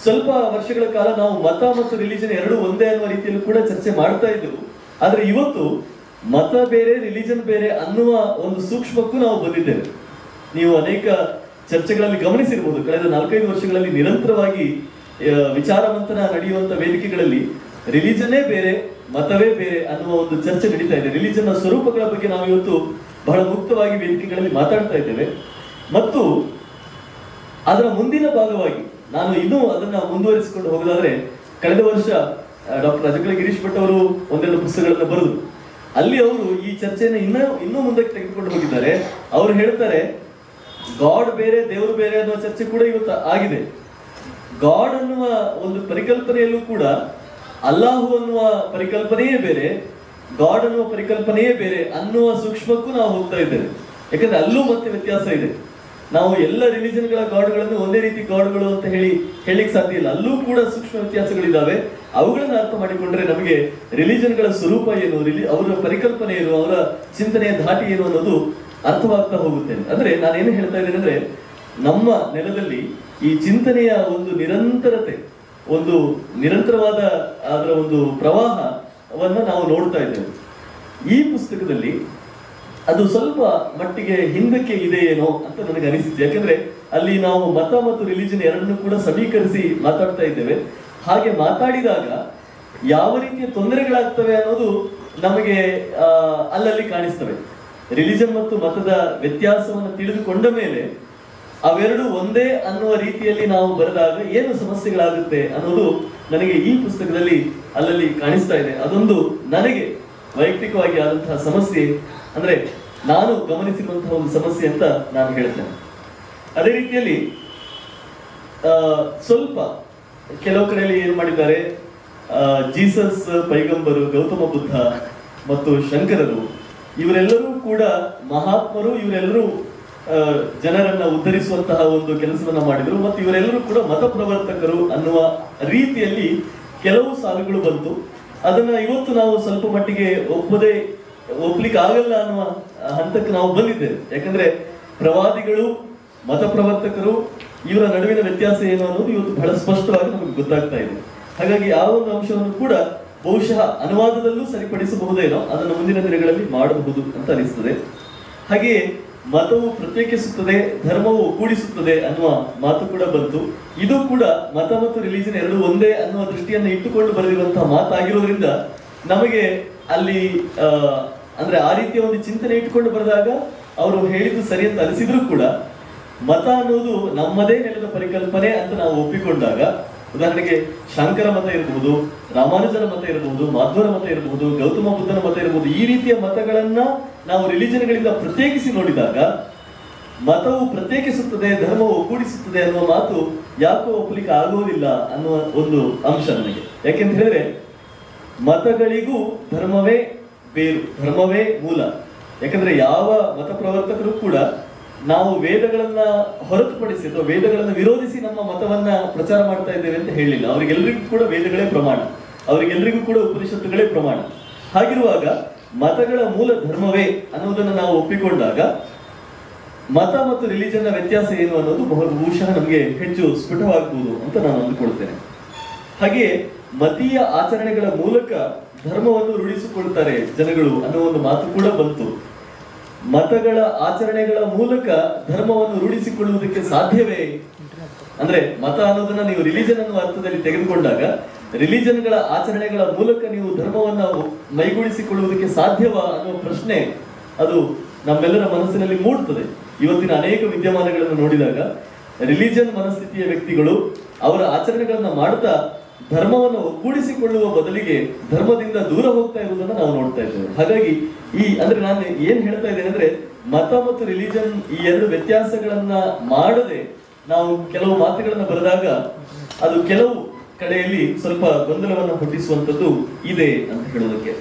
ಸ್ವಲ್ಪ ವರ್ಷಗಳ ಕಾಲ ನಾವು ಮತ ಮತ್ತು ರಿಲಿಜನ್ ಎರಡು ಒಂದೇ ಅನ್ನುವ ರೀತಿಯಲ್ಲಿ ಕೂಡ ಚರ್ಚೆ ಮಾಡ್ತಾ ಇದ್ದೆವು. ಆದ್ರೆ ಇವತ್ತು ಮತ ಬೇರೆ, ರಿಲಿಜನ್ ಬೇರೆ ಅನ್ನುವ ಒಂದು ಸೂಕ್ಷ್ಮಕ್ಕೂ ನಾವು ಬಂದಿದ್ದೇವೆ. ನೀವು ಅನೇಕ ಚರ್ಚೆಗಳಲ್ಲಿ ಗಮನಿಸಿರ್ಬೋದು, ಕಳೆದ 4-5 ವರ್ಷಗಳಲ್ಲಿ ನಿರಂತರವಾಗಿ ವಿಚಾರ ಮಂಥನ ನಡೆಯುವಂತ ವೇದಿಕೆಗಳಲ್ಲಿ ರಿಲಿಜನ್ನೇ ಬೇರೆ, ಮತವೇ ಬೇರೆ ಅನ್ನುವ ಒಂದು ಚರ್ಚೆ ನಡೀತಾ ಇದೆ. ರಿಲಿಜನ್ ನ ಸ್ವರೂಪಗಳ ಬಗ್ಗೆ ನಾವು ಇವತ್ತು ಬಹಳ ಮುಕ್ತವಾಗಿ ವೇದಿಕೆಗಳಲ್ಲಿ ಮಾತಾಡ್ತಾ ಇದ್ದೇವೆ. ಮತ್ತು ಅದರ ಮುಂದಿನ ಭಾಗವಾಗಿ ನಾನು ಇನ್ನೂ ಅದನ್ನ ಮುಂದುವರಿಸಿಕೊಂಡು ಹೋಗೋದಾದ್ರೆ, ಕಳೆದ ವರ್ಷ ಡಾಕ್ಟರ್ ರಾಜಕೀಯ ಗಿರೀಶ್ ಭಟ್ ಅವರು ಒಂದೆರಡು ಪುಸ್ತಕಗಳನ್ನ ಬರೆದು ಅಲ್ಲಿ ಅವರು ಈ ಚರ್ಚೆಯನ್ನು ಇನ್ನೂ ಮುಂದಕ್ಕೆ ತೆಗೆದುಕೊಂಡು ಹೋಗಿದ್ದಾರೆ. ಅವರು ಹೇಳ್ತಾರೆ, ಗಾಡ್ ಬೇರೆ, ದೇವರು ಬೇರೆ ಅನ್ನುವ ಚರ್ಚೆ ಕೂಡ ಇವತ್ತು ಆಗಿದೆ. ಗಾಡ್ ಅನ್ನುವ ಒಂದು ಪರಿಕಲ್ಪನೆಯಲ್ಲೂ ಕೂಡ ಅಲ್ಲಾಹು ಅನ್ನುವ ಪರಿಕಲ್ಪನೆಯೇ ಬೇರೆ, ಗಾಡ್ ಅನ್ನುವ ಪರಿಕಲ್ಪನೆಯೇ ಬೇರೆ ಅನ್ನುವ ಸೂಕ್ಷ್ಮಕ್ಕೂ ನಾವು ಹೋಗ್ತಾ ಇದ್ದೇವೆ. ಯಾಕಂದ್ರೆ ಅಲ್ಲೂ ಮತ್ತೆ ವ್ಯತ್ಯಾಸ ಇದೆ. ನಾವು ಎಲ್ಲ ರಿಲಿಜನ್ಗಳ ಗಾಡ್ಗಳನ್ನು ಒಂದೇ ರೀತಿ ಗಾಡ್ಗಳು ಅಂತ ಹೇಳಿಕ್ ಸಾಧ್ಯ ಇಲ್ಲ. ಅಲ್ಲೂ ಕೂಡ ಸೂಕ್ಷ್ಮ ವ್ಯತ್ಯಾಸಗಳಿದ್ದಾವೆ. ಅವುಗಳನ್ನ ಅರ್ಥ ಮಾಡಿಕೊಂಡ್ರೆ ನಮಗೆ ರಿಲಿಜನ್ಗಳ ಸ್ವರೂಪ ಏನು, ಅವರ ಪರಿಕಲ್ಪನೆ ಏನು, ಅವರ ಚಿಂತನೆಯ ಧಾಟಿ ಏನು ಅನ್ನೋದು ಅರ್ಥವಾಗ್ತಾ ಹೋಗುತ್ತೆ. ಅಂದ್ರೆ ನಾನೇನು ಹೇಳ್ತಾ ಇದ್ದೇನೆ ಅಂದ್ರೆ, ನಮ್ಮ ನೆಲದಲ್ಲಿ ಈ ಚಿಂತನೆಯ ಒಂದು ನಿರಂತರತೆ, ಒಂದು ನಿರಂತರವಾದ ಅದರ ಒಂದು ಪ್ರವಾಹವನ್ನ ನಾವು ನೋಡ್ತಾ ಇದ್ದೇವೆ. ಈ ಪುಸ್ತಕದಲ್ಲಿ ಅದು ಸ್ವಲ್ಪ ಮಟ್ಟಿಗೆ ಹಿಂದಕ್ಕೆ ಇದೆ ಏನೋ ಅಂತ ನನಗೆ ಅನಿಸಿತು. ಯಾಕಂದ್ರೆ ಅಲ್ಲಿ ನಾವು ಮತ ಮತ್ತು ರಿಲಿಜನ್ ಎರಡನ್ನೂ ಕೂಡ ಸಮೀಕರಿಸಿ ಮಾತಾಡ್ತಾ ಇದ್ದೇವೆ. ಹಾಗೆ ಮಾತಾಡಿದಾಗ ಯಾವ ರೀತಿಯ ತೊಂದರೆಗಳಾಗ್ತವೆ ಅನ್ನೋದು ನಮಗೆ ಅಲ್ಲಲ್ಲಿ ಕಾಣಿಸ್ತವೆ. ರಿಲಿಜನ್ ಮತ್ತು ಮತದ ವ್ಯತ್ಯಾಸವನ್ನು ತಿಳಿದುಕೊಂಡ ಮೇಲೆ ಅವೆರಡು ಒಂದೇ ಅನ್ನುವ ರೀತಿಯಲ್ಲಿ ನಾವು ಬರೆದಾಗ ಏನು ಸಮಸ್ಯೆಗಳಾಗುತ್ತೆ ಅನ್ನೋದು ನನಗೆ ಈ ಪುಸ್ತಕದಲ್ಲಿ ಅಲ್ಲಲ್ಲಿ ಕಾಣಿಸ್ತಾ ಇದೆ. ಅದೊಂದು ನನಗೆ ವೈಯಕ್ತಿಕವಾಗಿ ಆದಂತಹ ಸಮಸ್ಯೆ, ಅಂದ್ರೆ ನಾನು ಗಮನಿಸಿರುವಂತಹ ಒಂದು ಸಮಸ್ಯೆ ಅಂತ ನಾನು ಹೇಳ್ತೇನೆ. ಅದೇ ರೀತಿಯಲ್ಲಿ ಸ್ವಲ್ಪ ಕೆಲವು ಕಡೆಯಲ್ಲಿ ಏನು ಮಾಡಿದ್ದಾರೆ, ಜೀಸಸ್, ಪೈಗಂಬರು, ಗೌತಮ ಬುದ್ಧ ಮತ್ತು ಶಂಕರರು ಇವರೆಲ್ಲರೂ ಕೂಡ ಮಹಾತ್ಮರು, ಇವರೆಲ್ಲರೂ ಜನರನ್ನ ಉದ್ಧರಿಸುವಂತಹ ಒಂದು ಕೆಲಸವನ್ನ ಮಾಡಿದ್ರು ಮತ್ತು ಇವರೆಲ್ಲರೂ ಕೂಡ ಮತ ಪ್ರವರ್ತಕರು ಅನ್ನುವ ರೀತಿಯಲ್ಲಿ ಕೆಲವು ಸಾಲುಗಳು ಬಂತು. ಅದನ್ನ ಇವತ್ತು ನಾವು ಸ್ವಲ್ಪ ಮಟ್ಟಿಗೆ ಒಪ್ಪಲಿಕ್ಕೆ ಆಗಲ್ಲ ಅನ್ನುವ ಹಂತಕ್ಕೆ ನಾವು ಬಂದಿದ್ದೇವೆ. ಯಾಕಂದ್ರೆ ಪ್ರವಾದಿಗಳು, ಮತ ಪ್ರವರ್ತಕರು ಇವರ ನಡುವಿನ ವ್ಯತ್ಯಾಸ ಏನು ಅನ್ನೋದು ಇವತ್ತು ಬಹಳ ಸ್ಪಷ್ಟವಾಗಿ ನಮಗೆ ಗೊತ್ತಾಗ್ತಾ ಇದೆ. ಹಾಗಾಗಿ ಆ ಒಂದು ಅಂಶವನ್ನು ಕೂಡ ಬಹುಶಃ ಅನುವಾದದಲ್ಲೂ ಸರಿಪಡಿಸಬಹುದೇನೋ, ಅದನ್ನು ಮುಂದಿನ ದಿನಗಳಲ್ಲಿ ಮಾಡಬಹುದು ಅಂತ ಅನಿಸ್ತದೆ. ಹಾಗೆಯೇ ಮತವು ಪ್ರತ್ಯೇಕಿಸುತ್ತದೆ, ಧರ್ಮವು ಒಗ್ಗೂಡಿಸುತ್ತದೆ ಅನ್ನುವ ಮಾತು ಕೂಡ ಬಂತು. ಇದು ಕೂಡ ಮತ ಮತ್ತು ರಿಲಿಜನ್ ಎರಡು ಒಂದೇ ಅನ್ನುವ ದೃಷ್ಟಿಯನ್ನು ಇಟ್ಟುಕೊಂಡು ಬರೆದಿರುವಂತಹ ಮಾತಾಗಿರೋದ್ರಿಂದ ನಮಗೆ ಅಲ್ಲಿ ಅಂದ್ರೆ ಆ ರೀತಿಯ ಒಂದು ಚಿಂತನೆ ಇಟ್ಟುಕೊಂಡು ಬರೆದಾಗ ಅವರು ಹೇಳಿದ್ದು ಸರಿ ಅಂತ ಅನಿಸಿದ್ರು ಕೂಡ, ಮತ ಅನ್ನೋದು ನಮ್ಮದೇ ನೆಲದ ಪರಿಕಲ್ಪನೆ ಅಂತ ನಾವು ಒಪ್ಪಿಕೊಂಡಾಗ, ಉದಾಹರಣೆಗೆ ಶಂಕರ ಮತ ಇರಬಹುದು, ರಾಮಾನುಜರ ಮತ ಇರಬಹುದು, ಮಾಧ್ವರ ಮತ ಇರಬಹುದು, ಗೌತಮ ಬುದ್ಧನ ಮತ ಇರಬಹುದು, ಈ ರೀತಿಯ ಮತಗಳನ್ನ ನಾವು ರಿಲಿಜನ್ಗಳಿಂದ ಪ್ರತ್ಯೇಕಿಸಿ ನೋಡಿದಾಗ ಮತವು ಪ್ರತ್ಯೇಕಿಸುತ್ತದೆ, ಧರ್ಮವು ಒಗ್ಗೂಡಿಸುತ್ತದೆ ಅನ್ನುವ ಮಾತು ಯಾಕೋ ಒಪ್ಪಲಿಕ್ಕೆ ಆಗೋದಿಲ್ಲ ಅನ್ನುವ ಒಂದು ಅಂಶ ನನಗೆ. ಯಾಕೆಂತ ಹೇಳಿದ್ರೆ ಮತಗಳಿಗೂ ಧರ್ಮವೇ ಬೇರು, ಧರ್ಮವೇ ಮೂಲ. ಯಾಕಂದ್ರೆ ಯಾವ ಮತ ಪ್ರವರ್ತಕರು ಕೂಡ ನಾವು ವೇದಗಳನ್ನ ಹೊರತುಪಡಿಸಿ ಅಥವಾ ವೇದಗಳನ್ನು ವಿರೋಧಿಸಿ ನಮ್ಮ ಮತವನ್ನ ಪ್ರಚಾರ ಮಾಡ್ತಾ ಇದ್ದೇವೆ ಅಂತ ಹೇಳಿಲ್ಲ. ಅವರಿಗೆಲ್ಲರಿಗೂ ಕೂಡ ವೇದಗಳೇ ಪ್ರಮಾಣ, ಅವರಿಗೆಲ್ಲರಿಗೂ ಕೂಡ ಉಪನಿಷತ್ತುಗಳೇ ಪ್ರಮಾಣ. ಹಾಗಿರುವಾಗ ಮತಗಳ ಮೂಲ ಧರ್ಮವೇ ಅನ್ನೋದನ್ನ ನಾವು ಒಪ್ಪಿಕೊಂಡಾಗ ಮತ ಮತ್ತು ರಿಲಿಜನ್ ನ ವ್ಯತ್ಯಾಸ ಏನು ಅನ್ನೋದು ಬಹುಶಃ ನಮಗೆ ಹೆಚ್ಚು ಸ್ಫುಟವಾಗಬಹುದು ಅಂತ ನಾನು ಅಂದುಕೊಳ್ತೇನೆ. ಹಾಗೆ ಮತೀಯ ಆಚರಣೆಗಳ ಮೂಲಕ ಧರ್ಮವನ್ನು ರೂಢಿಸಿಕೊಳ್ತಾರೆ ಜನಗಳು ಅನ್ನೋ ಒಂದು ಮಾತು ಕೂಡ ಬಂತು. ಮತಗಳ ಆಚರಣೆಗಳ ಮೂಲಕ ಧರ್ಮವನ್ನು ರೂಢಿಸಿಕೊಳ್ಳುವುದಕ್ಕೆ ಸಾಧ್ಯವೇ? ಅಂದ್ರೆ ಮತ ಅನ್ನೋದನ್ನ ನೀವು ರಿಲಿಜನ್ ಅನ್ನುವ ಅರ್ಥದಲ್ಲಿ ತೆಗೆದುಕೊಂಡಾಗ ರಿಲಿಜನ್ಗಳ ಆಚರಣೆಗಳ ಮೂಲಕ ನೀವು ಧರ್ಮವನ್ನ ಮೈಗೂಡಿಸಿಕೊಳ್ಳುವುದಕ್ಕೆ ಸಾಧ್ಯವಾ ಅನ್ನೋ ಪ್ರಶ್ನೆ ಅದು ನಮ್ಮೆಲ್ಲರ ಮನಸ್ಸಿನಲ್ಲಿ ಮೂಡುತ್ತದೆ. ಇವತ್ತಿನ ಅನೇಕ ವಿದ್ಯಮಾನಗಳನ್ನು ನೋಡಿದಾಗ ರಿಲಿಜನ್ ಮನಸ್ಥಿತಿಯ ವ್ಯಕ್ತಿಗಳು ಅವರ ಆಚರಣೆಗಳನ್ನ ಮಾಡ್ತಾ ಧರ್ಮವನ್ನು ಒಗ್ಗೂಡಿಸಿಕೊಳ್ಳುವ ಬದಲಿಗೆ ಧರ್ಮದಿಂದ ದೂರ ಹೋಗ್ತಾ ಇರುವುದನ್ನು ನಾವು ನೋಡ್ತಾ ಇದ್ದೇವೆ. ಹಾಗಾಗಿ ಅಂದ್ರೆ ನಾನು ಏನ್ ಹೇಳ್ತಾ ಇದ್ದೇನೆ ಅಂದ್ರೆ, ಮತ ಮತ್ತು ರಿಲಿಜನ್ ಈ ಎರಡು ವ್ಯತ್ಯಾಸಗಳನ್ನ ಮಾಡದೆ ನಾವು ಕೆಲವು ಮಾತುಗಳನ್ನ ಬರೆದಾಗ ಅದು ಕೆಲವು ಕಡೆಯಲ್ಲಿ ಸ್ವಲ್ಪ ಗೊಂದಲವನ್ನು ಹುಟ್ಟಿಸುವಂತದ್ದು ಇದೆ ಅಂತ ಹೇಳೋದಕ್ಕೆ.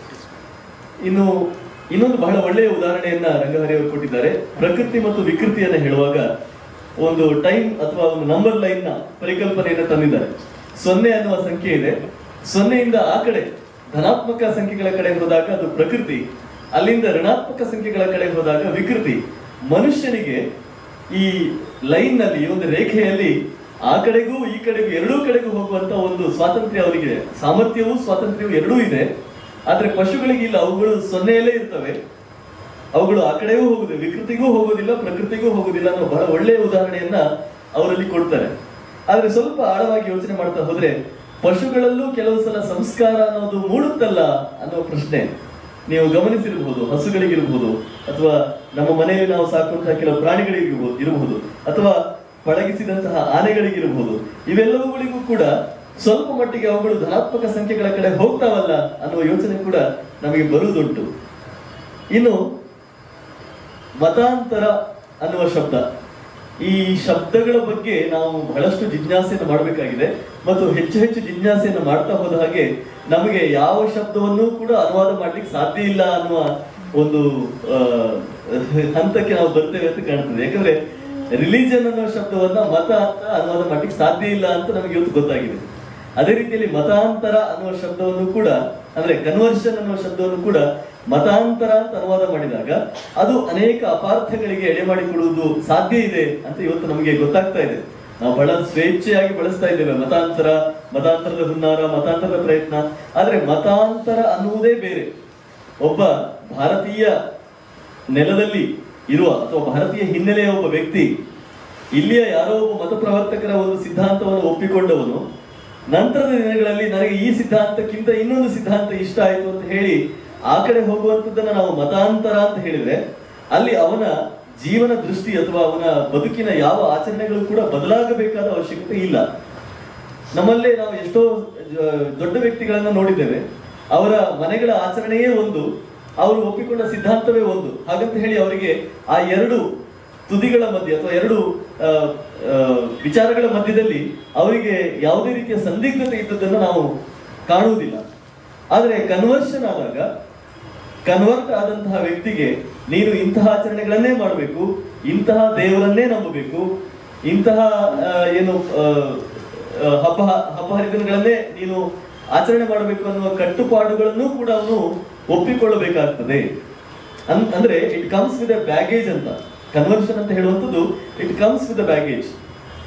ಇನ್ನೊಂದು ಬಹಳ ಒಳ್ಳೆಯ ಉದಾಹರಣೆಯನ್ನ ರಂಗಹರಿ ಅವರು ಕೊಟ್ಟಿದ್ದಾರೆ. ಪ್ರಕೃತಿ ಮತ್ತು ವಿಕೃತಿಯನ್ನ ಹೇಳುವಾಗ ಒಂದು ಟೈಮ್ ಅಥವಾ ಒಂದು ನಂಬರ್ ಲೈನ್ ನ ಪರಿಕಲ್ಪನೆಯನ್ನ ತಂದಿದ್ದಾರೆ. 0 ಅನ್ನುವ ಸಂಖ್ಯೆ ಇದೆ, 0ಯಿಂದ ಆ ಕಡೆ ಧನಾತ್ಮಕ ಸಂಖ್ಯೆಗಳ ಕಡೆ ಹೋದಾಗ ಅದು ಪ್ರಕೃತಿ, ಅಲ್ಲಿಂದ ಋಣಾತ್ಮಕ ಸಂಖ್ಯೆಗಳ ಕಡೆ ಹೋದಾಗ ವಿಕೃತಿ. ಮನುಷ್ಯನಿಗೆ ಈ ಲೈನ್ ನಲ್ಲಿ, ಒಂದು ರೇಖೆಯಲ್ಲಿ ಆ ಕಡೆಗೂ ಈ ಕಡೆಗೂ ಎರಡೂ ಕಡೆಗೂ ಹೋಗುವಂತ ಒಂದು ಸ್ವಾತಂತ್ರ್ಯ ಅವರಿಗೆ, ಸಾಮರ್ಥ್ಯವೂ ಸ್ವಾತಂತ್ರ್ಯವೂ ಎರಡೂ ಇದೆ. ಆದ್ರೆ ಪಶುಗಳಿಗೆ ಇಲ್ಲ, ಅವುಗಳು 0ಯಲ್ಲೇ ಇರ್ತವೆ. ಅವುಗಳು ಆ ಕಡೆಗೂ ಹೋಗುದಿಲ್ಲ, ವಿಕೃತಿಗೂ ಹೋಗುದಿಲ್ಲ, ಪ್ರಕೃತಿಗೂ ಹೋಗುದಿಲ್ಲ ಅನ್ನೋ ಬಹಳ ಒಳ್ಳೆಯ ಉದಾಹರಣೆಯನ್ನ ಅವರಲ್ಲಿ ಕೊಡ್ತಾರೆ. ಆದ್ರೆ ಸ್ವಲ್ಪ ಆಳವಾಗಿ ಯೋಚನೆ ಮಾಡ್ತಾ ಹೋದ್ರೆ ಪಶುಗಳಲ್ಲೂ ಕೆಲವು ಸಲ ಸಂಸ್ಕಾರ ಅನ್ನೋದು ಮೂಡುತ್ತಲ್ಲ ಅನ್ನೋ ಪ್ರಶ್ನೆ ನೀವು ಗಮನಿಸಿರಬಹುದು. ಹಸುಗಳಿಗಿರಬಹುದು, ಅಥವಾ ನಮ್ಮ ಮನೆಯಲ್ಲಿ ನಾವು ಸಾಕುವಂತಹ ಕೆಲವು ಪ್ರಾಣಿಗಳಿಗಿರಬಹುದು, ಅಥವಾ ಪಳಗಿಸಿದಂತಹ ಆನೆಗಳಿಗಿರಬಹುದು. ಇವೆಲ್ಲವುಗಳಿಗೂ ಕೂಡ ಸ್ವಲ್ಪ ಮಟ್ಟಿಗೆ ಅವುಗಳು ಧನಾತ್ಮಕ ಸಂಖ್ಯೆಗಳ ಕಡೆ ಹೋಗ್ತಾವಲ್ಲ ಅನ್ನುವ ಯೋಚನೆ ಕೂಡ ನಮಗೆ ಬರುವುದುಂಟು. ಇನ್ನು ಮತಾಂತರ ಅನ್ನುವ ಶಬ್ದ, ಈ ಶಬ್ದಗಳ ಬಗ್ಗೆ ನಾವು ಬಹಳಷ್ಟು ಜಿಜ್ಞಾಸೆಯನ್ನು ಮಾಡಬೇಕಾಗಿದೆ. ಮತ್ತು ಹೆಚ್ಚು ಹೆಚ್ಚು ಜಿಜ್ಞಾಸೆಯನ್ನು ಮಾಡ್ತಾ ಹೋದ ಹಾಗೆ ನಮಗೆ ಯಾವ ಶಬ್ದವನ್ನು ಕೂಡ ಅನುವಾದ ಮಾಡ್ಲಿಕ್ಕೆ ಸಾಧ್ಯ ಇಲ್ಲ ಅನ್ನುವ ಒಂದು ಹಂತಕ್ಕೆ ನಾವು ಬರ್ತೇವೆ ಅಂತ ಕಾಣ್ತದೆ. ಯಾಕಂದ್ರೆ ರಿಲಿಜನ್ ಅನ್ನೋ ಶಬ್ದವನ್ನ ಮತ ಅಂತ ಅನುವಾದ ಮಾಡ್ಲಿಕ್ಕೆ ಸಾಧ್ಯ ಇಲ್ಲ ಅಂತ ನಮಗೆ ಇವತ್ತು ಗೊತ್ತಾಗಿದೆ. ಅದೇ ರೀತಿಯಲ್ಲಿ ಮತಾಂತರ ಅನ್ನುವ ಶಬ್ದವನ್ನು ಕೂಡ, ಅಂದ್ರೆ ಕನ್ವರ್ಷನ್ ಅನ್ನುವ ಶಬ್ದವನ್ನು ಕೂಡ ಮತಾಂತರ ಅಂತ ಅನುವಾದ ಮಾಡಿದಾಗ ಅದು ಅನೇಕ ಅಪಾರ್ಥಗಳಿಗೆ ಎಡೆ ಮಾಡಿಕೊಡುವುದು ಸಾಧ್ಯ ಇದೆ ಅಂತ ಇವತ್ತು ನಮಗೆ ಗೊತ್ತಾಗ್ತಾ ಇದೆ. ನಾವು ಬಹಳ ಸ್ವೇಚ್ಛೆಯಾಗಿ ಬಳಸ್ತಾ ಇದ್ದೇವೆ ಮತಾಂತರ, ಮತಾಂತರದ ಹುನ್ನಾರ, ಮತಾಂತರದ ಪ್ರಯತ್ನ. ಆದ್ರೆ ಮತಾಂತರ ಅನ್ನುವುದೇ ಬೇರೆ. ಒಬ್ಬ ಭಾರತೀಯ ನೆಲದಲ್ಲಿ ಇರುವ ಅಥವಾ ಭಾರತೀಯ ಹಿನ್ನೆಲೆಯ ಒಬ್ಬ ವ್ಯಕ್ತಿ ಇಲ್ಲಿಯ ಯಾರೋ ಒಬ್ಬ ಮತ ಪ್ರವರ್ತಕರ ಒಂದು ಸಿದ್ಧಾಂತವನ್ನು ಒಪ್ಪಿಕೊಂಡವನು ನಂತರದ ದಿನಗಳಲ್ಲಿ ನನಗೆ ಈ ಸಿದ್ಧಾಂತಕ್ಕಿಂತ ಇನ್ನೊಂದು ಸಿದ್ಧಾಂತ ಇಷ್ಟ ಆಯಿತು ಅಂತ ಹೇಳಿ ಆ ಕಡೆ ಹೋಗುವಂಥದ್ದನ್ನ ನಾವು ಮತಾಂತರ ಅಂತ ಹೇಳಿದ್ರೆ ಅಲ್ಲಿ ಅವನ ಜೀವನ ದೃಷ್ಟಿ ಅಥವಾ ಅವನ ಬದುಕಿನ ಯಾವ ಆಚರಣೆಗಳು ಕೂಡ ಬದಲಾಗಬೇಕಾದ ಅವಶ್ಯಕತೆ ಇಲ್ಲ. ನಮ್ಮಲ್ಲೇ ನಾವು ಎಷ್ಟೋ ದೊಡ್ಡ ವ್ಯಕ್ತಿಗಳನ್ನ ನೋಡಿದ್ದೇವೆ, ಅವರ ಮನೆಗಳ ಆಚರಣೆಯೇ ಒಂದು, ಅವರು ಒಪ್ಪಿಕೊಂಡ ಸಿದ್ಧಾಂತವೇ ಒಂದು. ಹಾಗಂತ ಹೇಳಿ ಅವರಿಗೆ ಆ ಎರಡು ತುದಿಗಳ ಮಧ್ಯೆ ಅಥವಾ ಎರಡು ವಿಚಾರಗಳ ಮಧ್ಯದಲ್ಲಿ ಅವರಿಗೆ ಯಾವುದೇ ರೀತಿಯ ಸಂದಿಗ್ಧತೆ ಇದ್ದದನ್ನು ನಾವು ಕಾಣುವುದಿಲ್ಲ. ಆದರೆ ಕನ್ವರ್ಷನ್ ಆದಾಗ ಕನ್ವರ್ಟ್ ಆದಂತಹ ವ್ಯಕ್ತಿಗೆ ನೀನು ಇಂತಹ ಆಚರಣೆಗಳನ್ನೇ ಮಾಡಬೇಕು, ಇಂತಹ ದೇವರನ್ನೇ ನಂಬಬೇಕು, ಇಂತಹ ಏನು ಹಬ್ಬ ಹರಿದಿನಗಳನ್ನೇ ನೀನು ಆಚರಣೆ ಮಾಡಬೇಕು ಅನ್ನುವ ಕಟ್ಟುಪಾಡುಗಳನ್ನು ಕೂಡ ಅವನು ಒಪ್ಪಿಕೊಳ್ಳಬೇಕಾಗ್ತದೆ. ಅಂದ್ರೆ it comes with a baggage ಅಂತ. ಕನ್ವರ್ಷನ್ ಅಂತ ಹೇಳುವಂಥದ್ದು it comes with a baggage.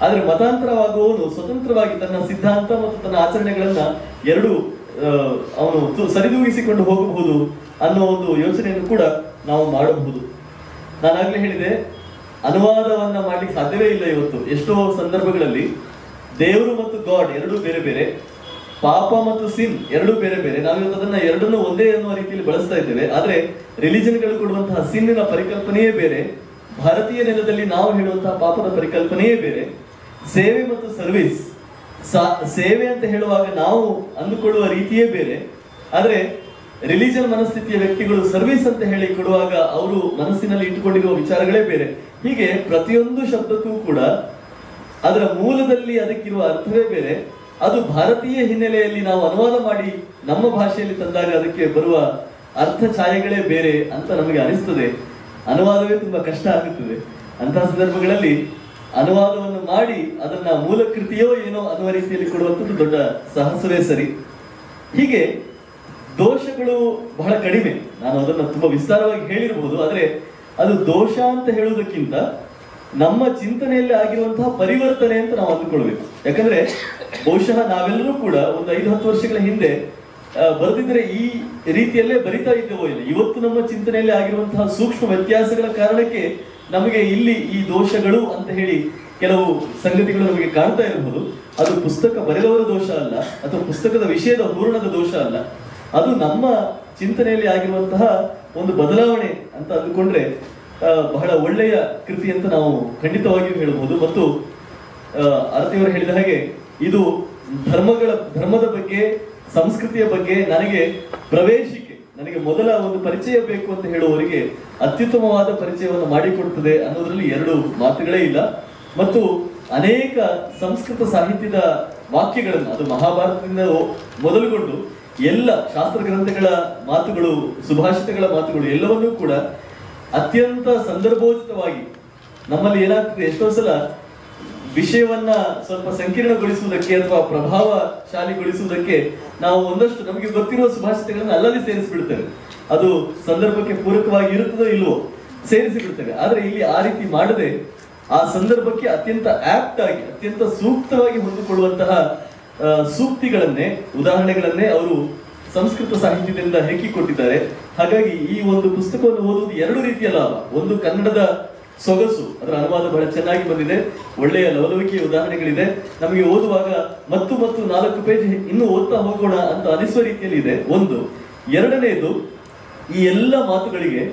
ಆದ್ರೆ ಮತಾಂತರವಾಗುವವನು ಸ್ವತಂತ್ರವಾಗಿ ತನ್ನ ಸಿದ್ಧಾಂತ ಮತ್ತು ತನ್ನ ಆಚರಣೆಗಳನ್ನ ಎರಡು ಅವನು ಸರಿದೂಗಿಸಿಕೊಂಡು ಹೋಗಬಹುದು ಅನ್ನೋ ಒಂದು ಯೋಚನೆಯನ್ನು ಕೂಡ ನಾವು ಮಾಡಬಹುದು. ನಾನಾಗ್ಲೇ ಹೇಳಿದೆ, ಅನುವಾದವನ್ನ ಮಾಡ್ಲಿಕ್ಕೆ ಸಾಧ್ಯವೇ ಇಲ್ಲ ಇವತ್ತು. ಎಷ್ಟೋ ಸಂದರ್ಭಗಳಲ್ಲಿ ದೇವರು ಮತ್ತು ಗಾಡ್ ಎರಡೂ ಬೇರೆ ಬೇರೆ, ಪಾಪ ಮತ್ತು ಸಿನ್ ಎರಡೂ ಬೇರೆ ಬೇರೆ. ನಾವಿವತ್ತು ಅದನ್ನ ಎರಡನ್ನೂ ಒಂದೇ ಅನ್ನುವ ರೀತಿಯಲ್ಲಿ ಬಳಸ್ತಾ ಇದ್ದೇವೆ. ಆದ್ರೆ ರಿಲಿಜನ್ಗಳು ಕೊಡುವಂತಹ ಸಿನ್ನಿನ ಪರಿಕಲ್ಪನೆಯೇ ಬೇರೆ, ಭಾರತೀಯ ನೆಲದಲ್ಲಿ ನಾವು ಹೇಳುವಂತಹ ಪಾಪದ ಪರಿಕಲ್ಪನೆಯೇ ಬೇರೆ. ಸೇವೆ ಮತ್ತು ಸರ್ವಿಸ್, ಸೇವೆ ಅಂತ ಹೇಳುವಾಗ ನಾವು ಅಂದುಕೊಳ್ಳುವ ರೀತಿಯೇ ಬೇರೆ. ಆದ್ರೆ ರಿಲಿಜನ್ ಮನಸ್ಥಿತಿಯ ವ್ಯಕ್ತಿಗಳು ಸರ್ವಿಸ್ ಅಂತ ಹೇಳಿ ಕೊಡುವಾಗ ಅವರು ಮನಸ್ಸಿನಲ್ಲಿ ಇಟ್ಟುಕೊಂಡಿರುವ ವಿಚಾರಗಳೇ ಬೇರೆ. ಹೀಗೆ ಪ್ರತಿಯೊಂದು ಶಬ್ದಕ್ಕೂ ಕೂಡ ಅದರ ಮೂಲದಲ್ಲಿ ಅದಕ್ಕಿರುವ ಅರ್ಥವೇ ಬೇರೆ. ಅದು ಭಾರತೀಯ ಹಿನ್ನೆಲೆಯಲ್ಲಿ ನಾವು ಅನುವಾದ ಮಾಡಿ ನಮ್ಮ ಭಾಷೆಯಲ್ಲಿ ತಂದಾಗ ಅದಕ್ಕೆ ಬರುವ ಅರ್ಥ ಛಾಯೆಗಳೇ ಬೇರೆ ಅಂತ ನಮಗೆ ಅನಿಸ್ತದೆ. ಅನುವಾದವೇ ತುಂಬಾ ಕಷ್ಟ ಆಗುತ್ತದೆ. ಅಂತಹ ಸಂದರ್ಭಗಳಲ್ಲಿ ಅನುವಾದವನ್ನು ಮಾಡಿ ಅದನ್ನ ಮೂಲ ಕೃತಿಯೋ ಏನೋ ಅನ್ನುವ ರೀತಿಯಲ್ಲಿ ಕೊಡುವಂಥದ್ದು ದೊಡ್ಡ ಸಾಹಸವೇ ಸರಿ. ಹೀಗೆ ದೋಷಗಳು ಬಹಳ ಕಡಿಮೆ. ನಾನು ಅದನ್ನ ತುಂಬಾ ವಿಸ್ತಾರವಾಗಿ ಹೇಳಿರಬಹುದು, ಆದ್ರೆ ಅದು ದೋಷ ಅಂತ ಹೇಳುವುದಕ್ಕಿಂತ ನಮ್ಮ ಚಿಂತನೆಯಲ್ಲಿ ಆಗಿರುವಂತಹ ಪರಿವರ್ತನೆ ಅಂತ ನಾವು ಅಂದುಕೊಳ್ಬೇಕು. ಯಾಕಂದ್ರೆ ಬಹುಶಃ ನಾವೆಲ್ಲರೂ ಕೂಡ ಒಂದು 5-10 ವರ್ಷಗಳ ಹಿಂದೆ ಬರೆದಿದ್ರೆ ಈ ರೀತಿಯಲ್ಲೇ ಬರಿತಾ ಇದ್ದೇವೋ ಇಲ್ಲ. ಇವತ್ತು ನಮ್ಮ ಚಿಂತನೆಯಲ್ಲಿ ಆಗಿರುವಂತಹ ಸೂಕ್ಷ್ಮ ವ್ಯತ್ಯಾಸಗಳ ಕಾರಣಕ್ಕೆ ನಮಗೆ ಇಲ್ಲಿ ಈ ದೋಷಗಳು ಅಂತ ಹೇಳಿ ಕೆಲವು ಸಂಗತಿಗಳು ನಮಗೆ ಕಾಣ್ತಾ ಇರಬಹುದು. ಅದು ಪುಸ್ತಕ ಬರೆದವರ ದೋಷ ಅಲ್ಲ, ಅಥವಾ ಪುಸ್ತಕದ ವಿಷಯದ ಹೂರಣದ ದೋಷ ಅಲ್ಲ, ಅದು ನಮ್ಮ ಚಿಂತನೆಯಲ್ಲಿ ಆಗಿರುವಂತಹ ಒಂದು ಬದಲಾವಣೆ ಅಂತ ಅಂದುಕೊಂಡ್ರೆ ಬಹಳ ಒಳ್ಳೆಯ ಕೃತಿ ಅಂತ ನಾವು ಖಂಡಿತವಾಗಿಯೂ ಹೇಳಬಹುದು. ಮತ್ತು ಆರತಿಯವರು ಹೇಳಿದ ಹಾಗೆ ಇದು ಧರ್ಮದ ಬಗ್ಗೆ, ಸಂಸ್ಕೃತಿಯ ಬಗ್ಗೆ ನನಗೆ ಮೊದಲ ಒಂದು ಪರಿಚಯ ಬೇಕು ಅಂತ ಹೇಳುವವರಿಗೆ ಅತ್ಯುತ್ತಮವಾದ ಪರಿಚಯವನ್ನು ಮಾಡಿಕೊಡುತ್ತದೆ ಅನ್ನೋದ್ರಲ್ಲಿ ಎರಡು ಮಾತುಗಳೇ ಇಲ್ಲ. ಮತ್ತು ಅನೇಕ ಸಂಸ್ಕೃತ ಸಾಹಿತ್ಯದ ವಾಕ್ಯಗಳನ್ನು, ಅದು ಮಹಾಭಾರತದಿಂದ ಮೊದಲುಗೊಂಡು ಎಲ್ಲ ಶಾಸ್ತ್ರ ಗ್ರಂಥಗಳ ಮಾತುಗಳು, ಸುಭಾಷಿತಗಳ ಮಾತುಗಳು ಎಲ್ಲವನ್ನೂ ಕೂಡ ಅತ್ಯಂತ ಸಂದರ್ಭೋಚಿತವಾಗಿ, ನಮ್ಮಲ್ಲಿ ಏನಾಗ್ತದೆ ಎಷ್ಟೋ ಸಲ ವಿಷಯವನ್ನ ಸ್ವಲ್ಪ ಸಂಕೀರ್ಣಗೊಳಿಸುವುದಕ್ಕೆ ಅಥವಾ ಪ್ರಭಾವಶಾಲಿಗೊಳಿಸುವುದಕ್ಕೆ ನಾವು ಒಂದಷ್ಟು ನಮಗೆ ಗೊತ್ತಿರುವ ಸುಭಾಷಿತಗಳನ್ನು ಅಲ್ಲಲ್ಲಿ ಸೇರಿಸಿಬಿಡ್ತೇವೆ. ಅದು ಸಂದರ್ಭಕ್ಕೆ ಪೂರಕವಾಗಿ ಇರುತ್ತದೋ ಇಲ್ವೋ ಸೇರಿಸಿ ಬಿಡ್ತೇವೆ. ಆದ್ರೆ ಇಲ್ಲಿ ಆ ರೀತಿ ಮಾಡದೆ ಆ ಸಂದರ್ಭಕ್ಕೆ ಅತ್ಯಂತ ಆಪ್ಟ್ ಆಗಿ, ಅತ್ಯಂತ ಸೂಕ್ತವಾಗಿ ಹೊಂದಿಕೊಳ್ಳುವಂತಹ ಸೂಕ್ತಿಗಳನ್ನೇ, ಉದಾಹರಣೆಗಳನ್ನೇ ಅವರು ಸಂಸ್ಕೃತ ಸಾಹಿತ್ಯದಿಂದ ಹೆಕ್ಕಿಕೊಟ್ಟಿದ್ದಾರೆ. ಹಾಗಾಗಿ ಈ ಒಂದು ಪುಸ್ತಕವನ್ನು ಓದುವುದು ಎರಡು ರೀತಿಯ ಲಾಭ. ಒಂದು, ಕನ್ನಡದ ಸೊಗಸು, ಅದರ ಅನುವಾದ ಬಹಳ ಚೆನ್ನಾಗಿ ಬಂದಿದೆ, ಒಳ್ಳೆಯ ಲವಲವಿಕೆಯ ಉದಾಹರಣೆಗಳಿದೆ, ನಮಗೆ ಓದುವಾಗ ಮತ್ತು 4 ಪೇಜ್ ಇನ್ನೂ ಓದ್ತಾ ಹೋಗೋಣ ಅಂತ ಅನಿಸುವ ರೀತಿಯಲ್ಲಿ ಇದೆ ಒಂದು. ಎರಡನೆಯದು, ಈ ಎಲ್ಲ ಮಾತುಗಳಿಗೆ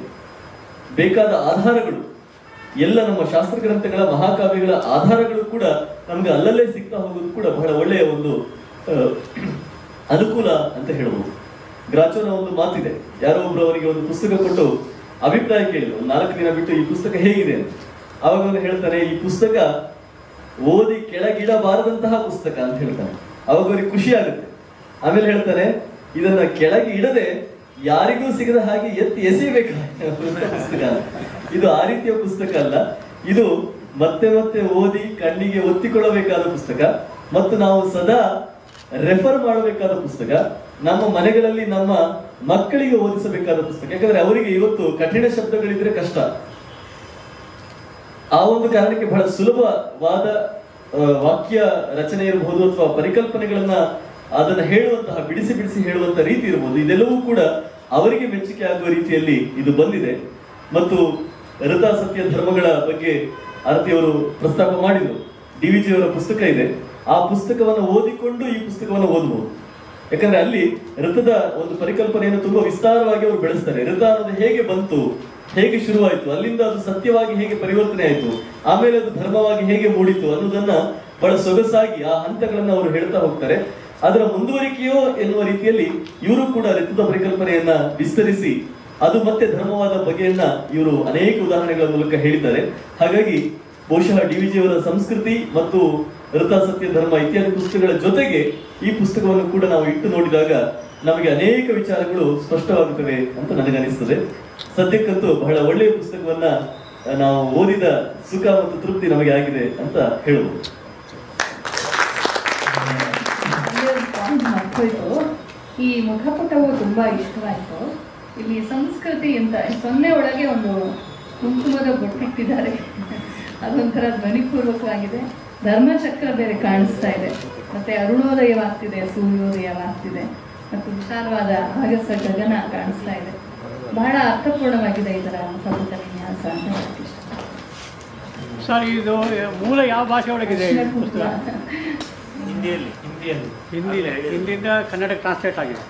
ಬೇಕಾದ ಆಧಾರಗಳು, ಎಲ್ಲ ನಮ್ಮ ಶಾಸ್ತ್ರ ಗ್ರಂಥಗಳ, ಮಹಾಕಾವ್ಯಗಳ ಆಧಾರಗಳು ಕೂಡ ನಮ್ಗೆ ಅಲ್ಲಲ್ಲೇ ಸಿಗ್ತಾ ಹೋಗೋದು ಕೂಡ ಬಹಳ ಒಳ್ಳೆಯ ಒಂದು ಅನುಕೂಲ ಅಂತ ಹೇಳ್ಬೋದು. ಗ್ರಾಚೋನ ಒಂದು ಮಾತಿದೆ, ಯಾರೋ ಒಬ್ರು ಅವರಿಗೆ ಒಂದು ಪುಸ್ತಕ ಕೊಟ್ಟು ಅಭಿಪ್ರಾಯ ಕೇಳಿದ್ರು, 4 ದಿನ ಬಿಟ್ಟು ಈ ಪುಸ್ತಕ ಹೇಗಿದೆ ಅಂತ. ಅವಾಗ ಅವನು ಹೇಳ್ತಾನೆ, ಈ ಪುಸ್ತಕ ಓದಿ ಕೆಳಗಿಡಬಾರದಂತಹ ಪುಸ್ತಕ ಅಂತ ಹೇಳ್ತಾನೆ. ಅವಾಗ ಅವ್ರಿಗೆ ಖುಷಿ ಆಗುತ್ತೆ. ಆಮೇಲೆ ಹೇಳ್ತಾನೆ, ಇದನ್ನ ಕೆಳಗೆ ಇಡದೆ ಯಾರಿಗೂ ಸಿಗದ ಹಾಗೆ ಎತ್ತಿ ಎಸೆಯಬೇಕಾದ ಪುಸ್ತಕ. ಇದು ಆ ರೀತಿಯ ಪುಸ್ತಕ ಅಲ್ಲ, ಇದು ಮತ್ತೆ ಮತ್ತೆ ಓದಿ ಕಣ್ಣಿಗೆ ಒತ್ತಿಕೊಳ್ಳಬೇಕಾದ ಪುಸ್ತಕ, ಮತ್ತು ನಾವು ಸದಾ ರೆಫರ್ ಮಾಡಬೇಕಾದ ಪುಸ್ತಕ, ನಮ್ಮ ಮನೆಗಳಲ್ಲಿ ನಮ್ಮ ಮಕ್ಕಳಿಗೆ ಓದಿಸಬೇಕಾದ ಪುಸ್ತಕ. ಯಾಕಂದ್ರೆ ಅವರಿಗೆ ಇವತ್ತು ಕಠಿಣ ಶಬ್ದಗಳಿದ್ರೆ ಕಷ್ಟ. ಆ ಒಂದು ಕಾರಣಕ್ಕೆ ಬಹಳ ಸುಲಭವಾದ ವಾಕ್ಯ ರಚನೆ ಇರಬಹುದು, ಅಥವಾ ಪರಿಕಲ್ಪನೆಗಳನ್ನ ಅದನ್ನ ಹೇಳುವಂತಹ, ಬಿಡಿಸಿ ಹೇಳುವಂತ ರೀತಿ ಇರಬಹುದು. ಇದೆಲ್ಲವೂ ಕೂಡ ಅವರಿಗೆ ಮೆಚ್ಚುಗೆ ಆಗುವ ರೀತಿಯಲ್ಲಿ ಇದು ಬಂದಿದೆ. ಮತ್ತು ಋತ ಸತ್ಯ ಧರ್ಮಗಳ ಬಗ್ಗೆ ಆರತಿಯವರು ಪ್ರಸ್ತಾಪ ಮಾಡಿದ್ರು. DVG ಅವರ ಪುಸ್ತಕ ಇದೆ, ಆ ಪುಸ್ತಕವನ್ನು ಓದಿಕೊಂಡು ಈ ಪುಸ್ತಕವನ್ನು ಓದಬಹುದು. ಯಾಕಂದ್ರೆ ಅಲ್ಲಿ ಋತದ ಒಂದು ಪರಿಕಲ್ಪನೆಯನ್ನು ತುಂಬಾ ವಿಸ್ತಾರವಾಗಿ ಅವರು ಬೆಳೆಸ್ತಾರೆ. ಋತ ಅನ್ನೋದು ಹೇಗೆ ಬಂತು, ಹೇಗೆ ಶುರುವಾಯಿತು, ಅಲ್ಲಿಂದ ಅದು ಸತ್ಯವಾಗಿ ಹೇಗೆ ಪರಿವರ್ತನೆ ಆಯಿತು, ಆಮೇಲೆ ಅದು ಧರ್ಮವಾಗಿ ಹೇಗೆ ಮೂಡಿತು ಅನ್ನೋದನ್ನ ಬಹಳ ಸೊಗಸಾಗಿ ಆ ಹಂತಗಳನ್ನ ಅವರು ಹೇಳ್ತಾ ಹೋಗ್ತಾರೆ. ಅದರ ಮುಂದುವರಿಕೆಯೋ ಎನ್ನುವ ರೀತಿಯಲ್ಲಿ ಇವರು ಕೂಡ ಋತುದ ಪರಿಕಲ್ಪನೆಯನ್ನ ವಿಸ್ತರಿಸಿ ಅದು ಮತ್ತೆ ಧರ್ಮವಾದ ಬಗೆಯನ್ನ ಇವರು ಅನೇಕ ಉದಾಹರಣೆಗಳ ಮೂಲಕ ಹೇಳಿದ್ದಾರೆ. ಹಾಗಾಗಿ ಬಹುಶಃ DVG ಅವರ ಸಂಸ್ಕೃತಿ ಮತ್ತು ಋತ ಸತ್ಯ ಧರ್ಮ ಇತ್ಯಾದಿ ಪುಸ್ತಕಗಳ ಜೊತೆಗೆ ಈ ಪುಸ್ತಕವನ್ನು ಕೂಡ ನಾವು ಇಟ್ಟು ನೋಡಿದಾಗ ನಮಗೆ ಅನೇಕ ವಿಚಾರಗಳು ಸ್ಪಷ್ಟವಾಗುತ್ತವೆ ಅಂತ ನನಗನಿಸ್ತದೆ. ಸದ್ಯಕ್ಕಂತೂ ಬಹಳ ಒಳ್ಳೆಯ ಪುಸ್ತಕವನ್ನ ನಾವು ಓದಿದ ಸುಖ ಮತ್ತು ತೃಪ್ತಿ ನಮಗೆ ಆಗಿದೆ ಅಂತ ಹೇಳಬಹುದು. ಈ ಮುಖಪುಟವು ತುಂಬಾ ಇಷ್ಟವಾಯಿತು. ಇಲ್ಲಿ ಸಂಸ್ಕೃತಿ ಅಂತ 0 ಒಳಗೆ ಒಂದು ಕುಂಕುಮದ ಬೊಟ್ಟಿಟ್ಟಿದ್ದಾರೆ, ಅದೊಂಥರ ಧ್ವನಿಪೂರ್ವಕವಾಗಿದೆ. ಧರ್ಮಚಕ್ರ ಬೇರೆ ಕಾಣಿಸ್ತಾ ಇದೆ, ಮತ್ತೆ ಅರುಣೋದಯವಾಗ್ತಿದೆ, ಸೂರ್ಯೋದಯವಾಗ್ತಿದೆ, ಮತ್ತು ವಿಶಾಲವಾದ ಆಗಸ ಗಗನ ಕಾಣಿಸ್ತಾ ಇದೆ. ಬಹಳ ಅರ್ಥಪೂರ್ಣವಾಗಿದೆ ಇದರ ಮುಖಪುಟ ವಿನ್ಯಾಸ ಅಂತ ಹೇಳಕ್ಕೆ ಇಷ್ಟ. ಸರ್, ಇದು ಮೂಲ ಯಾವ ಭಾಷೆ ಒಳಗಿದೆ? ಹಿಂದಿಯಿಂದ ಕನ್ನಡಕ್ಕೆ ಟ್ರಾನ್ಸ್ಲೇಟ್ ಆಗಿದೆ.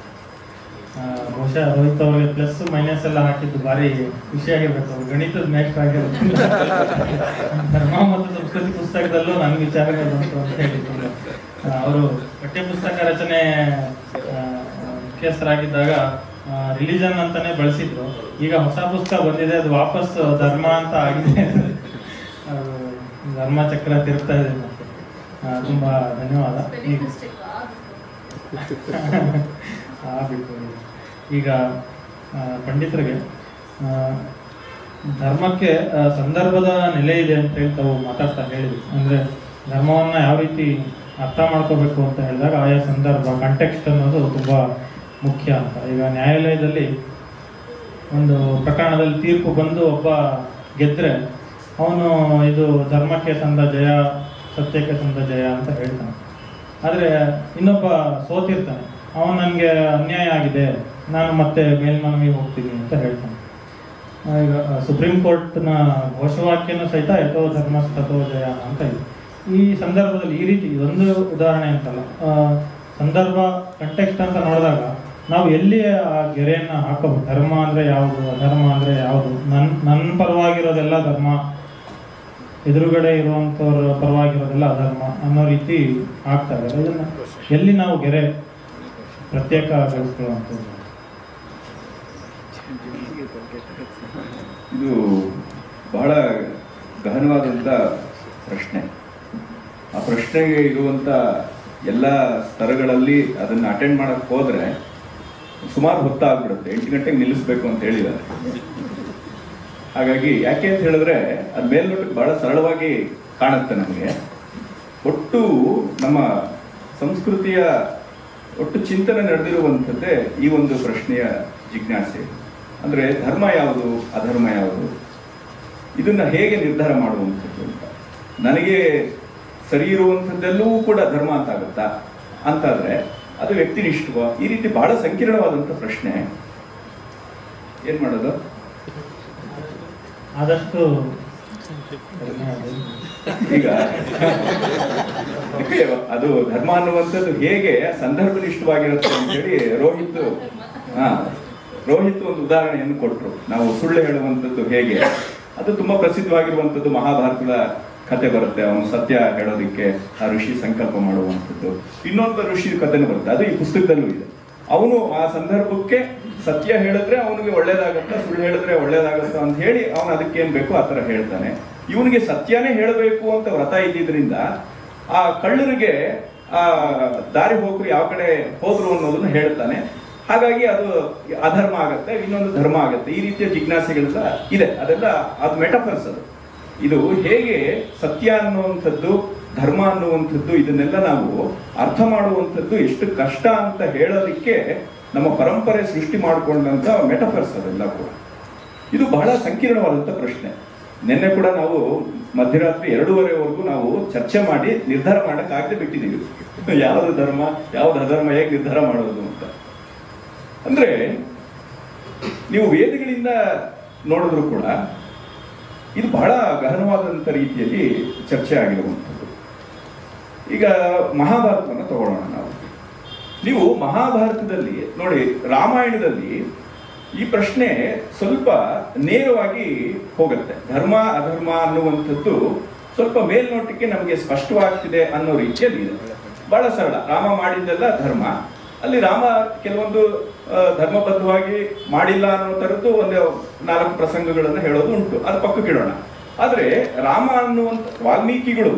ಬಹುಶಃ ರೋಹಿತ್ ಅವರಿಗೆ ಪ್ಲಸ್ ಮೈನಸ್ ಎಲ್ಲ ಹಾಕಿದ್ದು ಭಾರಿ ಖುಷಿ ಆಗಿರ್ಬೇಕು. ಅವ್ರು ಗಣಿತದ ಮೇಷ್ಟ್ರ ಆಗಿರೋದು. ಧರ್ಮ ಮತ್ತು ಸಂಸ್ಕೃತಿ ಪುಸ್ತಕದಲ್ಲೂ ನನ್ನ ವಿಚಾರಗಳು ಅಂತ ಹೇಳಿದ್ರು. ಅವರು ಪಠ್ಯ ಪುಸ್ತಕ ರಚನೆ ಮುಖ್ಯಸ್ಥರಾಗಿದ್ದಾಗ ರಿಲಿಜನ್ ಅಂತಾನೆ ಬಳಸಿದ್ರು. ಈಗ ಹೊಸ ಪುಸ್ತಕ ಬಂದಿದೆ, ಅದು ವಾಪಸ್ ಧರ್ಮ ಅಂತ ಆಗಿದೆ. ಧರ್ಮ ಚಕ್ರ ತಿರುಗ್ತಾ ಇದೆ. ತುಂಬಾ ಧನ್ಯವಾದ. ಈಗ ಪಂಡಿತರಿಗೆ ಧರ್ಮಕ್ಕೆ ಸಂದರ್ಭದ ನೆಲೆ ಇದೆ ಅಂತ ಹೇಳಿ ತಾವು ಮಾತಾಡ್ತಾ ಹೇಳಿದ್ವಿ. ಅಂದ್ರೆ ಧರ್ಮವನ್ನ ಯಾವ ರೀತಿ ಅರ್ಥ ಮಾಡ್ಕೋಬೇಕು ಅಂತ ಹೇಳಿದಾಗ ಆಯಾ ಸಂದರ್ಭ, ಕಾಂಟೆಕ್ಸ್ಟ್ ಅನ್ನೋದು ತುಂಬಾ ಮುಖ್ಯ ಅಂತ. ಈಗ ನ್ಯಾಯಾಲಯದಲ್ಲಿ ಒಂದು ಪ್ರಕರಣದಲ್ಲಿ ತೀರ್ಪು ಬಂದು ಒಬ್ಬ ಗೆದ್ರೆ ಅವನು ಇದು ಧರ್ಮಕ್ಕೆ ಸಂದ ಜಯ, ಸತ್ಯಕ್ಕೆ ಸಂದ ಜಯ ಅಂತ ಹೇಳ್ತಾನೆ. ಆದರೆ ಇನ್ನೊಬ್ಬ ಸೋತಿರ್ತಾನೆ, ಅವನು ನನಗೆ ಅನ್ಯಾಯ ಆಗಿದೆ, ನಾನು ಮತ್ತೆ ಮೇಲ್ಮನವಿಗೆ ಹೋಗ್ತೀನಿ ಅಂತ ಹೇಳ್ತಾನೆ. ಈಗ ಸುಪ್ರೀಂ ಕೋರ್ಟ್ನ ಘೋಷವಾಕ್ಯನೂ ಸಹಿತ ಯಥೋ ಧರ್ಮ ತಥೋ ಜಯ ಅಂತ ಇದೆ. ಈ ಸಂದರ್ಭದಲ್ಲಿ ಈ ರೀತಿ ಇದೊಂದು ಉದಾಹರಣೆ ಅಂತಲ್ಲ, ಸಂದರ್ಭ ಕಂಟೆಕ್ಸ್ಟ್ ಅಂತ ನೋಡಿದಾಗ ನಾವು ಎಲ್ಲಿ ಆ ಗೆರೆಯನ್ನು ಹಾಕಬಹುದು. ಧರ್ಮ ಅಂದರೆ ಯಾವುದು, ಅಧರ್ಮ ಅಂದರೆ ಯಾವುದು, ನನ್ನ ಪರವಾಗಿರೋದೆಲ್ಲ ಧರ್ಮ, ಎದುರುಗಡೆ ಇರುವಂಥವ್ರ ಪರವಾಗಿರೋದೆಲ್ಲ ಅಧರ್ಮ ಅನ್ನೋ ರೀತಿ ಆಗ್ತಾ ಇದೆ. ಇದನ್ನು ಎಲ್ಲಿ ನಾವು ಗೆರೆ ಪ್ರತ್ಯೇಕಗೊಳಿಸ್ಕೊಳ್ಳುವಂಥದ್ದು. ಇದು ಬಹಳ ಗಹನವಾದಂಥ ಪ್ರಶ್ನೆ. ಆ ಪ್ರಶ್ನೆಗೆ ಇರುವಂಥ ಎಲ್ಲ ಸ್ತರಗಳಲ್ಲಿ ಅದನ್ನು ಅಟೆಂಡ್ ಮಾಡಕ್ಕೆ ಹೋದರೆ ಸುಮಾರು ಹೊತ್ತಾಗ್ಬಿಡುತ್ತೆ. 8 ಗಂಟೆಗೆ ನಿಲ್ಲಿಸ್ಬೇಕು ಅಂತ ಹೇಳಿದ್ದಾರೆ. ಹಾಗಾಗಿ ಯಾಕೆ ಅಂತ ಹೇಳಿದ್ರೆ ಅದು ಮೇಲ್ನೋಟಕ್ಕೆ ಬಹಳ ಸರಳವಾಗಿ ಕಾಣುತ್ತೆ ನಮಗೆ. ಒಟ್ಟು ನಮ್ಮ ಸಂಸ್ಕೃತಿಯ ಒಟ್ಟು ಚಿಂತನೆ ನಡೆದಿರುವಂಥದ್ದೇ ಈ ಒಂದು ಪ್ರಶ್ನೆಯ ಜಿಜ್ಞಾಸೆ. ಅಂದರೆ ಧರ್ಮ ಯಾವುದು, ಅಧರ್ಮ ಯಾವುದು, ಇದನ್ನು ಹೇಗೆ ನಿರ್ಧಾರ ಮಾಡುವಂಥದ್ದು ಅಂತ. ನನಗೆ ಸರಿ ಇರುವಂಥದ್ದೆಲ್ಲವೂ ಕೂಡ ಧರ್ಮ ಅಂತ ಆಗುತ್ತಾ ಅಂತಾದರೆ ಅದು ವ್ಯಕ್ತಿನಿಷ್ಠವ? ಈ ರೀತಿ ಬಹಳ ಸಂಕೀರ್ಣವಾದಂಥ ಪ್ರಶ್ನೆ. ಏನು ಮಾಡೋದು? ಆದಷ್ಟು ಈಗ ಅದು ಧರ್ಮ ಅನ್ನುವಂಥದ್ದು ಹೇಗೆ ಸಂದರ್ಭನಿಷ್ಠವಾಗಿರುತ್ತೆ ಅಂತೇಳಿ ರೋಹಿತ್ ಒಂದು ಉದಾಹರಣೆಯನ್ನು ಕೊಟ್ಟರು. ನಾವು ಸುಳ್ಳು ಹೇಳುವಂಥದ್ದು ಹೇಗೆ, ಅದು ತುಂಬಾ ಪ್ರಸಿದ್ಧವಾಗಿರುವಂಥದ್ದು. ಮಹಾಭಾರತದ ಕತೆ ಬರುತ್ತೆ, ಅವನು ಸತ್ಯ ಹೇಳೋದಕ್ಕೆ ಆ ಋಷಿ ಸಂಕಲ್ಪ ಮಾಡುವಂಥದ್ದು. ಇನ್ನೊಂದು ಋಷಿ ಕಥೆನೂ ಬರುತ್ತೆ, ಅದು ಈ ಪುಸ್ತಕದಲ್ಲೂ ಇದೆ. ಅವನು ಆ ಸಂದರ್ಭಕ್ಕೆ ಸತ್ಯ ಹೇಳಿದ್ರೆ ಅವನಿಗೆ ಒಳ್ಳೇದಾಗತ್ತ, ಸುಳ್ಳು ಹೇಳಿದ್ರೆ ಒಳ್ಳೇದಾಗತ್ತ ಅಂತ ಹೇಳಿ ಅವನು ಅದಕ್ಕೆ ಏನ್ ಬೇಕು ಆ ಥರ ಹೇಳ್ತಾನೆ. ಇವನಿಗೆ ಸತ್ಯನೇ ಹೇಳಬೇಕು ಅಂತ ವ್ರತ ಇದ್ದಿದ್ರಿಂದ ಆ ಕಳ್ಳರಿಗೆ ಆ ದಾರಿ ಹೋಗ್ರು ಯಾವ ಕಡೆ ಹೋದ್ರು ಅನ್ನೋದನ್ನ ಹೇಳ್ತಾನೆ. ಹಾಗಾಗಿ ಅದು ಅಧರ್ಮ ಆಗತ್ತೆ, ಇನ್ನೊಂದು ಧರ್ಮ ಆಗತ್ತೆ. ಈ ರೀತಿಯ ಜಿಜ್ಞಾಸೆಗಳೆಲ್ಲ ಇದೆ. ಅದೆಲ್ಲ ಅದು ಮೆಟಫರ್ಸ್. ಅದು ಇದು ಹೇಗೆ ಸತ್ಯ ಅನ್ನುವಂಥದ್ದು, ಧರ್ಮ ಅನ್ನುವಂಥದ್ದು, ಇದನ್ನೆಲ್ಲ ನಾವು ಅರ್ಥ ಮಾಡುವಂಥದ್ದು ಎಷ್ಟು ಕಷ್ಟ ಅಂತ ಹೇಳೋದಕ್ಕೆ ನಮ್ಮ ಪರಂಪರೆ ಸೃಷ್ಟಿ ಮಾಡಿಕೊಂಡಂತ ಮೆಟಫರ್ಸ್ ಅದೆಲ್ಲ ಕೂಡ. ಇದು ಬಹಳ ಸಂಕೀರ್ಣವಾದಂಥ ಪ್ರಶ್ನೆ. ನಿನ್ನೆ ಕೂಡ ನಾವು ಮಧ್ಯರಾತ್ರಿ 2:30ವರೆಗೂ ನಾವು ಚರ್ಚೆ ಮಾಡಿ ನಿರ್ಧಾರ ಮಾಡಕ್ಕಾಗದೆ ಬಿಟ್ಟಿದ್ದೀವಿ. ಯಾವುದು ಧರ್ಮ, ಯಾವ್ದು ಅಧರ್ಮ, ಹೇಗೆ ನಿರ್ಧಾರ ಮಾಡೋದು ಅಂತ. ಅಂದ್ರೆ ನೀವು ವೇದಗಳಿಂದ ನೋಡಿದ್ರು ಕೂಡ ಇದು ಬಹಳ ಗಹನವಾದಂಥ ರೀತಿಯಲ್ಲಿ ಚರ್ಚೆ ಆಗಿರುವಂಥದ್ದು. ಈಗ ಮಹಾಭಾರತವನ್ನು ತಗೊಳ್ಳೋಣ ನಾವು. ನೀವು ಮಹಾಭಾರತದಲ್ಲಿ ನೋಡಿ, ರಾಮಾಯಣದಲ್ಲಿ ಈ ಪ್ರಶ್ನೆ ಸ್ವಲ್ಪ ನೇರವಾಗಿ ಹೋಗುತ್ತೆ. ಧರ್ಮ ಅಧರ್ಮ ಅನ್ನುವಂಥದ್ದು ಸ್ವಲ್ಪ ಮೇಲ್ನೋಟಕ್ಕೆ ನಮಗೆ ಸ್ಪಷ್ಟವಾಗ್ತಿದೆ ಅನ್ನೋ ರೀತಿಯಲ್ಲಿ ಇದೆ. ಬಹಳ ಸರಳ. ರಾಮ ಮಾಡಿದ್ದೆಲ್ಲ ಧರ್ಮ. ಅಲ್ಲಿ ರಾಮ ಕೆಲವೊಂದು ಧರ್ಮಬದ್ಧವಾಗಿ ಮಾಡಿಲ್ಲ ಅನ್ನೋ ಥರದ್ದು ಒಂದು 4 ಪ್ರಸಂಗಗಳನ್ನು ಹೇಳೋದು ಉಂಟು, ಅದು ಪಕ್ಕಕ್ಕಿಡೋಣ. ಆದರೆ ರಾಮ ಅನ್ನುವಂಥ ವಾಲ್ಮೀಕಿಗಳು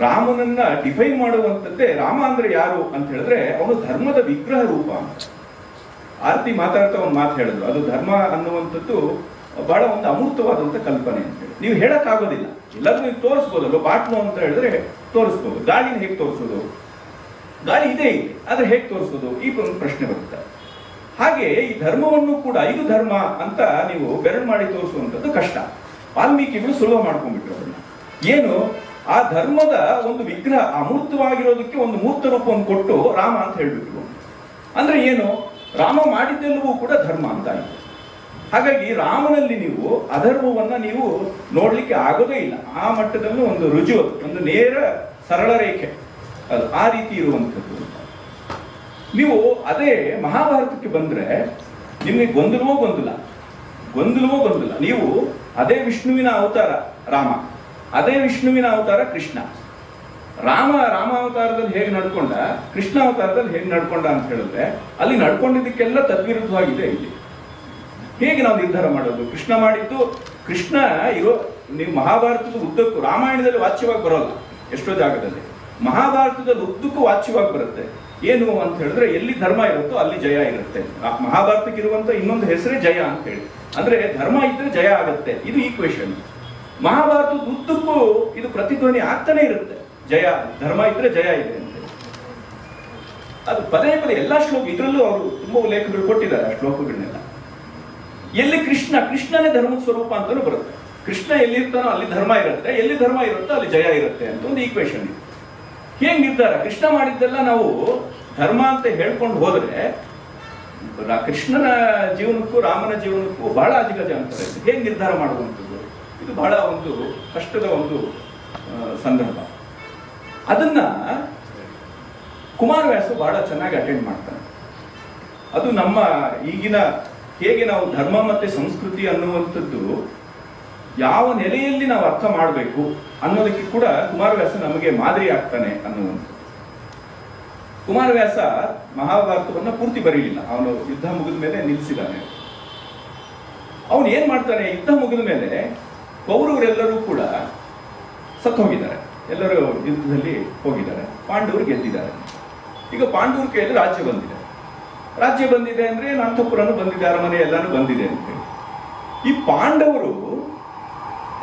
ರಾಮನನ್ನ ಡಿಫೈನ್ ಮಾಡುವಂಥದ್ದೇ ರಾಮ ಅಂದ್ರೆ ಯಾರು ಅಂತ ಹೇಳಿದ್ರೆ ಅವನು ಧರ್ಮದ ವಿಗ್ರಹ ರೂಪ ಅಂತ. ಆರ್ತಿ ಮಾತಾಡ್ತಾ ಒಂದು ಮಾತು ಹೇಳಿದ್ರು, ಅದು ಧರ್ಮ ಅನ್ನುವಂಥದ್ದು ಬಹಳ ಒಂದು ಅಮೂರ್ತವಾದಂಥ ಕಲ್ಪನೆ ಅಂತ ಹೇಳಿ. ನೀವು ಹೇಳಕ್ಕಾಗೋದಿಲ್ಲ, ಎಲ್ಲಾದ್ರೂ ನೀವು ತೋರಿಸ್ಬೋದಲ್ಲ. ಬಾಟ್ಲು ಅಂತ ಹೇಳಿದ್ರೆ ತೋರಿಸ್ಬೋದು. ಗಾಳಿನ ಹೇಗೆ ತೋರಿಸೋದು? ಗಾಳಿ ಇದೆ ಇಲ್ಲಿ, ಆದ್ರೆ ಹೇಗೆ ತೋರಿಸೋದು? ಈ ಒಂದು ಪ್ರಶ್ನೆ ಬರುತ್ತೆ. ಹಾಗೆ ಈ ಧರ್ಮವನ್ನು ಕೂಡ ಇದು ಧರ್ಮ ಅಂತ ನೀವು ಬೆರಳು ಮಾಡಿ ತೋರಿಸುವಂಥದ್ದು ಕಷ್ಟ. ವಾಲ್ಮೀಕಿಗಳು ಸುಲಭ ಮಾಡ್ಕೊಂಡ್ಬಿಟ್ರು ಅದನ್ನ. ಏನು, ಆ ಧರ್ಮದ ಒಂದು ವಿಗ್ರಹ ಅಮೂರ್ತವಾಗಿರೋದಕ್ಕೆ ಒಂದು ಮೂರ್ತ ರೂಪವನ್ನು ಕೊಟ್ಟು ರಾಮ ಅಂತ ಹೇಳ್ಬಿಟ್ರು. ಅಂದ್ರೆ ಏನು, ರಾಮ ಮಾಡಿದ್ದೆಲ್ಲವೂ ಕೂಡ ಧರ್ಮ ಅಂತ ಆಯಿತು. ಹಾಗಾಗಿ ರಾಮನಲ್ಲಿ ನೀವು ಅಧರ್ಮವನ್ನ ನೀವು ನೋಡ್ಲಿಕ್ಕೆ ಆಗೋದೇ ಇಲ್ಲ. ಆ ಮಟ್ಟದಲ್ಲೂ ಒಂದು ರುಜು, ಒಂದು ನೇರ ಸರಳ ರೇಖೆ ಅದು ಆ ರೀತಿ ಇರುವಂಥದ್ದು. ನೀವು ಅದೇ ಮಹಾಭಾರತಕ್ಕೆ ಬಂದ್ರೆ ನಿಮಗೆ ಗೊಂದಲವೋ ಗೊಂದಲ. ನೀವು ಅದೇ ವಿಷ್ಣುವಿನ ಅವತಾರ ರಾಮ, ಅದೇ ವಿಷ್ಣುವಿನ ಅವತಾರ ಕೃಷ್ಣ. ರಾಮಾವತಾರದಲ್ಲಿ ಹೇಗೆ ನಡ್ಕೊಂಡ, ಕೃಷ್ಣ ಅವತಾರದಲ್ಲಿ ಹೇಗೆ ನಡ್ಕೊಂಡ ಅಂತ ಹೇಳಿದ್ರೆ ಅಲ್ಲಿ ನಡ್ಕೊಂಡಿದ್ದಕ್ಕೆಲ್ಲ ತದ್ವಿರುದ್ಧವಾಗಿದೆ. ಇಲ್ಲಿ ಹೇಗೆ ನಾವು ನಿರ್ಧಾರ ಮಾಡೋದು? ಕೃಷ್ಣ ಮಾಡಿದ್ದು ಕೃಷ್ಣ ನೀವು ಮಹಾಭಾರತದ ಉದ್ದಕ್ಕೂ, ರಾಮಾಯಣದಲ್ಲಿ ವಾಚ್ಯವಾಗಿ ಬರೋಲ್ಲ ಎಷ್ಟೋ ಜಾಗದಲ್ಲಿ, ಮಹಾಭಾರತದಲ್ಲಿ ಉದ್ದಕ್ಕೂ ವಾಚ್ಯವಾಗಿ ಬರುತ್ತೆ. ಏನು ಅಂತ ಹೇಳಿದ್ರೆ ಎಲ್ಲಿ ಧರ್ಮ ಇರುತ್ತೋ ಅಲ್ಲಿ ಜಯ ಇರುತ್ತೆ. ಮಹಾಭಾರತಕ್ಕೆ ಇರುವಂತ ಇನ್ನೊಂದು ಹೆಸರೇ ಜಯ ಅಂತ ಹೇಳಿ. ಅಂದ್ರೆ ಧರ್ಮ ಇದ್ರೆ ಜಯ ಆಗುತ್ತೆ, ಇದು ಈಕ್ವೇಶನ್. ಮಹಾಭಾರತದ ಉದ್ದಕ್ಕೂ ಇದು ಪ್ರತಿಧ್ವನಿ ಆಗ್ತಾನೆ ಇರುತ್ತೆ, ಜಯ, ಧರ್ಮ ಇದ್ರೆ ಜಯ ಇದೆ ಅಂತ. ಅದು ಪದೇ ಎಲ್ಲಾ ಶ್ಲೋಕ, ಇದರಲ್ಲೂ ಅವರು ತುಂಬಾ ಲೇಖಕರು ಕೊಟ್ಟಿದ್ದಾರೆ ಆ ಶ್ಲೋಕಗಳನ್ನೆಲ್ಲ. ಎಲ್ಲಿ ಕೃಷ್ಣನೇ ಧರ್ಮದ ಸ್ವರೂಪ ಅಂತಾನೂ ಬರುತ್ತೆ. ಕೃಷ್ಣ ಎಲ್ಲಿರ್ತಾನೋ ಅಲ್ಲಿ ಧರ್ಮ ಇರುತ್ತೆ, ಎಲ್ಲಿ ಧರ್ಮ ಇರುತ್ತೋ ಅಲ್ಲಿ ಜಯ ಇರುತ್ತೆ ಅಂತ ಒಂದು ಈಕ್ವೇಶನ್ ಇದೆ. ಹೇಗೆ ನಿರ್ಧಾರ? ಕೃಷ್ಣ ಮಾಡಿದ್ದೆಲ್ಲ ನಾವು ಧರ್ಮ ಅಂತ ಹೇಳ್ಕೊಂಡು ಹೋದ್ರೆ ಕೃಷ್ಣನ ಜೀವನಕ್ಕೂ ರಾಮನ ಜೀವನಕ್ಕೂ ಬಹಳ ಅಜಿಗಜ ಅಂತಾರೆ. ಹೇಗೆ ನಿರ್ಧಾರ ಮಾಡುವಂಥದ್ದು? ಇದು ಬಹಳ ಒಂದು ಕಷ್ಟದ ಒಂದು ಸಂದರ್ಭ. ಅದನ್ನ ಕುಮಾರವ್ಯಾಸ ಬಹಳ ಚೆನ್ನಾಗಿ ಅಟೆಂಡ್ ಮಾಡ್ತಾನೆ. ಅದು ನಮ್ಮ ಈಗಿನ ಹೇಗೆ ನಾವು ಧರ್ಮ ಮತ್ತೆ ಸಂಸ್ಕೃತಿ ಅನ್ನುವಂಥದ್ದು ಯಾವ ನೆಲೆಯಲ್ಲಿ ನಾವು ಅರ್ಥ ಮಾಡಬೇಕು ಅನ್ನೋದಕ್ಕೆ ಕೂಡ ಕುಮಾರವ್ಯಾಸ ನಮಗೆ ಮಾದರಿ ಆಗ್ತಾನೆ ಅನ್ನುವಂಥದ್ದು. ಕುಮಾರವ್ಯಾಸ ಮಹಾಭಾರತವನ್ನ ಪೂರ್ತಿ ಬರೀಲಿಲ್ಲ. ಅವನು ಯುದ್ಧ ಮುಗಿದ ಮೇಲೆ ನಿಲ್ಲಿಸಿದ್ದಾನೆ. ಅವನು ಏನ್ ಮಾಡ್ತಾನೆ, ಯುದ್ಧ ಮುಗಿದ ಮೇಲೆ ಕೌರವರೆಲ್ಲರೂ ಕೂಡ ಸತ್ತು ಹೋಗಿದ್ದಾರೆ, ಎಲ್ಲರೂ ಯುದ್ಧದಲ್ಲಿ ಹೋಗಿದ್ದಾರೆ, ಪಾಂಡವರು ಗೆದ್ದಿದ್ದಾರೆ. ಈಗ ಪಾಂಡವ್ರ ಕೈಯಲ್ಲಿ ರಾಜ್ಯ ಬಂದಿದೆ. ರಾಜ್ಯ ಬಂದಿದೆ ಅಂದ್ರೆ ಅಂತಃಪುರನು ಬಂದಿದೆ, ಅರಮನೆ ಎಲ್ಲಾನು ಬಂದಿದೆ ಅಂತ ಹೇಳಿ ಈ ಪಾಂಡವರು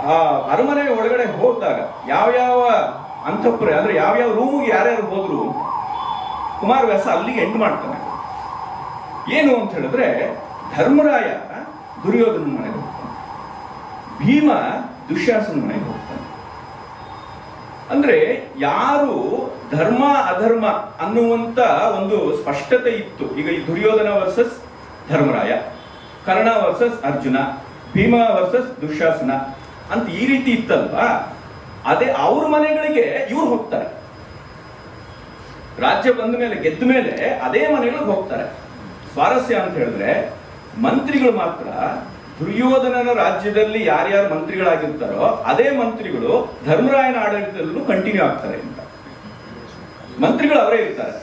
ಆ ಅರಮನೆ ಒಳಗಡೆ ಹೋದಾಗ ಯಾವ್ಯಾವ ಅಂತಃಪುರ ಅಂದ್ರೆ ಯಾವ್ಯಾವ ರೂಮಿಗೆ ಯಾರ್ಯಾರು ಹೋದ್ರು ಕುಮಾರವ್ಯಾಸ ಅಲ್ಲಿಗೆ ಎಂಡ್ ಮಾಡ್ತಾನೆ. ಏನು ಅಂತ ಹೇಳಿದ್ರೆ ಧರ್ಮರಾಯ ದುರ್ಯೋಧನ ಮನೆಗೆ ಹೋಗ್ತಾನೆ, ಭೀಮ ದುಶ್ಯಾಸನ ಮನೆಗೆ ಹೋಗ್ತಾನೆ. ಅಂದ್ರೆ ಯಾರು ಧರ್ಮ ಅಧರ್ಮ ಅನ್ನುವಂತ ಒಂದು ಸ್ಪಷ್ಟತೆ ಇತ್ತು. ಈಗ ಈ Duryodhana versus Dharmaraya, Karna versus Arjuna, Bhima versus Dushasana ಅಂತ ಈ ರೀತಿ ಇತ್ತಲ್ವಾ, ಅದೇ ಅವ್ರ ಮನೆಗಳಿಗೆ ಇವ್ರು ಹೋಗ್ತಾರೆ. ರಾಜ್ಯ ಬಂದ ಮೇಲೆ ಗೆದ್ದ ಮೇಲೆ ಅದೇ ಮನೆಗಳಿಗೆ ಹೋಗ್ತಾರೆ. ಸ್ವಾರಸ್ಯ ಅಂತ ಹೇಳಿದ್ರೆ ಮಂತ್ರಿಗಳು ಮಾತ್ರ ದುರ್ಯೋಧನನ ರಾಜ್ಯದಲ್ಲಿ ಯಾರ್ಯಾರು ಮಂತ್ರಿಗಳಾಗಿರ್ತಾರೋ ಅದೇ ಮಂತ್ರಿಗಳು ಧರ್ಮರಾಯನ ಆಡಳಿತದಲ್ಲೂ ಕಂಟಿನ್ಯೂ ಆಗ್ತಾರೆ ಅಂತ. ಮಂತ್ರಿಗಳು ಅವರೇ ಇರ್ತಾರೆ.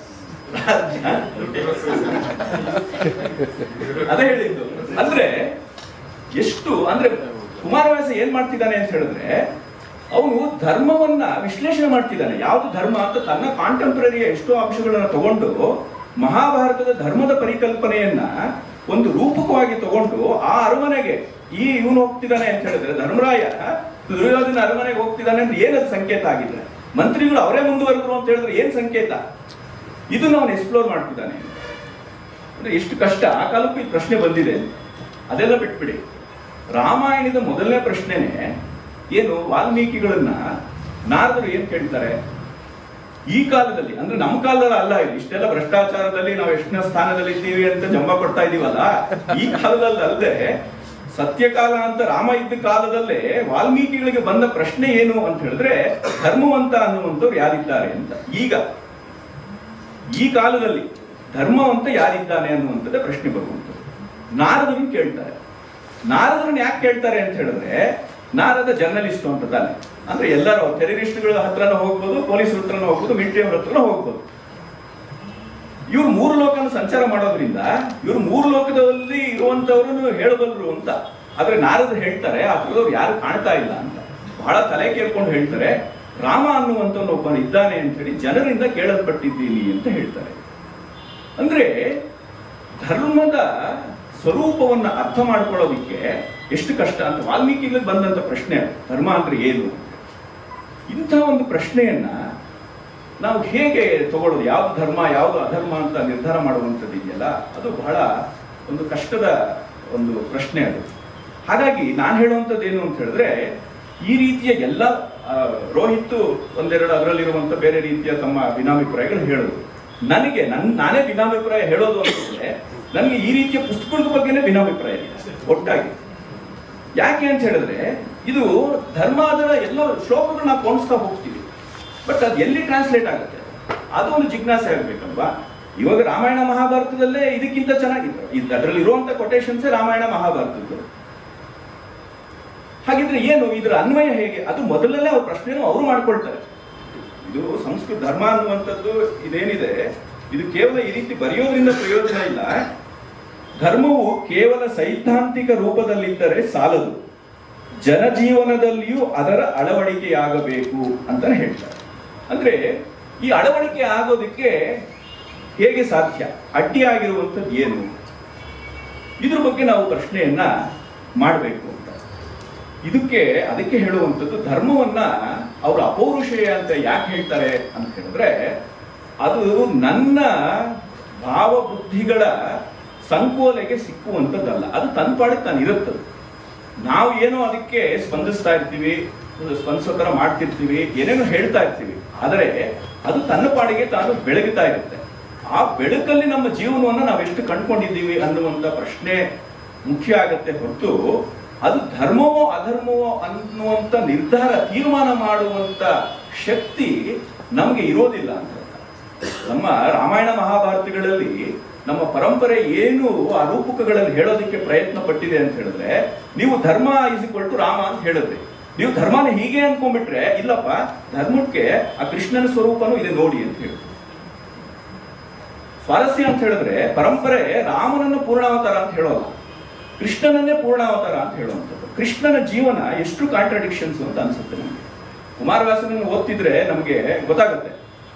ಅದೇ ಹೇಳಿದ್ದು. ಅಂದ್ರೆ ಎಷ್ಟು ಅಂದ್ರೆ ಕುಮಾರವ್ಯಾಸ ಏನ್ ಮಾಡ್ತಿದ್ದಾನೆ ಅಂತ ಹೇಳಿದ್ರೆ ಅವನು ಧರ್ಮವನ್ನ ವಿಶ್ಲೇಷಣೆ ಮಾಡ್ತಿದ್ದಾನೆ. ಯಾವುದು ಧರ್ಮ ಅಂತ ತನ್ನ ಕಾಂಟೆಂಪ್ರರಿಯ ಎಷ್ಟೋ ಅಂಶಗಳನ್ನ ತಗೊಂಡು ಮಹಾಭಾರತದ ಧರ್ಮದ ಪರಿಕಲ್ಪನೆಯನ್ನ ಒಂದು ರೂಪಕವಾಗಿ ತಗೊಂಡು ಆ ಅರಮನೆಗೆ ಇವನು ಹೋಗ್ತಿದ್ದಾನೆ ಅಂತ ಹೇಳಿದ್ರೆ ಧರ್ಮರಾಯ ದುರ್ಯೋಧನ ಅರಮನೆಗೆ ಹೋಗ್ತಿದ್ದಾನೆ ಅಂದ್ರೆ ಏನದು ಸಂಕೇತ ಆಗಿದೆ? ಮಂತ್ರಿಗಳು ಅವರೇ ಮುಂದುವರೆದ್ರು ಅಂತ ಹೇಳಿದ್ರೆ ಏನ್ ಸಂಕೇತ? ಇದನ್ನ ಅವನು ಎಕ್ಸ್ಪ್ಲೋರ್ ಮಾಡ್ತಿದ್ದಾನೆ. ಅಂದ್ರೆ ಎಷ್ಟು ಕಷ್ಟ ಆ ಕಾಲಕ್ಕೂ ಈ ಪ್ರಶ್ನೆ ಬಂದಿದೆ. ಅದೆಲ್ಲ ಬಿಟ್ಬಿಡಿ. ರಾಮಾಯಣದ ಮೊದಲನೇ ಪ್ರಶ್ನೆನೆ ಏನು, ವಾಲ್ಮೀಕಿಗಳನ್ನ ನಾರದರು ಏನ್ ಕೇಳ್ತಾರೆ ಈ ಕಾಲದಲ್ಲಿ, ಅಂದ್ರೆ ನಮ್ಮ ಕಾಲದಲ್ಲಿ ಅಲ್ಲ, ಇದು ಇಷ್ಟೆಲ್ಲ ಭ್ರಷ್ಟಾಚಾರದಲ್ಲಿ ನಾವು ಎಷ್ಟನೇ ಸ್ಥಾನದಲ್ಲಿ ಇದ್ದೀವಿ ಅಂತ ಜಂಬ ಕೊಡ್ತಾ ಇದೀವಲ್ಲ, ಈ ಕಾಲದಲ್ಲಿ ಅಲ್ಲದೆ ಸತ್ಯಕಾಲ ಅಂತ ರಾಮ ಇದ್ದ ಕಾಲದಲ್ಲೇ ವಾಲ್ಮೀಕಿಗಳಿಗೆ ಬಂದ ಪ್ರಶ್ನೆ ಏನು ಅಂತ ಹೇಳಿದ್ರೆ ಧರ್ಮವಂತ ಅನ್ನುವಂಥವ್ರು ಯಾರಿದ್ದಾರೆ ಅಂತ. ಈಗ ಈ ಕಾಲದಲ್ಲಿ ಧರ್ಮವಂತ ಯಾರಿದ್ದಾನೆ ಅನ್ನುವಂಥದ್ದೇ ಪ್ರಶ್ನೆ ಬರುವಂಥದ್ದು. ನಾರದರನ್ನು ಕೇಳ್ತಾರೆ. ನಾರದರನ್ನು ಯಾಕೆ ಕೇಳ್ತಾರೆ ಅಂತ ಹೇಳಿದ್ರೆ ನಾರದ ಜರ್ನಲಿಸ್ಟ್ ಅಂತ ತಾನೆ. ಅಂದ್ರೆ ಎಲ್ಲರೂ ಟೆರರಿಸ್ಟ್ಗಳ ಹತ್ರನೂ ಹೋಗ್ಬೋದು, ಪೊಲೀಸರ ಹತ್ರನೂ ಹೋಗ್ಬೋದು, ಮಿಲಿಟರಿ ಹತ್ರನೂ ಹೋಗ್ಬೋದು. ಇವ್ರು ಮೂರು ಲೋಕನ ಸಂಚಾರ ಮಾಡೋದ್ರಿಂದ ಇವ್ರು ಮೂರು ಲೋಕದಲ್ಲಿ ಇರುವಂತವ್ರನ್ನು ಹೇಳಬಲ್ಲರು ಅಂತ. ಆದ್ರೆ ನಾರದ್ರು ಹೇಳ್ತಾರೆ ಆ ಥರದವ್ರು ಯಾರು ಕಾಣ್ತಾ ಇಲ್ಲ ಅಂತ. ಬಹಳ ತಲೆ ಕೇಳ್ಕೊಂಡು ಹೇಳ್ತಾರೆ ರಾಮ ಅನ್ನುವಂಥವ್ನು ಒಬ್ಬನು ಇದ್ದಾನೆ ಅಂತ ಹೇಳಿ ಜನರಿಂದ ಕೇಳಲ್ಪಟ್ಟಿದ್ದೀನಿ ಅಂತ ಹೇಳ್ತಾರೆ. ಅಂದ್ರೆ ಧರ್ಮದ ಸ್ವರೂಪವನ್ನ ಅರ್ಥ ಮಾಡ್ಕೊಳ್ಳೋದಿಕ್ಕೆ ಎಷ್ಟು ಕಷ್ಟ ಅಂತ ವಾಲ್ಮೀಕಿಗಳಿಗೆ ಬಂದಂತ ಪ್ರಶ್ನೆ. ಧರ್ಮ ಅಂದ್ರೆ ಏನು? ಇಂಥ ಒಂದು ಪ್ರಶ್ನೆಯನ್ನ ನಾವು ಹೇಗೆ ತಗೊಳ್ಳೋದು, ಯಾವ್ದು ಧರ್ಮ ಯಾವ್ದು ಅಧರ್ಮ ಅಂತ ನಿರ್ಧಾರ ಮಾಡುವಂಥದ್ದು ಇದೆಯಲ್ಲ, ಅದು ಬಹಳ ಒಂದು ಕಷ್ಟದ ಒಂದು ಪ್ರಶ್ನೆ ಅದು. ಹಾಗಾಗಿ ನಾನು ಹೇಳುವಂಥದ್ದು ಏನು ಅಂತ ಹೇಳಿದ್ರೆ ಈ ರೀತಿಯ ಎಲ್ಲ ರೋಹಿತ್ ಒಂದೆರಡು ಅದರಲ್ಲಿರುವಂತ ಬೇರೆ ರೀತಿಯ ತಮ್ಮ ಭಿನ್ನಾಭಿಪ್ರಾಯಗಳು ಹೇಳೋದು. ನನಗೆ ನಾನೇ ಭಿನ್ನಾಭಿಪ್ರಾಯ ಹೇಳೋದು ಅಂತಂದ್ರೆ ನನಗೆ ಈ ರೀತಿಯ ಪುಸ್ತಕದ ಬಗ್ಗೆನೇ ಭಿನ್ನಾಭಿಪ್ರಾಯ ಇದೆ ಒಟ್ಟಾಗಿ. ಯಾಕೆ ಅಂತ ಹೇಳಿದ್ರೆ ಇದು ಧರ್ಮ ಅದರ ಎಲ್ಲ ಶ್ಲೋಕಗಳನ್ನ ನಾವು ಕೊಂಡಿಸ್ತಾ ಹೋಗ್ತೀವಿ, ಬಟ್ ಅದು ಎಲ್ಲಿ ಟ್ರಾನ್ಸ್ಲೇಟ್ ಆಗುತ್ತೆ ಅದು ಒಂದು ಜಿಜ್ಞಾಸೆ ಆಗ್ಬೇಕಲ್ವಾ. ಇವಾಗ ರಾಮಾಯಣ ಮಹಾಭಾರತದಲ್ಲೇ ಇದಕ್ಕಿಂತ ಚೆನ್ನಾಗಿತ್ತು, ಅದರಲ್ಲಿ ಇರುವಂತ ಕೊಟೇಶನ್ಸೇ ರಾಮಾಯಣ ಮಹಾಭಾರತದ್ದು. ಹಾಗಿದ್ರೆ ಏನು ಇದರ ಅನ್ವಯ ಹೇಗೆ? ಅದು ಮೊದಲಲ್ಲೇ ಅವ್ರ ಪ್ರಶ್ನೆನೂ ಅವರು ಮಾಡ್ಕೊಳ್ತಾರೆ. ಇದು ಸಂಸ್ಕೃತ ಧರ್ಮ ಅನ್ನುವಂಥದ್ದು ಇದೇನಿದೆ, ಇದು ಕೇವಲ ಈ ರೀತಿ ಬರೆಯೋದ್ರಿಂದ ಪ್ರಯೋಜನ ಇಲ್ಲ. ಧರ್ಮವು ಕೇವಲ ಸೈದ್ಧಾಂತಿಕ ರೂಪದಲ್ಲಿದ್ದರೆ ಸಾಲದು, ಜನಜೀವನದಲ್ಲಿಯೂ ಅದರ ಅಳವಡಿಕೆಯಾಗಬೇಕು ಅಂತ ಹೇಳ್ತಾರೆ. ಅಂದ್ರೆ ಈ ಅಳವಡಿಕೆ ಆಗೋದಕ್ಕೆ ಹೇಗೆ ಸಾಧ್ಯ, ಅಡ್ಡಿಯಾಗಿರುವಂಥದ್ದು ಏನು, ಇದ್ರ ಬಗ್ಗೆ ನಾವು ಪ್ರಶ್ನೆಯನ್ನ ಮಾಡಬೇಕು ಅಂತ. ಅದಕ್ಕೆ ಹೇಳುವಂಥದ್ದು ಧರ್ಮವನ್ನ ಅವರು ಅಪೌರುಷೇಯ ಅಂತ ಯಾಕೆ ಹೇಳ್ತಾರೆ ಅಂತ ಹೇಳಿದ್ರೆ ಅದು ನನ್ನ ಭಾವಬುದ್ಧಿಗಳ ಸಂಕೋಲೆಗೆ ಸಿಕ್ಕುವಂಥದ್ದಲ್ಲ, ಅದು ತನ್ನ ಪಾಡಿಗೆ ತಾನು ಇರುತ್ತದೆ. ನಾವು ಏನೋ ಅದಕ್ಕೆ ಸ್ಪಂದಿಸ್ತಾ ಇರ್ತೀವಿ, ಸ್ಪಂದಿಸೋ ಥರ ಮಾಡ್ತಿರ್ತೀವಿ, ಏನೇನೋ ಹೇಳ್ತಾ ಇರ್ತೀವಿ, ಆದರೆ ಅದು ತನ್ನ ಪಾಡಿಗೆ ತಾನು ಬೆಳಗುತ್ತಾ ಇರುತ್ತೆ. ಆ ಬೆಳಕಲ್ಲಿ ನಮ್ಮ ಜೀವನವನ್ನು ನಾವೆಷ್ಟು ಕಂಡುಕೊಂಡಿದ್ದೀವಿ ಅನ್ನುವಂಥ ಪ್ರಶ್ನೆ ಮುಖ್ಯ ಆಗತ್ತೆ ಹೊರತು ಅದು ಧರ್ಮವೋ ಅಧರ್ಮವೋ ಅನ್ನುವಂಥ ನಿರ್ಧಾರ ತೀರ್ಮಾನ ಮಾಡುವಂಥ ಶಕ್ತಿ ನಮಗೆ ಇರೋದಿಲ್ಲ ಅಂತ. ನಮ್ಮ ರಾಮಾಯಣ ಮಹಾಭಾರತಗಳಲ್ಲಿ ನಮ್ಮ ಪರಂಪರೆ ಏನು ಆ ರೂಪಕಗಳಲ್ಲಿ ಹೇಳೋದಕ್ಕೆ ಪ್ರಯತ್ನ ಪಟ್ಟಿದೆ ಅಂತ ಹೇಳಿದ್ರೆ, ನೀವು ಧರ್ಮ ಇಸ್ ಈಕ್ವಲ್ ಟು ರಾಮ ಅಂತ ಹೇಳಿದ್ರಿ. ನೀವು ಧರ್ಮನ ಹೀಗೆ ಅನ್ಕೊಂಡ್ಬಿಟ್ರೆ, ಇಲ್ಲಪ್ಪ ಧರ್ಮಕ್ಕೆ ಆ ಕೃಷ್ಣನ ಸ್ವರೂಪನೂ ಇದೆ ನೋಡಿ ಅಂತ ಹೇಳಿ. ಸ್ವಾರಸ್ಯ ಅಂತ ಹೇಳಿದ್ರೆ ಪರಂಪರೆ ರಾಮನನ್ನು ಪೂರ್ಣಾವತಾರ ಅಂತ ಹೇಳೋಲ್ಲ, ಕೃಷ್ಣನನ್ನೇ ಪೂರ್ಣಾವತಾರ ಅಂತ ಹೇಳುವಂಥದ್ದು. ಕೃಷ್ಣನ ಜೀವನ ಎಷ್ಟು ಕಾಂಟ್ರಾಡಿಕ್ಷನ್ಸ್ ಅಂತ ಅನ್ಸುತ್ತೆ ನಮಗೆ. ಕುಮಾರವ್ಯಾಸನನ್ನು ಓದ್ತಿದ್ರೆ ನಮಗೆ ಗೊತ್ತಾಗುತ್ತೆ.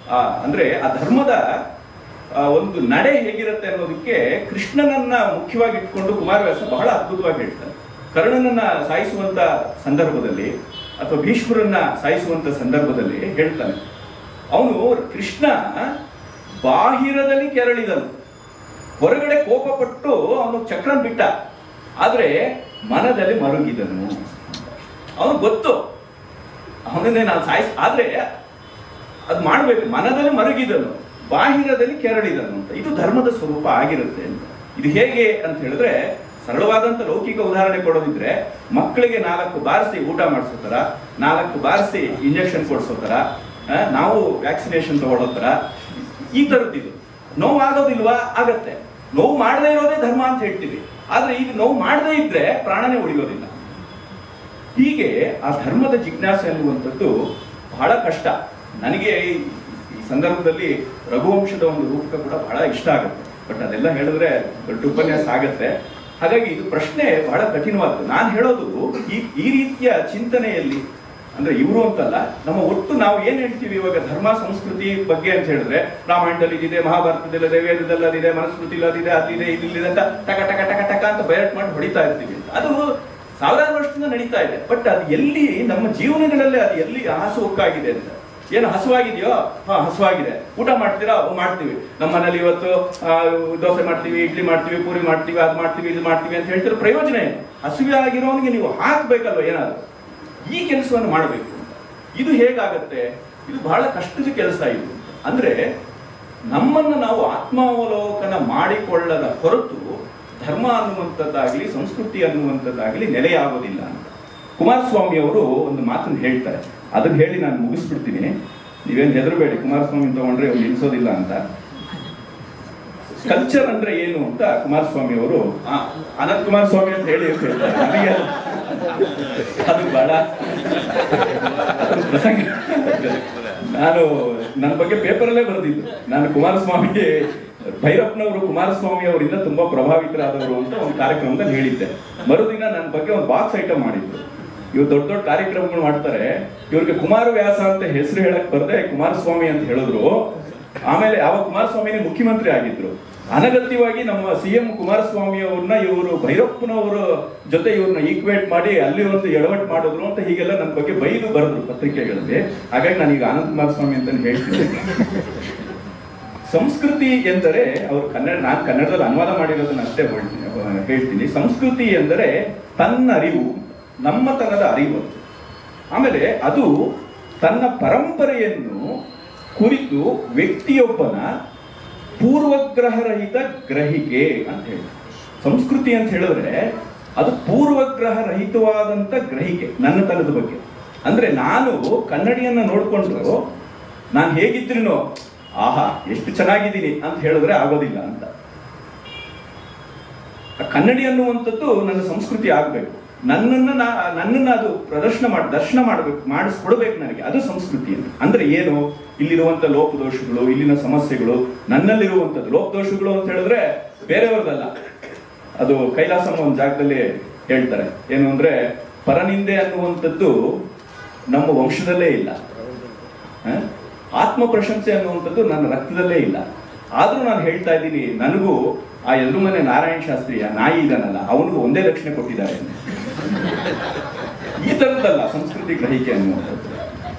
ಅಂದ್ರೆ ಆ ಧರ್ಮದ ಒಂದು ನಡೆ ಹೇಗಿರುತ್ತೆ ಅನ್ನೋದಕ್ಕೆ ಕೃಷ್ಣನನ್ನ ಮುಖ್ಯವಾಗಿ ಇಟ್ಕೊಂಡು ಕುಮಾರವ್ಯಾಸ ಬಹಳ ಅದ್ಭುತವಾಗಿ ಹೇಳ್ತಾನೆ. ಕರ್ಣನನ್ನ ಸಾಯಿಸುವಂತ ಸಂದರ್ಭದಲ್ಲಿ ಅಥವಾ ಭೀಷ್ಮರನ್ನ ಸಾಯಿಸುವಂತ ಸಂದರ್ಭದಲ್ಲಿ ಹೇಳ್ತಾನೆ, ಅವನು ಕೃಷ್ಣ ಬಾಹಿರದಲ್ಲಿ ಕೆರಳಿದನು, ಹೊರಗಡೆ ಕೋಪಪಟ್ಟು ಅವನು ಚಕ್ರನ್ ಬಿಟ್ಟ, ಆದ್ರೆ ಮನದಲ್ಲಿ ಮರುಗಿದನು. ಅವನು ಗೊತ್ತು ಅವನನ್ನೇ ನಾನು ಆದ್ರೆ ಅದು ಮಾಡ್ಬೇಕು, ಮನದಲ್ಲಿ ಮರುಗಿದನು, ಬಾಹಿರದಲ್ಲಿ ಕೆರಳಿದನು ಅಂತ. ಇದು ಧರ್ಮದ ಸ್ವರೂಪ ಆಗಿರುತ್ತೆ ಅಂತ. ಇದು ಹೇಗೆ ಅಂತ ಹೇಳಿದ್ರೆ, ಸರಳವಾದಂತ ಲೌಕಿಕ ಉದಾಹರಣೆ ಕೊಡೋದಿದ್ರೆ, ಮಕ್ಕಳಿಗೆ 4 ಬಾರಿಸಿ ಊಟ ಮಾಡಿಸೋತರ, 4 ಬಾರಿಸಿ ಇಂಜೆಕ್ಷನ್ ಕೊಡಿಸೋತರ, ನಾವು ವ್ಯಾಕ್ಸಿನೇಷನ್ ತಗೊಳ್ಳೋ ತರ, ಈ ತರದ್ದು. ನೋವು ಆಗೋದಿಲ್ವಾ? ಆಗತ್ತೆ. ನೋವು ಮಾಡದೇ ಇರೋದೇ ಧರ್ಮ ಅಂತ ಹೇಳ್ತೀವಿ. ಆದ್ರೆ ಈಗ ನೋವು ಮಾಡದೇ ಇದ್ರೆ ಪ್ರಾಣನೇ ಉಳಿಯೋದಿಲ್ಲ. ಹೀಗೆ ಆ ಧರ್ಮದ ಜಿಜ್ಞಾಸೆ ಅನ್ನುವಂಥದ್ದು ಬಹಳ ಕಷ್ಟ. ನನಗೆ ಈ ಸಂದರ್ಭದಲ್ಲಿ ರಘುವಂಶದ ಒಂದು ರೂಪಕ ಕೂಡ ಬಹಳ ಇಷ್ಟ ಆಗುತ್ತೆ. ಬಟ್ ಅದೆಲ್ಲ ಹೇಳಿದ್ರೆ ದೊಡ್ಡ ಉಪನ್ಯಾಸ ಆಗತ್ತೆ. ಹಾಗಾಗಿ ಇದು ಪ್ರಶ್ನೆ ಬಹಳ ಕಠಿಣವಾದ್ದು. ನಾನು ಹೇಳೋದು ಈ ರೀತಿಯ ಚಿಂತನೆಯಲ್ಲಿ, ಅಂದ್ರೆ ಇವರು ಅಂತಲ್ಲ, ನಮ್ಮ ಒಟ್ಟು ನಾವು ಏನ್ ಹೇಳ್ತೀವಿ ಇವಾಗ ಧರ್ಮ ಸಂಸ್ಕೃತಿ ಬಗ್ಗೆ ಅಂತ ಹೇಳಿದ್ರೆ, ರಾಮಾಯಣದಲ್ಲಿ ಇದಿದೆ, ಮಹಾಭಾರತದಲ್ಲಿ ವೇದದಲ್ಲಿ ಅದಿದೆ, ಮನುಸ್ಮೃತಿಲಿ ಅದಿದೆ, ಅದಿದೆ, ಇದಿದೆ ಅಂತ ಟಕ ಟಕ ಟಕ ಟಕ ಅಂತ ಬಯಟ್ ಮಾಡಿ ಹೊಡಿತಾ ಇರ್ತೀವಿ. ಅದು ಸಾವಿರಾರು ವರ್ಷದಿಂದ ನಡೀತಾ ಇದೆ. ಬಟ್ ಅದು ಎಲ್ಲಿ ನಮ್ಮ ಜೀವನಗಳಲ್ಲಿ ಅದು ಎಲ್ಲಿ ಹಾಸುಹೊಕ್ಕಾಗಿದೆ ಅಂತ. ಏನು ಹಸುವಾಗಿದೆಯೋ? ಹಸುವಾಗಿದೆ. ಊಟ ಮಾಡ್ತೀರಾ? ಮಾಡ್ತೀವಿ. ನಮ್ಮ ಮನೇಲಿ ಇವತ್ತು ದೋಸೆ ಮಾಡ್ತೀವಿ, ಇಡ್ಲಿ ಮಾಡ್ತೀವಿ, ಪೂರಿ ಮಾಡ್ತೀವಿ, ಅದು ಮಾಡ್ತೀವಿ, ಇದು ಮಾಡ್ತೀವಿ ಅಂತ ಹೇಳ್ತಿರೋ ಪ್ರಯೋಜನ ಏನು? ಹಸುವೆ ಆಗಿರೋನಿಗೆ ನೀವು ಹಾಕ್ಬೇಕಲ್ವ ಏನಾದ್ರು, ಈ ಕೆಲಸವನ್ನು ಮಾಡಬೇಕು. ಇದು ಹೇಗಾಗತ್ತೆ? ಇದು ಬಹಳ ಕಷ್ಟದ ಕೆಲಸ. ಇದು ಅಂದ್ರೆ ನಮ್ಮನ್ನು ನಾವು ಆತ್ಮಾವಲೋಕನ ಮಾಡಿಕೊಳ್ಳದ ಹೊರತು ಧರ್ಮ ಅನ್ನುವಂಥದ್ದಾಗಲಿ ಸಂಸ್ಕೃತಿ ಅನ್ನುವಂಥದ್ದಾಗಲಿ ನೆಲೆಯಾಗೋದಿಲ್ಲ ಅಂತ ಕುಮಾರಸ್ವಾಮಿ ಅವರು ಒಂದು ಮಾತನ್ನು ಹೇಳ್ತಾರೆ. ಅದನ್ನ ಹೇಳಿ ನಾನು ಮುಗಿಸ್ಬಿಡ್ತೀನಿ. ನೀವೇನು ಹೆದರಬೇಡಿ, ಕುಮಾರಸ್ವಾಮಿ ತಗೊಂಡ್ರೆ ಅವ್ರು ನಿಲ್ಸೋದಿಲ್ಲ ಅಂತ. ಕಲ್ಚರ್ ಅಂದ್ರೆ ಏನು ಅಂತ ಕುಮಾರಸ್ವಾಮಿ ಅವರು ಅನಂತ್ ಕುಮಾರಸ್ವಾಮಿ ಅಂತ ಹೇಳಿ ನನಗೆ ಅದು ಬಹಳ ಪ್ರಸಂಗ. ನಾನು ನನ್ನ ಬಗ್ಗೆ ಪೇಪರಲ್ಲೇ ಬರೆದಿದ್ದು. ನಾನು ಕುಮಾರಸ್ವಾಮಿ, ಭೈರಪ್ಪನವರು ಕುಮಾರಸ್ವಾಮಿ ಅವರಿಂದ ತುಂಬಾ ಪ್ರಭಾವಿತರಾದವರು ಅಂತ ಒಂದು ಕಾರ್ಯಕ್ರಮದಲ್ಲಿ ಹೇಳಿದ್ದೆ. ಮರುದಿನ ನನ್ನ ಬಗ್ಗೆ ಒಂದು ಬಾಕ್ಸ್ ಐಟಮ್ ಮಾಡಿದ್ರು. ಇವ್ರು ದೊಡ್ಡ ದೊಡ್ಡ ಕಾರ್ಯಕ್ರಮಗಳು ಮಾಡ್ತಾರೆ, ಇವ್ರಿಗೆ ಕುಮಾರವ್ಯಾಸ ಅಂತ ಹೆಸರು ಹೇಳಕ್ ಬರ್ದೆ ಕುಮಾರಸ್ವಾಮಿ ಅಂತ ಹೇಳಿದ್ರು. ಆಮೇಲೆ ಯಾವ ಕುಮಾರಸ್ವಾಮಿನೇ ಮುಖ್ಯಮಂತ್ರಿ ಆಗಿದ್ರು. ಅನಗತ್ಯವಾಗಿ ನಮ್ಮ CM ಕುಮಾರಸ್ವಾಮಿ ಅವ್ರನ್ನ ಇವರು ಭೈರಪ್ಪನವರ ಜೊತೆ ಇವ್ರನ್ನ ಈಕ್ವೇಟ್ ಮಾಡಿ ಅಲ್ಲಿ ಒಂದು ಎಡವಟ್ ಮಾಡಿದ್ರು ಅಂತ ಹೀಗೆಲ್ಲ ನನ್ನ ಬಗ್ಗೆ ಬೈದು ಬರೆದ್ರು ಪತ್ರಿಕೆಗಳಲ್ಲಿ. ಹಾಗಾಗಿ ನಾನೀಗ ಅನಂತ್ ಕುಮಾರಸ್ವಾಮಿ ಅಂತ ಹೇಳ್ತೀನಿ. ಸಂಸ್ಕೃತಿ ಎಂದರೆ ಅವರು ನಾನು ಕನ್ನಡದಲ್ಲಿ ಅನುವಾದ ಮಾಡಿರೋದನ್ನ ಅಷ್ಟೇ ಹೇಳ್ತೀನಿ. ಸಂಸ್ಕೃತಿ ಎಂದರೆ ತನ್ನರಿವು, ನಮ್ಮತನದ ಅರಿವು. ಆಮೇಲೆ ಅದು ತನ್ನ ಪರಂಪರೆಯನ್ನು ಕುರಿತು ವ್ಯಕ್ತಿಯೊಬ್ಬನ ಪೂರ್ವಗ್ರಹರಹಿತ ಗ್ರಹಿಕೆ ಅಂತ ಹೇಳಿ. ಸಂಸ್ಕೃತಿ ಅಂತ ಹೇಳಿದ್ರೆ ಅದು ಪೂರ್ವಗ್ರಹ ರಹಿತವಾದಂತ ಗ್ರಹಿಕೆ ನನ್ನತನದ ಬಗ್ಗೆ. ಅಂದ್ರೆ ನಾನು ಕನ್ನಡಿಯನ್ನ ನೋಡ್ಕೊಂಡು ನಾನು ಹೇಗಿದ್ರೂ ಆಹಾ ಎಷ್ಟು ಚೆನ್ನಾಗಿದ್ದೀನಿ ಅಂತ ಹೇಳಿದ್ರೆ ಆಗೋದಿಲ್ಲ ಅಂತ. ಕನ್ನಡಿ ಅನ್ನುವಂಥದ್ದು ನನ್ನ ಸಂಸ್ಕೃತಿ ಆಗ್ಬೇಕು. ನನ್ನನ್ನ ಅದು ದರ್ಶನ ಮಾಡ್ಬೇಕು, ಮಾಡಿಸ್ಕೊಡ್ಬೇಕು ನನಗೆ. ಅದು ಸಂಸ್ಕೃತಿ ಅಂದ್ರೆ ಏನು? ಇಲ್ಲಿರುವಂತ ಲೋಪದೋಷಗಳು, ಇಲ್ಲಿನ ಸಮಸ್ಯೆಗಳು, ನನ್ನಲ್ಲಿರುವಂಥದ್ದು. ಲೋಪದೋಷಗಳು ಅಂತ ಹೇಳಿದ್ರೆ ಬೇರೆಯವ್ರದಲ್ಲ. ಅದು ಕೈಲಾಸಮ್ಮ ಒಂದು ಜಾಗದಲ್ಲಿ ಹೇಳ್ತಾರೆ, ಏನು ಅಂದ್ರೆ ಪರನಿಂದೆ ಅನ್ನುವಂಥದ್ದು ನಮ್ಮ ವಂಶದಲ್ಲೇ ಇಲ್ಲ, ಆತ್ಮ ಪ್ರಶಂಸೆ ಅನ್ನುವಂಥದ್ದು ನನ್ನ ರಕ್ತದಲ್ಲೇ ಇಲ್ಲ. ಆದ್ರೂ ನಾನು ಹೇಳ್ತಾ ಇದ್ದೀನಿ, ನನಗೂ ಆ ಎದುರು ಮನೆ ನಾರಾಯಣ ಶಾಸ್ತ್ರಿಯ ನಾಯಿ ಇದಾನಲ್ಲ, ಅವನಿಗೂ ಒಂದೇ ದಕ್ಷಿಣೆ ಕೊಟ್ಟಿದ್ದಾರೆ. ಈ ತರದ್ದಲ್ಲ ಸಂಸ್ಕೃತಿ ಗ್ರಹಿಕೆ ಅನ್ನುವಂಥದ್ದು.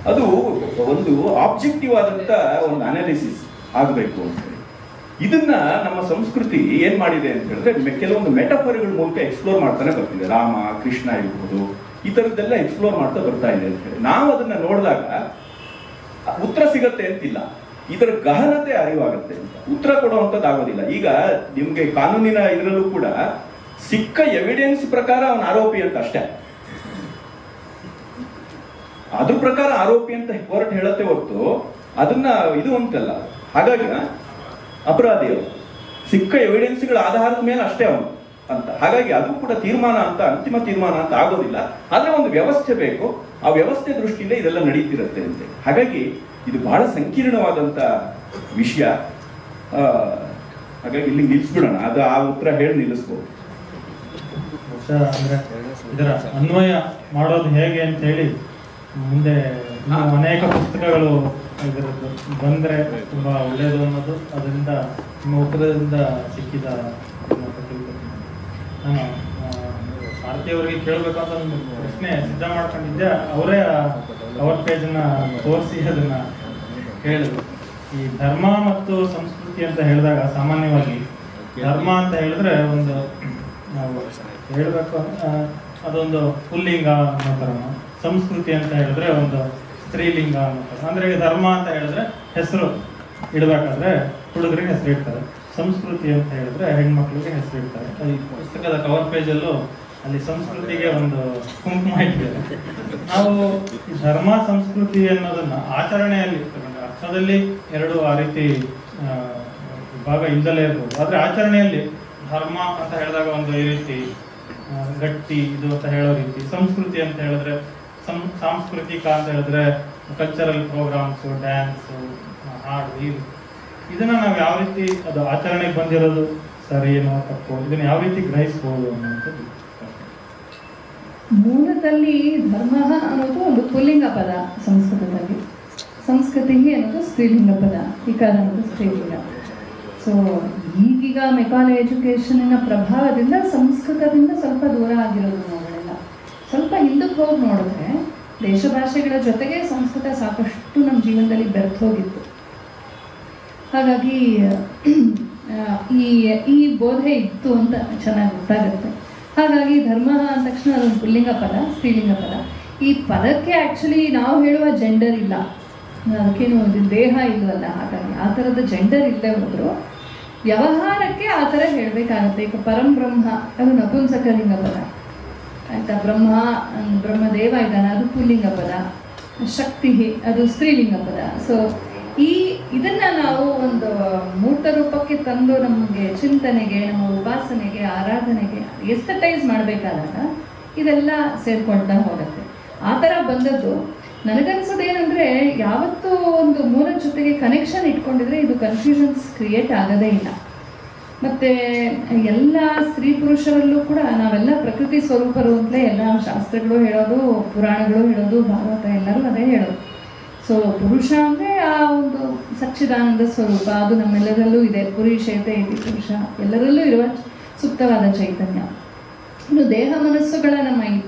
ಅದು ಒಂದು ಆಬ್ಜೆಕ್ಟಿವ್ ಆದಂತ ಒಂದು ಅನಾಲಿಸಿಸ್ ಆಗಬೇಕು ಅಂತ ಹೇಳಿ. ಇದನ್ನ ನಮ್ಮ ಸಂಸ್ಕೃತಿ ಏನ್ ಮಾಡಿದೆ ಅಂತ ಹೇಳಿದ್ರೆ ಕೆಲವೊಂದು ಮೆಟಫರ್ಗಳ ಮೂಲಕ ಎಕ್ಸ್ಪ್ಲೋರ್ ಮಾಡ್ತಾನೆ ಬರ್ತಿದೆ. ರಾಮ, ಕೃಷ್ಣ ಇರ್ಬೋದು, ಈ ತರದ್ದೆಲ್ಲ ಎಕ್ಸ್ಪ್ಲೋರ್ ಮಾಡ್ತಾ ಬರ್ತಾ ಇದೆ ಅಂತ ಹೇಳಿ. ನಾವು ಅದನ್ನ ನೋಡಿದಾಗ ಉತ್ತರ ಸಿಗತ್ತೆ ಅಂತಿಲ್ಲ. ಇದರ ಗಹನತೆ ಅರಿವಾಗುತ್ತೆ ಅಂತ. ಉತ್ತರ ಕೊಡುವಂಥದ್ದು ಆಗೋದಿಲ್ಲ. ಈಗ ನಿಮ್ಗೆ ಕಾನೂನಿನ ಇದರಲ್ಲೂ ಕೂಡ ಸಿಕ್ಕ ಎವಿಡೆನ್ಸ್ ಪ್ರಕಾರ ಅವನ ಆರೋಪಿ ಅಂತ ಅಷ್ಟೇ, ಅದ್ರ ಪ್ರಕಾರ ಆರೋಪಿ ಅಂತ ಕೋರ್ಟ್ ಹೇಳತ್ತೆ ಹೊರತು ಅದನ್ನ ಇದು ಅಂತಲ್ಲ. ಹಾಗಾಗಿ ಅಪರಾಧಿ ಅವರು ಸಿಕ್ಕ ಎವಿಡೆನ್ಸ್ಗಳ ಆಧಾರದ ಮೇಲೆ ಅಷ್ಟೇ ಅವನು ಅಂತ. ಹಾಗಾಗಿ ಅದು ಕೂಡ ತೀರ್ಮಾನ ಅಂತ, ಅಂತಿಮ ತೀರ್ಮಾನ ಅಂತ ಆಗೋದಿಲ್ಲ. ಆದ್ರೆ ಒಂದು ವ್ಯವಸ್ಥೆ ಬೇಕು, ಆ ವ್ಯವಸ್ಥೆ ದೃಷ್ಟಿಯಿಂದ ಇದೆಲ್ಲ ನಡೀತಿರುತ್ತೆ ಅಂತೆ. ಹಾಗಾಗಿ ಇದು ಬಹಳ ಸಂಕೀರ್ಣವಾದಂತ ವಿಷಯ. ಹಾಗಾಗಿ ಇಲ್ಲಿ ನಿಲ್ಲಿಸ್ಬಿಡೋಣ, ಅದು ಆ ಉತ್ತರ ಹೇಳಿ ನಿಲ್ಲಿಸ್ಬೋದು. ಅಂದ್ರೆ ಇದರ ಅನ್ವಯ ಮಾಡೋದು ಹೇಗೆ ಅಂತ ಹೇಳಿ ಮುಂದೆ ಇನ್ನೂ ಅನೇಕ ಪುಸ್ತಕಗಳು ಇದರದ್ದು ಬಂದ್ರೆ ತುಂಬಾ ಒಳ್ಳೆಯದು ಅನ್ನೋದು ಅದರಿಂದ ನಿಮ್ಮ ಉತ್ತರದಿಂದ ಸಿಕ್ಕಿದ ನಾನು ಭಾರತೀಯವರಿಗೆ ಕೇಳಬೇಕಂತ ಒಂದು ಪ್ರಶ್ನೆ ಸಿದ್ಧ ಮಾಡ್ಕೊಂಡಿದ್ದೆ. ಅವರೇ ಕವರ್ ಪೇಜನ್ನ ತೋರಿಸಿ ಅದನ್ನ ಹೇಳಿದ್ರು. ಈ ಧರ್ಮ ಮತ್ತು ಸಂಸ್ಕೃತಿ ಅಂತ ಹೇಳಿದಾಗ ಸಾಮಾನ್ಯವಾಗಿ ಧರ್ಮ ಅಂತ ಹೇಳಿದ್ರೆ ಒಂದು ನಾವು ಹೇಳ್ಬೇಕು ಅದೊಂದು ಪುಲ್ಲಿಂಗ ಅನ್ನೋ ಥರ, ಸಂಸ್ಕೃತಿ ಅಂತ ಹೇಳಿದ್ರೆ ಒಂದು ಸ್ತ್ರೀಲಿಂಗ ಅನ್ನೋ ಥರ. ಅಂದ್ರೆ ಧರ್ಮ ಅಂತ ಹೇಳಿದ್ರೆ ಹೆಸರು ಇಡಬೇಕಾದ್ರೆ ಹುಡುಗರಿಗೆ ಹೆಸರು ಇಡ್ತಾರೆ, ಸಂಸ್ಕೃತಿ ಅಂತ ಹೇಳಿದ್ರೆ ಹೆಣ್ಮಕ್ಳಿಗೆ ಹೆಸರು ಇಡ್ತಾರೆ. ಈ ಪುಸ್ತಕದ ಕವರ್ ಪೇಜಲ್ಲೂ ಅಲ್ಲಿ ಸಂಸ್ಕೃತಿಗೆ ಒಂದು ಕುಂಕುಮ ಇಟ್ಟಿದ್ದಾರೆ. ನಾವು ಧರ್ಮ ಸಂಸ್ಕೃತಿ ಅನ್ನೋದನ್ನ ಆಚರಣೆಯಲ್ಲಿ ಅರ್ಥದಲ್ಲಿ ಎರಡು ಆ ರೀತಿ ವಿಭಾಗ ಇಲ್ದಲೇ ಇರ್ಬೋದು. ಆದ್ರೆ ಆಚರಣೆಯಲ್ಲಿ ಧರ್ಮ ಅಂತ ಹೇಳಿದಾಗ ಒಂದು ಈ ರೀತಿ ಗಟ್ಟಿ ಇದು ಅಂತ ಹೇಳೋ ರೀತಿ, ಸಂಸ್ಕೃತಿ ಅಂತ ಹೇಳಿದ್ರೆ ಸಾಂಸ್ಕೃತಿಕ ಅಂತ ಹೇಳಿದ್ರೆ ಕಲ್ಚರಲ್ ಪ್ರೋಗ್ರಾಮ್ಸ್, ಡ್ಯಾನ್ಸ್, ಹಾಡು, ಇದನ್ನ ನಾವು ಯಾವ ರೀತಿ ಅದು ಆಚರಣೆಗೆ ಬಂದಿರೋದು ಸರಿ ಏನೋ ತಪ್ಪು, ಇದನ್ನ ಯಾವ ರೀತಿ ಗ್ರಹಿಸಬಹುದು ಅನ್ನೋದು. ಮೂಲದಲ್ಲಿ ಧರ್ಮ ಅನ್ನೋದು ಒಂದು ಪುಲ್ಲಿಂಗ ಪದ ಸಂಸ್ಕೃತದಲ್ಲಿ, ಸಂಸ್ಕೃತಿ ಅನ್ನೋದು ಸ್ತ್ರೀಲಿಂಗ ಪದ, ವಿಕಾರ ಅನ್ನೋದು ಸ್ತ್ರೀಲಿಂಗ. ಸೊ ಈಗೀಗ ಮೆಕಾಲೆ ಎಜುಕೇಶನಿನ ಪ್ರಭಾವದಿಂದ ಸಂಸ್ಕೃತದಿಂದ ಸ್ವಲ್ಪ ದೂರ ಆಗಿರೋದು ನಾವೆಲ್ಲ. ಸ್ವಲ್ಪ ಹಿಂದಕ್ಕೆ ಹೋಗಿ ನೋಡಿದ್ರೆ ದೇಶ ಭಾಷೆಗಳ ಜೊತೆಗೆ ಸಂಸ್ಕೃತ ಸಾಕಷ್ಟು ನಮ್ಮ ಜೀವನದಲ್ಲಿ ಬೆರೆತು ಹೋಗಿತ್ತು. ಹಾಗಾಗಿ ಈ ಬೋಧೆ ಇತ್ತು ಅಂತ ಚೆನ್ನಾಗಿ ಗೊತ್ತಾಗುತ್ತೆ. ಹಾಗಾಗಿ ಧರ್ಮ ಅಂದ ತಕ್ಷಣ ಅದೊಂದು ಪುಲ್ಲಿಂಗ ಪದ, ಸ್ತ್ರೀಲಿಂಗ ಪದ. ಈ ಪದಕ್ಕೆ ಆ್ಯಕ್ಚುಲಿ ನಾವು ಹೇಳುವ ಜೆಂಡರ್ ಇಲ್ಲ, ಅದಕ್ಕೇನು ದೇಹ ಇಲ್ವಲ್ಲ. ಹಾಗಾಗಿ ಆ ಥರದ ಜೆಂಡರ್ ಇಲ್ಲದೆ ಹೋದ್ರು ವ್ಯವಹಾರಕ್ಕೆ ಆ ಥರ ಹೇಳಬೇಕಾಗತ್ತೆ. ಈಗ ಪರಂ ಬ್ರಹ್ಮ ಅದು ನಪುಂಸಕಲಿಂಗ ಪದ ಆಯ್ತಾ, ಬ್ರಹ್ಮದೇವ ಇದ್ದಾನೆ ಅದು ಪುಲ್ಲಿಂಗ ಪದ, ಶಕ್ತಿ ಅದು ಸ್ತ್ರೀಲಿಂಗ ಪದ. ಸೊ ಇದನ್ನ ನಾವು ಒಂದು ಮೂರ್ತ ರೂಪಕ್ಕೆ ತಂದು ನಮಗೆ ಚಿಂತನೆಗೆ, ನಮ್ಮ ಉಪಾಸನೆಗೆ, ಆರಾಧನೆಗೆ ಎಸ್ತಟೈಸ್ ಮಾಡಬೇಕಾದಾಗ ಇದೆಲ್ಲ ಸೇರ್ಕೊಳ್ತಾ ಹೋಗುತ್ತೆ. ಆ ಥರ ಬಂದದ್ದು ನನಗನ್ಸೋದೇನೆಂದರೆ, ಯಾವತ್ತೂ ಒಂದು ಮೂಲದ ಜೊತೆಗೆ ಕನೆಕ್ಷನ್ ಇಟ್ಕೊಂಡಿದ್ರೆ ಇದು ಕನ್ಫ್ಯೂಷನ್ಸ್ ಕ್ರಿಯೇಟ್ ಆಗೋದೇ ಇಲ್ಲ. ಮತ್ತು ಎಲ್ಲ ಸ್ತ್ರೀ ಪುರುಷರಲ್ಲೂ ಕೂಡ ನಾವೆಲ್ಲ ಪ್ರಕೃತಿ ಸ್ವರೂಪರು ಅಂತಲೇ ಎಲ್ಲ ಶಾಸ್ತ್ರಗಳು ಹೇಳೋದು, ಪುರಾಣಗಳು ಹೇಳೋದು, ಭಾರತ ಎಲ್ಲರೂ ಅದೇ ಹೇಳೋದು. ಸೊ ಪುರುಷ ಅಂದರೆ ಆ ಒಂದು ಸಚ್ಚಿದಾನಂದ ಸ್ವರೂಪ, ಅದು ನಮ್ಮೆಲ್ಲರಲ್ಲೂ ಇದೆ. ಪುರುಷೇತೆ ಇದೆ, ಪುರುಷ ಎಲ್ಲರಲ್ಲೂ ಇರುವ ಸುಪ್ತವಾದ ಚೈತನ್ಯ. ಇನ್ನು ದೇಹ ಮನಸ್ಸುಗಳ ನಮ್ಮ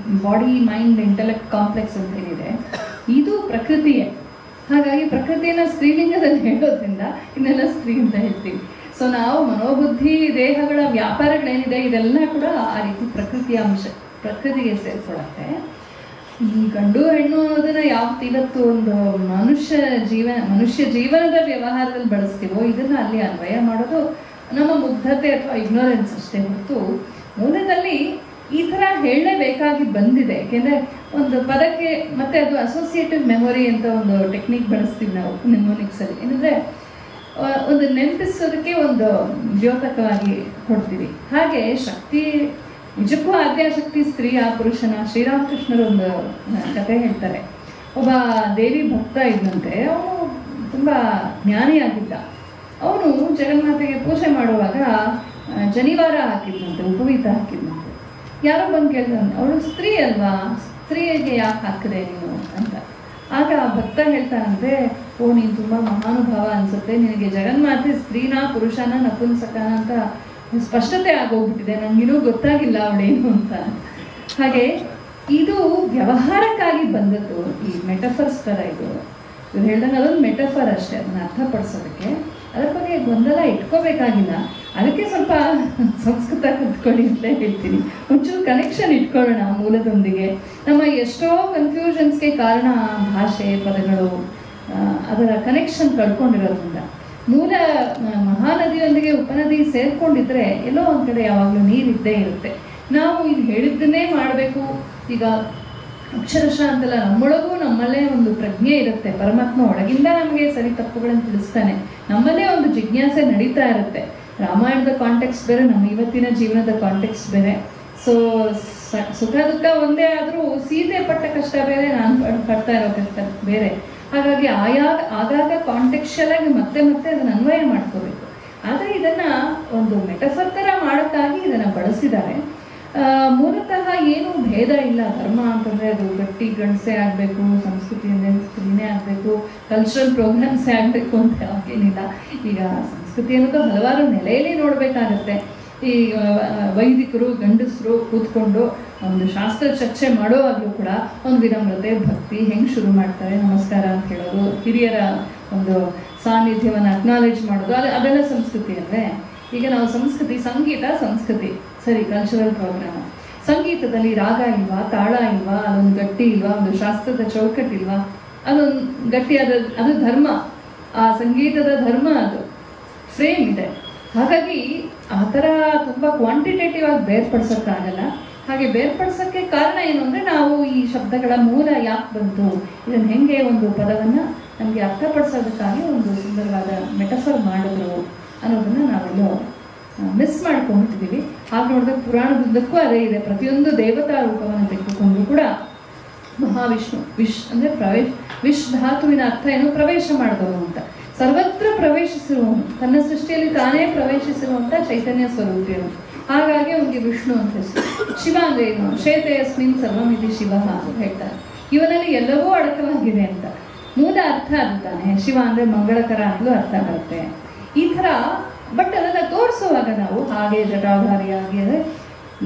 ಬಾಡಿ, ಮೈಂಡ್, ಇಂಟೆಲೆಕ್ಟ್ ಕಾಂಪ್ಲೆಕ್ಸ್ ಅಂತ ಏನಿದೆ ಇದು ಪ್ರಕೃತಿಯೇ. ಹಾಗಾಗಿ ಪ್ರಕೃತಿಯನ್ನು ಸ್ತ್ರೀಲಿಂಗದಲ್ಲಿ ಹೇಳೋದ್ರಿಂದ ಇನ್ನೆಲ್ಲ ಸ್ತ್ರೀ ಅಂತ ಹೇಳ್ತೀವಿ. ಸೊ ನಾವು ಮನೋಬುದ್ಧಿ ದೇಹಗಳ ವ್ಯಾಪಾರಗಳೇನಿದೆ ಇದೆಲ್ಲ ಕೂಡ ಆ ರೀತಿ ಪ್ರಕೃತಿಯ ಅಂಶ, ಪ್ರಕೃತಿಗೆ ಸೇರಿಕೊಳ್ಳುತ್ತೆ. ಈ ಗಂಡು ಹೆಣ್ಣು ಅನ್ನೋದನ್ನ ಇವತ್ತು ಒಂದು ಮನುಷ್ಯ ಜೀವನದ ವ್ಯವಹಾರದಲ್ಲಿ ಬಳಸ್ತೀವೋ ಇದನ್ನ ಅಲ್ಲಿ ಅನ್ವಯ ಮಾಡೋದು ನಮ್ಮ ಮುಗ್ಧತೆ ಅಥವಾ ಇಗ್ನೋರೆನ್ಸ್ ಅಷ್ಟೇ ಹೊರತು ಮೂಲದಲ್ಲಿ ಈ ಥರ ಹೇಳಲೇಬೇಕಾಗಿ ಬಂದಿದೆ. ಯಾಕೆಂದರೆ ಒಂದು ಪದಕ್ಕೆ ಮತ್ತೆ ಅದು ಅಸೋಸಿಯೇಟಿವ್ ಮೆಮೊರಿ ಅಂತ ಒಂದು ಟೆಕ್ನಿಕ್ ಬಳಸ್ತೀವಿ ನಾವು ನೆಮೋನಿಕ್ಸಲ್ಲಿ. ಏನಂದರೆ ಒಂದು ನೆನಪಿಸೋದಕ್ಕೆ ಒಂದು ದ್ಯೋತಕವಾಗಿ ಕೊಡ್ತೀವಿ. ಹಾಗೆ ಶಕ್ತಿ ನಿಜಕ್ಕೂ ಆದ್ಯಾಶಕ್ತಿ ಸ್ತ್ರೀ ಆ ಪುರುಷನ. ಶ್ರೀರಾಮಕೃಷ್ಣರು ಒಂದು ಕಥೆ ಹೇಳ್ತಾರೆ. ಒಬ್ಬ ದೇವಿ ಭಕ್ತ ಇದ್ದಂತೆ, ಅವನು ತುಂಬ ಜ್ಞಾನಿಯಾಗಿದ್ದ. ಅವನು ಜಗನ್ಮಾತೆಗೆ ಪೂಜೆ ಮಾಡುವಾಗ ಜನಿವಾರ ಹಾಕಿದ್ದಂತೆ, ಉಪವೀತ ಹಾಕಿದ್ದಂತೆ. ಯಾರೋ ಬಂದು ಕೇಳ್ದಂತೆ, ಅವಳು ಸ್ತ್ರೀ ಅಲ್ವಾ, ಸ್ತ್ರೀಗೆ ಯಾಕೆ ಹಾಕಿದೆ ನೀನು ಅಂತ. ಆಗ ಆ ಭಕ್ತ ಹೇಳ್ತಾನಂತೆ, ಓ ನೀನು ತುಂಬ ಮಹಾನುಭಾವ ಅನ್ಸುತ್ತೆ, ನಿನಗೆ ಜಗನ್ಮಾತೆ ಸ್ತ್ರೀನ ಪುರುಷನ ನಪುಂಸಕನ ಅಂತ ಸ್ಪಷ್ಟತೆ ಆಗೋಗ್ಬಿಟ್ಟಿದೆ, ನನಗಿನ್ನೂ ಗೊತ್ತಾಗಿಲ್ಲ ಅವಳೇನು ಅಂತ. ಹಾಗೆ ಇದು ವ್ಯವಹಾರಕ್ಕಾಗಿ ಬಂದದ್ದು, ಈ ಮೆಟಫರ್ಸ್ ಥರ. ಇವ್ರು ಹೇಳ್ದಂಗೆ ಅದೊಂದು ಮೆಟಫರ್ ಅಷ್ಟೇ, ಅದನ್ನು ಅರ್ಥಪಡಿಸೋದಕ್ಕೆ. ಅದರ ಬಗ್ಗೆ ಗೊಂದಲ ಇಟ್ಕೋಬೇಕಾಗಿಲ್ಲ. ಅದಕ್ಕೆ ಸ್ವಲ್ಪ ಸಂಸ್ಕೃತ ಕಲ್ತ್ಕೊಳ್ಳಿ ಅಂತ ಹೇಳ್ತೀನಿ. ಒಂಚೂರು ಕನೆಕ್ಷನ್ ಇಟ್ಕೊಳ್ಳೋಣ ಮೂಲದೊಂದಿಗೆ. ನಮ್ಮ ಎಷ್ಟೋ ಕನ್ಫ್ಯೂಷನ್ಸ್ಗೆ ಕಾರಣ ಭಾಷೆ, ಪದಗಳು, ಅದರ ಕನೆಕ್ಷನ್ ಕಳ್ಕೊಂಡಿರೋದ್ರಿಂದ. ಮೂಲ ಮಹಾನದಿಯೊಂದಿಗೆ ಉಪನದಿ ಸೇರ್ಕೊಂಡಿದ್ರೆ ಎಲ್ಲೋ ಒಂದು ಕಡೆ ಯಾವಾಗಲೂ ನೀರಿದ್ದೇ ಇರುತ್ತೆ. ನಾವು ಇದು ಹೇಳಿದ್ದನ್ನೇ ಮಾಡಬೇಕು, ಈಗ ಅಕ್ಷರಶಃ ಅಂತಲ್ಲ, ನಮ್ಮೊಳಗೂ ನಮ್ಮಲ್ಲೇ ಒಂದು ಪ್ರಜ್ಞೆ ಇರುತ್ತೆ. ಪರಮಾತ್ಮ ಒಳಗಿಂದ ನಮಗೆ ಸರಿ ತಪ್ಪುಗಳನ್ನು ತಿಳಿಸ್ತಾನೆ, ನಮ್ಮಲ್ಲೇ ಒಂದು ಜಿಜ್ಞಾಸೆ ನಡೀತಾ ಇರುತ್ತೆ. ರಾಮಾಯಣದ ಕಾಂಟೆಕ್ಸ್ಟ್ ಬೇರೆ, ನಮ್ಮ ಇವತ್ತಿನ ಜೀವನದ ಕಾಂಟೆಕ್ಸ್ಟ್ ಬೇರೆ. ಸೊ ಸುಖ ದುಃಖ ಒಂದೇ ಆದರೂ ಸೀದೆ ಪಟ್ಟ ಕಷ್ಟ ಬೇರೆ, ನಾನು ಪಡ್ತಾ ಇರೋ ಕಷ್ಟ ಬೇರೆ. ಹಾಗಾಗಿ ಆಗಾಗ ಕಾಂಟೆಕ್ಚುಯಲ್ ಆಗಿ ಮತ್ತೆ ಮತ್ತೆ ಅದನ್ನು ಅನ್ವಯ ಮಾಡ್ಕೋಬೇಕು. ಆದರೆ ಇದನ್ನು ಒಂದು ಮೆಟಫರ್ ಥರ ಮಾಡೋಕ್ಕಾಗಿ ಇದನ್ನು ಬಳಸಿದ್ದಾರೆ. ಮೂಲತಃ ಏನೂ ಭೇದ ಇಲ್ಲ. ಧರ್ಮ ಅಂತಂದರೆ ಅದು ಗಟ್ಟಿ ಗಂಡಸೇ ಆಗಬೇಕು, ಸಂಸ್ಕೃತಿ ಅಂದರೆ ಸ್ತ್ರೀನೇ ಆಗಬೇಕು, ಕಲ್ಚರಲ್ ಪ್ರೋಗ್ರಾಮ್ಸೇ ಆಗಬೇಕು ಅಂತ ಹಾಗೇನಿಲ್ಲ. ಈಗ ಸಂಸ್ಕೃತಿ ಅನ್ನೋದು ಹಲವಾರು ನೆಲೆಯಲ್ಲಿ ನೋಡಬೇಕಾಗತ್ತೆ. ಈ ವೈದಿಕರು ಗಂಡಸರು ಕೂತ್ಕೊಂಡು ಒಂದು ಶಾಸ್ತ್ರ ಚರ್ಚೆ ಮಾಡೋವಾಗಲೂ ಕೂಡ ಒಂದು ವಿನಮ್ರತೆ ಭಕ್ತಿ ಹೆಂಗೆ ಶುರು ಮಾಡ್ತಾರೆ, ನಮಸ್ಕಾರ ಅಂತ ಹೇಳೋದು, ಹಿರಿಯರ ಒಂದು ಸಾನ್ನಿಧ್ಯವನ್ನು ಅಕ್ನಾಲೇಜ್ ಮಾಡೋದು, ಅದೆಲ್ಲ ಸಂಸ್ಕೃತಿ ಅಂದರೆ. ಈಗ ನಾವು ಸಂಗೀತ ಸಂಸ್ಕೃತಿ ಸರಿ, ಕಲ್ಚರಲ್ ಪ್ರೋಗ್ರಾಮ್. ಸಂಗೀತದಲ್ಲಿ ರಾಗ ಇಲ್ವಾ, ತಾಳ ಇಲ್ವಾ, ಅದೊಂದು ಗಟ್ಟಿ ಇಲ್ವಾ, ಒಂದು ಶಾಸ್ತ್ರದ ಚೌಕಟ್ಟಿಲ್ವಾ, ಅದೊಂದು ಗಟ್ಟಿಯಾದ ಅದು ಧರ್ಮ. ಆ ಸಂಗೀತದ ಧರ್ಮ ಅದು ಫ್ರೇಮ್ ಇದೆ. ಹಾಗಾಗಿ ಆ ಥರ ತುಂಬ ಕ್ವಾಂಟಿಟೇಟಿವ್ ಆಗಿ ಬೇರ್ಪಡಿಸೋಕ್ಕಾಗಲ್ಲ. ಹಾಗೆ ಬೇರ್ಪಡಿಸೋಕ್ಕೆ ಕಾರಣ ಏನು ಅಂದರೆ, ನಾವು ಈ ಶಬ್ದಗಳ ಮೂಲ ಯಾಕೆ ಬಂತು, ಇದನ್ನು ಹೆಂಗೆ ಒಂದು ಪದವನ್ನು ನಮಗೆ ಅರ್ಥಪಡಿಸೋದಕ್ಕಾಗಿ ಒಂದು ಸುಂದರವಾದ ಮೆಟಫರ್ ಮಾಡಿದ್ರು ಅನ್ನೋದನ್ನು ನಾವೆಲ್ಲೋ ಮಿಸ್ ಮಾಡ್ಕೊಂಡಿದ್ದೀವಿ. ಹಾಗೆ ನೋಡಿದ್ರೆ ಪುರಾಣದುದ್ದಕ್ಕೂ ಅದೇ ಇದೆ. ಪ್ರತಿಯೊಂದು ದೇವತಾ ರೂಪವನ್ನು ತೆಗೆದುಕೊಂಡು ಕೂಡ ಮಹಾವಿಷ್ಣು, ಅಂದರೆ ವಿಶ್ ಧಾತುವಿನ ಅರ್ಥ ಏನು, ಪ್ರವೇಶ ಮಾಡಿದವರು ಅಂತ. ಸರ್ವತ್ರ ಪ್ರವೇಶಿಸಿರುವವನು, ತನ್ನ ಸೃಷ್ಟಿಯಲ್ಲಿ ತಾನೇ ಪ್ರವೇಶಿಸಿರುವಂಥ ಚೈತನ್ಯ ಸ್ವರೂಪಿಯನು. ಹಾಗಾಗಿ ಅವನಿಗೆ ವಿಷ್ಣು ಅಂತ ಹೆಸರು. ಶಿವ ಅಂದರೆ ಏನು, ಶೇತಯಸ್ಮಿನ್ ಸರ್ವಮಿತಿ ಶಿವ ಅಂತ ಹೇಳ್ತಾರೆ. ಇವನಲ್ಲಿ ಎಲ್ಲವೂ ಅಡಕವಾಗಿದೆ ಅಂತ ಮೂಲ ಅರ್ಥ ಅದು ತಾನೆ. ಶಿವ ಅಂದರೆ ಮಂಗಳಕರ ಅಂತಲೂ ಅರ್ಥ ಬರುತ್ತೆ. ಈ ಥರ ಬಟ್ ಅದನ್ನು ತೋರಿಸುವಾಗ ನಾವು ಹಾಗೆ ಜಟಾಧಾರಿಯಾಗಿ ಅಂದರೆ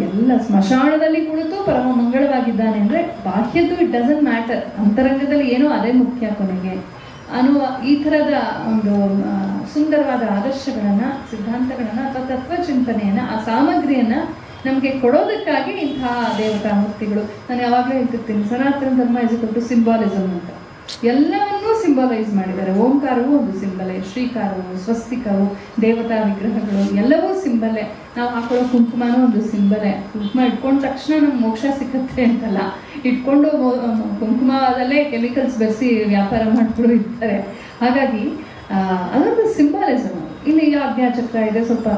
ಎಲ್ಲ ಸ್ಮಶಾನದಲ್ಲಿ ಕುಳಿತು ಪರಮ ಮಂಗಳವಾಗಿದ್ದಾನೆ ಅಂದರೆ ಬಾಹ್ಯದ್ದು ಇಟ್ ಡಸಂಟ್ ಮ್ಯಾಟರ್, ಅಂತರಂಗದಲ್ಲಿ ಏನೋ ಅದೇ ಮುಖ್ಯ ಕೊನೆಗೆ ಅನ್ನುವ ಈ ಥರದ ಒಂದು ಸುಂದರವಾದ ಆದರ್ಶಗಳನ್ನು, ಸಿದ್ಧಾಂತಗಳನ್ನು ಅಥವಾ ತತ್ವಚಿಂತನೆಯನ್ನು, ಆ ಸಾಮಗ್ರಿಯನ್ನು ನಮಗೆ ಕೊಡೋದಕ್ಕಾಗಿ ಇಂತಹ ದೇವತಾ ಮೂರ್ತಿಗಳು. ನಾನು ಯಾವಾಗಲೂ ಹೇಳ್ತಿರ್ತೀನಿ, ಸನಾತನ ಧರ್ಮ ಇಸ್ ಇಕ್ವಲ್ ಟು ಸಿಂಬಾಲಿಸಮ್ ಅಂತ. ಎಲ್ಲವನ್ನೂ ಸಿಂಬಲೈಸ್ ಮಾಡಿದ್ದಾರೆ. ಓಂಕಾರವು ಒಂದು ಸಿಂಬಲೆ, ಶ್ರೀಕಾರವು, ಸ್ವಸ್ತಿಕವು, ದೇವತಾ ವಿಗ್ರಹಗಳು ಎಲ್ಲವೂ ಸಿಂಬಲೆ. ನಾವು ಹಾಕೊಳ್ಳೋ ಕುಂಕುಮನೂ ಒಂದು ಸಿಂಬಲೆ. ಕುಂಕುಮ ಇಟ್ಕೊಂಡ ತಕ್ಷಣ ನಮ್ಗೆ ಮೋಕ್ಷ ಸಿಕ್ಕತ್ತೆ ಅಂತಲ್ಲ, ಇಟ್ಕೊಂಡು ಕುಂಕುಮದಲ್ಲೇ ಕೆಮಿಕಲ್ಸ್ ಬೆರೆಸಿ ವ್ಯಾಪಾರ ಮಾಡ್ಕೊಂಡು ಇರ್ತಾರೆ. ಹಾಗಾಗಿ ಅದೊಂದು ಸಿಂಬಲಿಸಮ್. ಇಲ್ಲಿ ಆಜ್ಞಾಚಕ್ರ ಇದೆ, ಸ್ವಲ್ಪ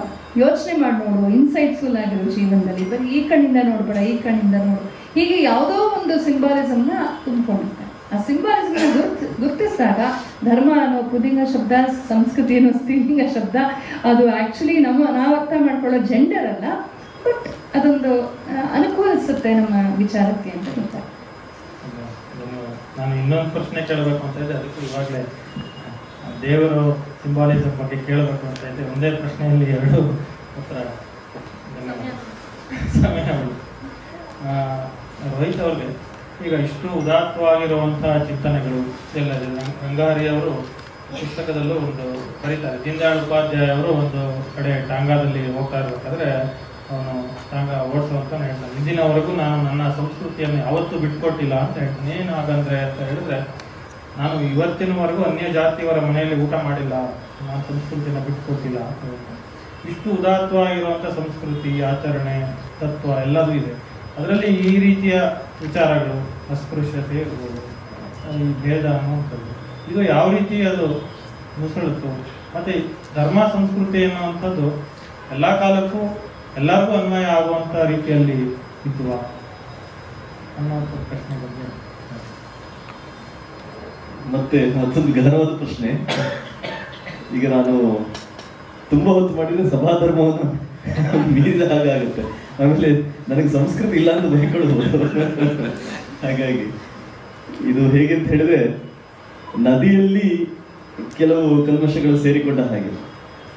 ಯೋಚನೆ ಮಾಡಿ ನೋಡು, ಇನ್ಸೈಟ್ಫುಲ್ ಆಗಿರೋ ಜೀವನದಲ್ಲಿ. ಬರೀ ಈ ಕಣ್ಣಿಂದ ನೋಡ್ಬೇಡ, ಈ ಕಣ್ಣಿಂದ ನೋಡು, ಹೀಗೆ ಯಾವುದೋ ಒಂದು ಸಿಂಬಾಲಿಸಮ್ನ ತುಂಬಿಕೊಂಡಿರ್ತಾರೆ. ಆ ಸಿಂಬಾಲಿಸಮ್ನ ಗುರುತಿಸಿದಾಗ ಧರ್ಮ ಅನ್ನೋ ಪುಲ್ಲಿಂಗ ಶಬ್ದ, ಸಂಸ್ಕೃತಿ ಅನ್ನೋ ಸ್ತ್ರೀಲಿಂಗ ಶಬ್ದ, ಅದು ಆ್ಯಕ್ಚುಲಿ ನಾವು ಅರ್ಥ ಮಾಡ್ಕೊಳ್ಳೋ ಜೆಂಡರ್ ಅಲ್ಲ, ಬಟ್ ಅದೊಂದು ಅನುಕೂಲಿಸುತ್ತೆ ನಮ್ಮ ವಿಚಾರಕ್ಕೆ ಅಂತ ಹೇಳ್ತಾರೆ. ನಾನು ಇನ್ನೊಂದು ಪ್ರಶ್ನೆ ಕೇಳಬೇಕು ಅಂತ ಇದ್ದೆ, ಅದಕ್ಕೂ ಇವಾಗಲೇ ದೇವರು ಸಿಂಬಾಲಿಸಮ್ ಬಗ್ಗೆ ಕೇಳಬೇಕು ಅಂತ ಇದ್ದೆ. ಒಂದೇ ಪ್ರಶ್ನೆಯಲ್ಲಿ ಎರಡು ಉತ್ತರ ಸಮಯ. ರೋಹಿತ್ ಅವ್ರಿಗೆ ಈಗ ಇಷ್ಟು ಉದಾತ್ತವಾಗಿರುವಂಥ ಚಿಂತನೆಗಳು ಎಲ್ಲ ರಂಗಾರಿಯವರು ಪುಸ್ತಕದಲ್ಲೂ ಒಂದು ಬರೀತಾರೆ. ದೀನದಯಾಳ್ ಉಪಾಧ್ಯಾಯ ಅವರು ಒಂದು ಕಡೆ ಟಾಂಗಾದಲ್ಲಿ ಹೋಗ್ತಾ ಇರಬೇಕಾದ್ರೆ ಅವನು ಟಾಂಗ ಓಡಿಸುವಂತ ಹೇಳ್ತಾನೆ, ಇಂದಿನವರೆಗೂ ನಾನು ನನ್ನ ಸಂಸ್ಕೃತಿಯನ್ನು ಯಾವತ್ತೂ ಬಿಟ್ಕೊಟ್ಟಿಲ್ಲ ಅಂತ ಹೇಳ್ತಾನೆ. ಏನು ಹಾಗಂದ್ರೆ ಅಂತ ಹೇಳಿದ್ರೆ, ನಾನು ಇವತ್ತಿನವರೆಗೂ ಅನ್ಯ ಜಾತಿಯವರ ಮನೆಯಲ್ಲಿ ಊಟ ಮಾಡಿಲ್ಲ, ನಾನು ಸಂಸ್ಕೃತಿಯನ್ನು ಬಿಟ್ಕೊಟ್ಟಿಲ್ಲ ಅಂತ ಹೇಳ್ತಾನೆ. ಇಷ್ಟು ಉದಾತ್ತವಾಗಿರುವಂಥ ಸಂಸ್ಕೃತಿ, ಆಚರಣೆ, ತತ್ವ ಎಲ್ಲದೂ ಇದೆ. ಅದರಲ್ಲಿ ಈ ರೀತಿಯ ವಿಚಾರಗಳು, ಅಸ್ಪೃಶ್ಯತೆ ಇರ್ಬೋದು, ಈ ಭೇದ ಅನ್ನುವಂಥದ್ದು, ಇದು ಯಾವ ರೀತಿ ಅದು ನುಸುಳುತ್ತು, ಮತ್ತು ಧರ್ಮ ಸಂಸ್ಕೃತಿ ಅನ್ನುವಂಥದ್ದು ಎಲ್ಲ ಕಾಲಕ್ಕೂ ಎಲ್ಲರಿಗೂ ಅನ್ವಯ ಆಗುವಂಥ ರೀತಿಯಲ್ಲಿ ಇದ್ವಾ ಅನ್ನುವಂಥ ಪ್ರಶ್ನೆ ಬಗ್ಗೆ. ಮತ್ತೆ ಮತ್ತೊಂದು ಗಹನವಾದ ಪ್ರಶ್ನೆ. ಈಗ ನಾನು ತುಂಬಾ ಹೊತ್ತು ಮಾಡಿದ್ರೆ ಸಭಾಧರ್ಮವನ್ನು ಮೀರಿದ ಹಾಗಾಗುತ್ತೆ. ಆಮೇಲೆ ನನಗೆ ಸಂಸ್ಕೃತಿ ಇಲ್ಲ ಅಂತ ಬೈಕೊಳ್ಬೋದು. ಹಾಗಾಗಿ ಇದು ಹೇಗೆ ಅಂತ ಹೇಳಿದ್ರೆ, ನದಿಯಲ್ಲಿ ಕೆಲವು ಕಲ್ಮಶಗಳು ಸೇರಿಕೊಂಡ ಹಾಗೆ.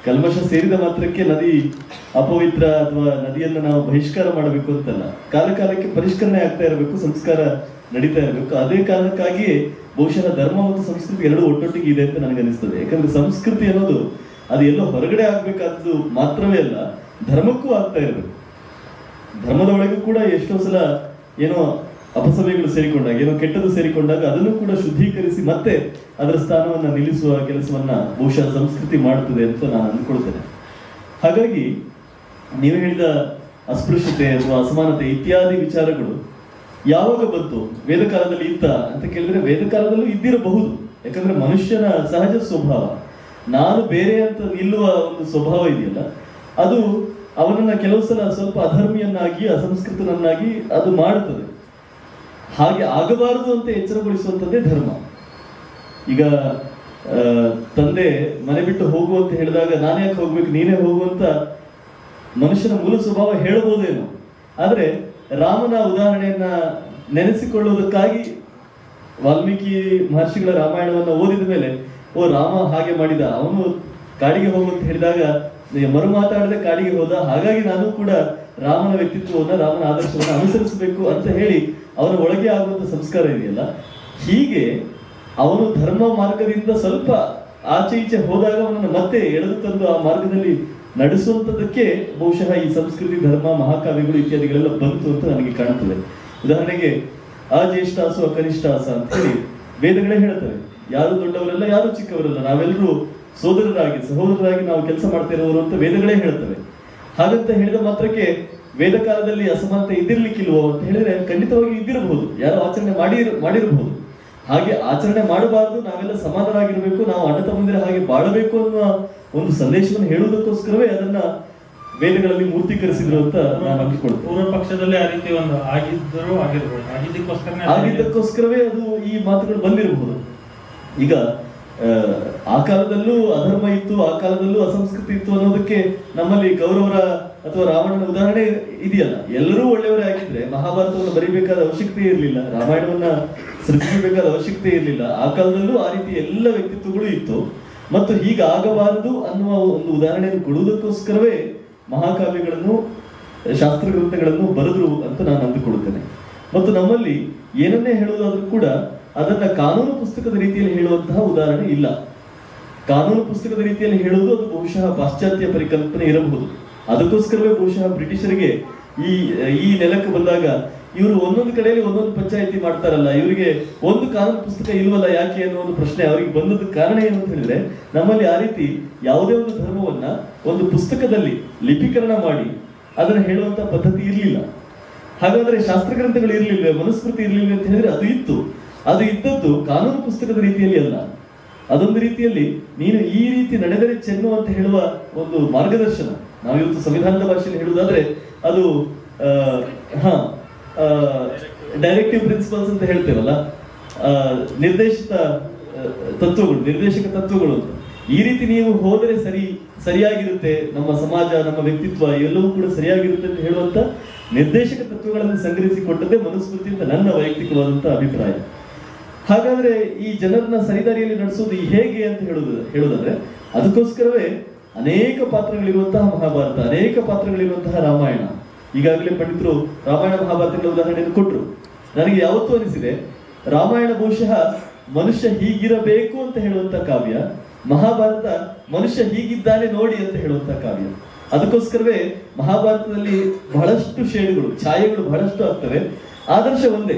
ಕಲ್ಮಶ ಸೇರಿದ ಮಾತ್ರಕ್ಕೆ ನದಿ ಅಪವಿತ್ರ ಅಥವಾ ನದಿಯನ್ನು ನಾವು ಬಹಿಷ್ಕಾರ ಮಾಡಬೇಕು ಅಂತಲ್ಲ. ಕಾಲ ಕಾಲಕ್ಕೆ ಪರಿಷ್ಕರಣೆ ಆಗ್ತಾ ಇರಬೇಕು, ಸಂಸ್ಕಾರ ನಡೀತಾ ಇರಬೇಕು. ಅದೇ ಕಾರಣಕ್ಕಾಗಿಯೇ ಬಹುಶಃ ಧರ್ಮ ಮತ್ತು ಸಂಸ್ಕೃತಿ ಎರಡೂ ಒಟ್ಟೊಟ್ಟಿಗೆ ಇದೆ ಅಂತ ನನಗನ್ನಿಸ್ತದೆ. ಯಾಕಂದ್ರೆ ಸಂಸ್ಕೃತಿ ಅನ್ನೋದು ಅದು ಎಲ್ಲೋ ಹೊರಗಡೆ ಆಗ್ಬೇಕಾದ್ದು ಮಾತ್ರವೇ ಅಲ್ಲ, ಧರ್ಮಕ್ಕೂ ಆಗ್ತಾ ಇರಬೇಕು. ಧರ್ಮದ ಒಳಗೂ ಕೂಡ ಎಷ್ಟೋ ಸಲ ಏನೋ ಅಪಸವ್ಯಗಳು ಸೇರಿಕೊಂಡಾಗ, ಏನೋ ಕೆಟ್ಟದ್ದು ಸೇರಿಕೊಂಡಾಗ ಅದನ್ನು ಕೂಡ ಶುದ್ಧೀಕರಿಸಿ ಮತ್ತೆ ಅದರ ಸ್ಥಾನವನ್ನ ನಿಲ್ಲಿಸುವ ಕೆಲಸವನ್ನ ಬಹುಶಃ ಸಂಸ್ಕೃತಿ ಮಾಡುತ್ತದೆ ಅಂತ ನಾನು ಅಂದ್ಕೊಳ್ತೇನೆ. ಹಾಗಾಗಿ ನೀವು ಹೇಳಿದ ಅಸ್ಪೃಶ್ಯತೆ ಅಥವಾ ಅಸಮಾನತೆ ಇತ್ಯಾದಿ ವಿಚಾರಗಳು ಯಾವಾಗ ಬಂತು, ವೇದ ಕಾಲದಲ್ಲಿ ಇತ್ತ ಅಂತ ಕೇಳಿದ್ರೆ ವೇದ ಕಾಲದಲ್ಲೂ ಇದ್ದಿರಬಹುದು. ಯಾಕಂದ್ರೆ ಮನುಷ್ಯನ ಸಹಜ ಸ್ವಭಾವ ನಾನು ಬೇರೆ ಅಂತ ನಿಲ್ಲುವ ಒಂದು ಸ್ವಭಾವ ಇದೆಯಲ್ಲ, ಅದು ಅವನನ್ನ ಕೆಲವು ಸಲ ಸ್ವಲ್ಪ ಅಧರ್ಮಿಯನ್ನಾಗಿ ಅಸಂಸ್ಕೃತನನ್ನಾಗಿ ಅದು ಮಾಡುತ್ತದೆ. ಹಾಗೆ ಆಗಬಾರದು ಅಂತ ಎಚ್ಚರಗೊಳಿಸುವಂಥದ್ದೇ ಧರ್ಮ. ಈಗ ತಂದೆ ಮನೆ ಬಿಟ್ಟು ಹೋಗು ಅಂತ ಹೇಳಿದಾಗ ನಾನು ಯಾಕೆ ಹೋಗ್ಬೇಕು, ನೀನೇ ಹೋಗುವಂತ ಮನುಷ್ಯನ ಮೂಲ ಸ್ವಭಾವ ಹೇಳಬಹುದೇನೋ. ಆದ್ರೆ ರಾಮನ ಉದಾಹರಣೆಯನ್ನ ನೆನೆಸಿಕೊಳ್ಳುವುದಕ್ಕಾಗಿ ವಾಲ್ಮೀಕಿ ಮಹರ್ಷಿಗಳ ರಾಮಾಯಣವನ್ನ ಓದಿದ ಮೇಲೆ ಓ ರಾಮ ಹಾಗೆ ಮಾಡಿದ, ಅವನು ಕಾಡಿಗೆ ಹೋಗು ಅಂತ ಹೇಳಿದಾಗ ಮರು ಮಾತಾಡದೆ ಕಾಡಿಗೆ ಹೋದ, ಹಾಗಾಗಿ ನಾನು ಕೂಡ ರಾಮನ ವ್ಯಕ್ತಿತ್ವವನ್ನ ರಾಮನ ಆದರ್ಶವನ್ನ ಅನುಸರಿಸಬೇಕು ಅಂತ ಹೇಳಿ ಅವನ ಒಳಗೆ ಆಗುವಂತ ಸಂಸ್ಕಾರ ಇದೆಯಲ್ಲ, ಹೀಗೆ ಅವನು ಧರ್ಮ ಮಾರ್ಗದಿಂದ ಸ್ವಲ್ಪ ಆಚೆ ಈಚೆ ಹೋದಾಗ ಅವನನ್ನು ಮತ್ತೆ ಎಳೆದು ತಂದು ಆ ಮಾರ್ಗದಲ್ಲಿ ನಡೆಸುವಂತದಕ್ಕೆ ಬಹುಶಃ ಈ ಸಂಸ್ಕೃತಿ, ಧರ್ಮ, ಮಹಾಕಾವ್ಯಗಳು ಇತ್ಯಾದಿಗಳೆಲ್ಲ ಬಂತು ಅಂತ ನನಗೆ ಕಾಣುತ್ತದೆ. ಉದಾಹರಣೆಗೆ ಅಜ್ಯೇಷ್ಠಾಸು ಅಕನಿಷ್ಠಾಸ ಅಂತ ಹೇಳಿ ವೇದಗಳೇ ಹೇಳ್ತವೆ. ಯಾರು ದೊಡ್ಡವರಲ್ಲ, ಯಾರು ಚಿಕ್ಕವರಲ್ಲ, ನಾವೆಲ್ಲರೂ ಸಹೋದರರಾಗಿ ನಾವು ಕೆಲಸ ಮಾಡ್ತಾ ಇರೋರು ಅಂತ ವೇದಗಳೇ ಹೇಳ್ತವೆ. ಹಾಗಂತ ಹೇಳಿದ ಮಾತ್ರಕ್ಕೆ ವೇದ ಕಾಲದಲ್ಲಿ ಅಸಮಾನತೆ ಇದ್ದಿರ್ಲಿಕ್ಕಿಲ್ವೋ ಅಂತ ಹೇಳಿದ್ರೆ ಖಂಡಿತವಾಗಿ ಇದ್ದಿರಬಹುದು, ಯಾರು ಆಚರಣೆ ಮಾಡಿರಬಹುದು. ಹಾಗೆ ಆಚರಣೆ ಮಾಡಬಾರದು, ನಾವೆಲ್ಲ ಸಮಾನರಾಗಿರ್ಬೇಕು, ನಾವು ಅಣ್ಣ ತಮ್ಮಂದಿರ ಹಾಗೆ ಬಾಳಬೇಕು ಅನ್ನುವ ಒಂದು ಸಂದೇಶವನ್ನು ಹೇಳುವುದಕ್ಕೋಸ್ಕರವೇ ಅದನ್ನ ವೇದಗಳಲ್ಲಿ ಮೂರ್ತೀಕರಿಸಿದ್ರು ಅಂತ ನಾನು ಅಂದ್ಕೊಳ್ತೇನೆ. ಪೂರ್ವ ಪಕ್ಷದಲ್ಲಿ ಆ ರೀತಿ ಒಂದು ಆಗಿದ್ದಕ್ಕೋಸ್ಕರವೇ ಅದು ಈ ಮಾತುಗಳು ಬಂದಿರಬಹುದು. ಈಗ ಆ ಕಾಲದಲ್ಲೂ ಅಧರ್ಮ ಇತ್ತು, ಆ ಕಾಲದಲ್ಲೂ ಅಸಂಸ್ಕೃತಿ ಇತ್ತು ಅನ್ನೋದಕ್ಕೆ ನಮ್ಮಲ್ಲಿ ಕೌರವರ ಅಥವಾ ರಾವಣನ ಉದಾಹರಣೆ ಇದೆಯಲ್ಲ. ಎಲ್ಲರೂ ಒಳ್ಳೆಯವರೇ ಆಗಿದ್ರೆ ಮಹಾಭಾರತವನ್ನು ಬರೀಬೇಕಾದ ಅವಶ್ಯಕತೆ ಇರಲಿಲ್ಲ, ರಾಮಾಯಣವನ್ನ ಸೃಷ್ಟಿಸಬೇಕಾದ ಅವಶ್ಯಕತೆ ಇರಲಿಲ್ಲ. ಆ ಕಾಲದಲ್ಲೂ ಆ ರೀತಿ ಎಲ್ಲ ವ್ಯಕ್ತಿತ್ವಗಳು ಇತ್ತು. ಮತ್ತು ಹೀಗಾಗಬಾರದು ಅನ್ನುವ ಒಂದು ಉದಾಹರಣೆಯನ್ನು ಕೊಡುವುದಕ್ಕೋಸ್ಕರವೇ ಮಹಾಕಾವ್ಯಗಳನ್ನು, ಶಾಸ್ತ್ರ ಗ್ರಂಥಗಳನ್ನು ಬರೆದ್ರು ಅಂತ ನಾನು ಅಂದುಕೊಳ್ಳುತ್ತೇನೆ. ಮತ್ತು ನಮ್ಮಲ್ಲಿ ಏನನ್ನೇ ಹೇಳುವುದಾದ್ರೂ ಕೂಡ ಅದನ್ನ ಕಾನೂನು ಪುಸ್ತಕದ ರೀತಿಯಲ್ಲಿ ಹೇಳುವಂತಹ ಉದಾಹರಣೆ ಇಲ್ಲ. ಕಾನೂನು ಪುಸ್ತಕದ ರೀತಿಯಲ್ಲಿ ಹೇಳುವುದು ಅದು ಬಹುಶಃ ಪಾಶ್ಚಾತ್ಯ ಪರಿಕಲ್ಪನೆ ಇರಬಹುದು. ಅದಕ್ಕೋಸ್ಕರವೇ ಬಹುಶಃ ಬ್ರಿಟಿಷರಿಗೆ ಈ ನೆಲಕ್ಕೆ ಬಂದಾಗ ಇವರು ಒಂದೊಂದು ಕಡೆಯಲ್ಲಿ ಒಂದೊಂದು ಪಂಚಾಯಿತಿ ಮಾಡ್ತಾರಲ್ಲ, ಇವರಿಗೆ ಒಂದು ಕಾನೂನು ಪುಸ್ತಕ ಇಲ್ವಲ್ಲ ಯಾಕೆ ಅನ್ನೋ ಒಂದು ಪ್ರಶ್ನೆ ಅವರಿಗೆ ಬಂದದ ಕಾರಣ ಏನು ಅಂತ ಹೇಳಿದ್ರೆ, ನಮ್ಮಲ್ಲಿ ಆ ರೀತಿ ಯಾವುದೇ ಒಂದು ಧರ್ಮವನ್ನ ಒಂದು ಪುಸ್ತಕದಲ್ಲಿ ಲಿಪೀಕರಣ ಮಾಡಿ ಅದನ್ನ ಹೇಳುವಂತ ಪದ್ಧತಿ ಇರಲಿಲ್ಲ. ಹಾಗಾದ್ರೆ ಶಾಸ್ತ್ರ ಗ್ರಂಥಗಳು ಇರಲಿಲ್ಲ, ಮನುಸ್ಮೃತಿ ಇರಲಿಲ್ಲ ಅಂತ ಹೇಳಿದ್ರೆ ಅದು ಇತ್ತು. ಅದು ಇದ್ದದ್ದು ಕಾನೂನು ಪುಸ್ತಕದ ರೀತಿಯಲ್ಲಿ ಅಲ್ಲ, ಅದೊಂದು ರೀತಿಯಲ್ಲಿ ನೀನು ಈ ರೀತಿ ನಡೆದರೆ ಚೆನ್ನು ಅಂತ ಹೇಳುವ ಒಂದು ಮಾರ್ಗದರ್ಶನ. ನಾವಿವತ್ತು ಸಂವಿಧಾನದ ಭಾಷೆಯಲ್ಲಿ ಹೇಳುವುದಾದ್ರೆ ಅದು ಡೈರೆಕ್ಟಿವ್ ಪ್ರಿನ್ಸಿಪಲ್ಸ್ ಅಂತ ಹೇಳ್ತೇವಲ್ಲ, ನಿರ್ದೇಶಕ ತತ್ವಗಳು ಅಂತ. ಈ ರೀತಿ ನೀವು ಹೋದರೆ ಸರಿಯಾಗಿರುತ್ತೆ, ನಮ್ಮ ಸಮಾಜ, ನಮ್ಮ ವ್ಯಕ್ತಿತ್ವ ಎಲ್ಲವೂ ಕೂಡ ಸರಿಯಾಗಿರುತ್ತೆ ಅಂತ ಹೇಳುವಂತ ನಿರ್ದೇಶಕ ತತ್ವಗಳನ್ನು ಸಂಗ್ರಹಿಸಿಕೊಟ್ಟದ್ದೇ ಮನುಸ್ಮೃತಿ ಅಂತ ನನ್ನ ವೈಯಕ್ತಿಕವಾದಂತ ಅಭಿಪ್ರಾಯ. ಹಾಗಾದ್ರೆ ಈ ಜನರನ್ನ ಸರಿದಾರಿಯಲ್ಲಿ ನಡೆಸೋದು ಹೇಗೆ ಅಂತ ಹೇಳುವುದಾದ್ರೆ ಅದಕ್ಕೋಸ್ಕರವೇ ಅನೇಕ ಪಾತ್ರಗಳಿರುವಂತಹ ಮಹಾಭಾರತ, ಅನೇಕ ಪಾತ್ರಗಳಿರುವಂತಹ ರಾಮಾಯಣ. ಈಗಾಗಲೇ ಪಂಡಿತರು ರಾಮಾಯಣ ಮಹಾಭಾರತಗಳ ಉದಾಹರಣೆಯನ್ನು ಕೊಟ್ಟರು. ನನಗೆ ಯಾವತ್ತೂ ಅನಿಸಿದೆ ರಾಮಾಯಣ ಬಹುಶಃ ಮನುಷ್ಯ ಹೀಗಿರಬೇಕು ಅಂತ ಹೇಳುವಂತ ಕಾವ್ಯ, ಮಹಾಭಾರತ ಮನುಷ್ಯ ಹೀಗಿದ್ದಾನೆ ನೋಡಿ ಅಂತ ಹೇಳುವಂತ ಕಾವ್ಯ. ಅದಕ್ಕೋಸ್ಕರವೇ ಮಹಾಭಾರತದಲ್ಲಿ ಬಹಳಷ್ಟು ಶೇಡುಗಳು, ಛಾಯೆಗಳು ಬಹಳಷ್ಟು ಆಗ್ತವೆ. ಆದರ್ಶ ಒಂದೇ,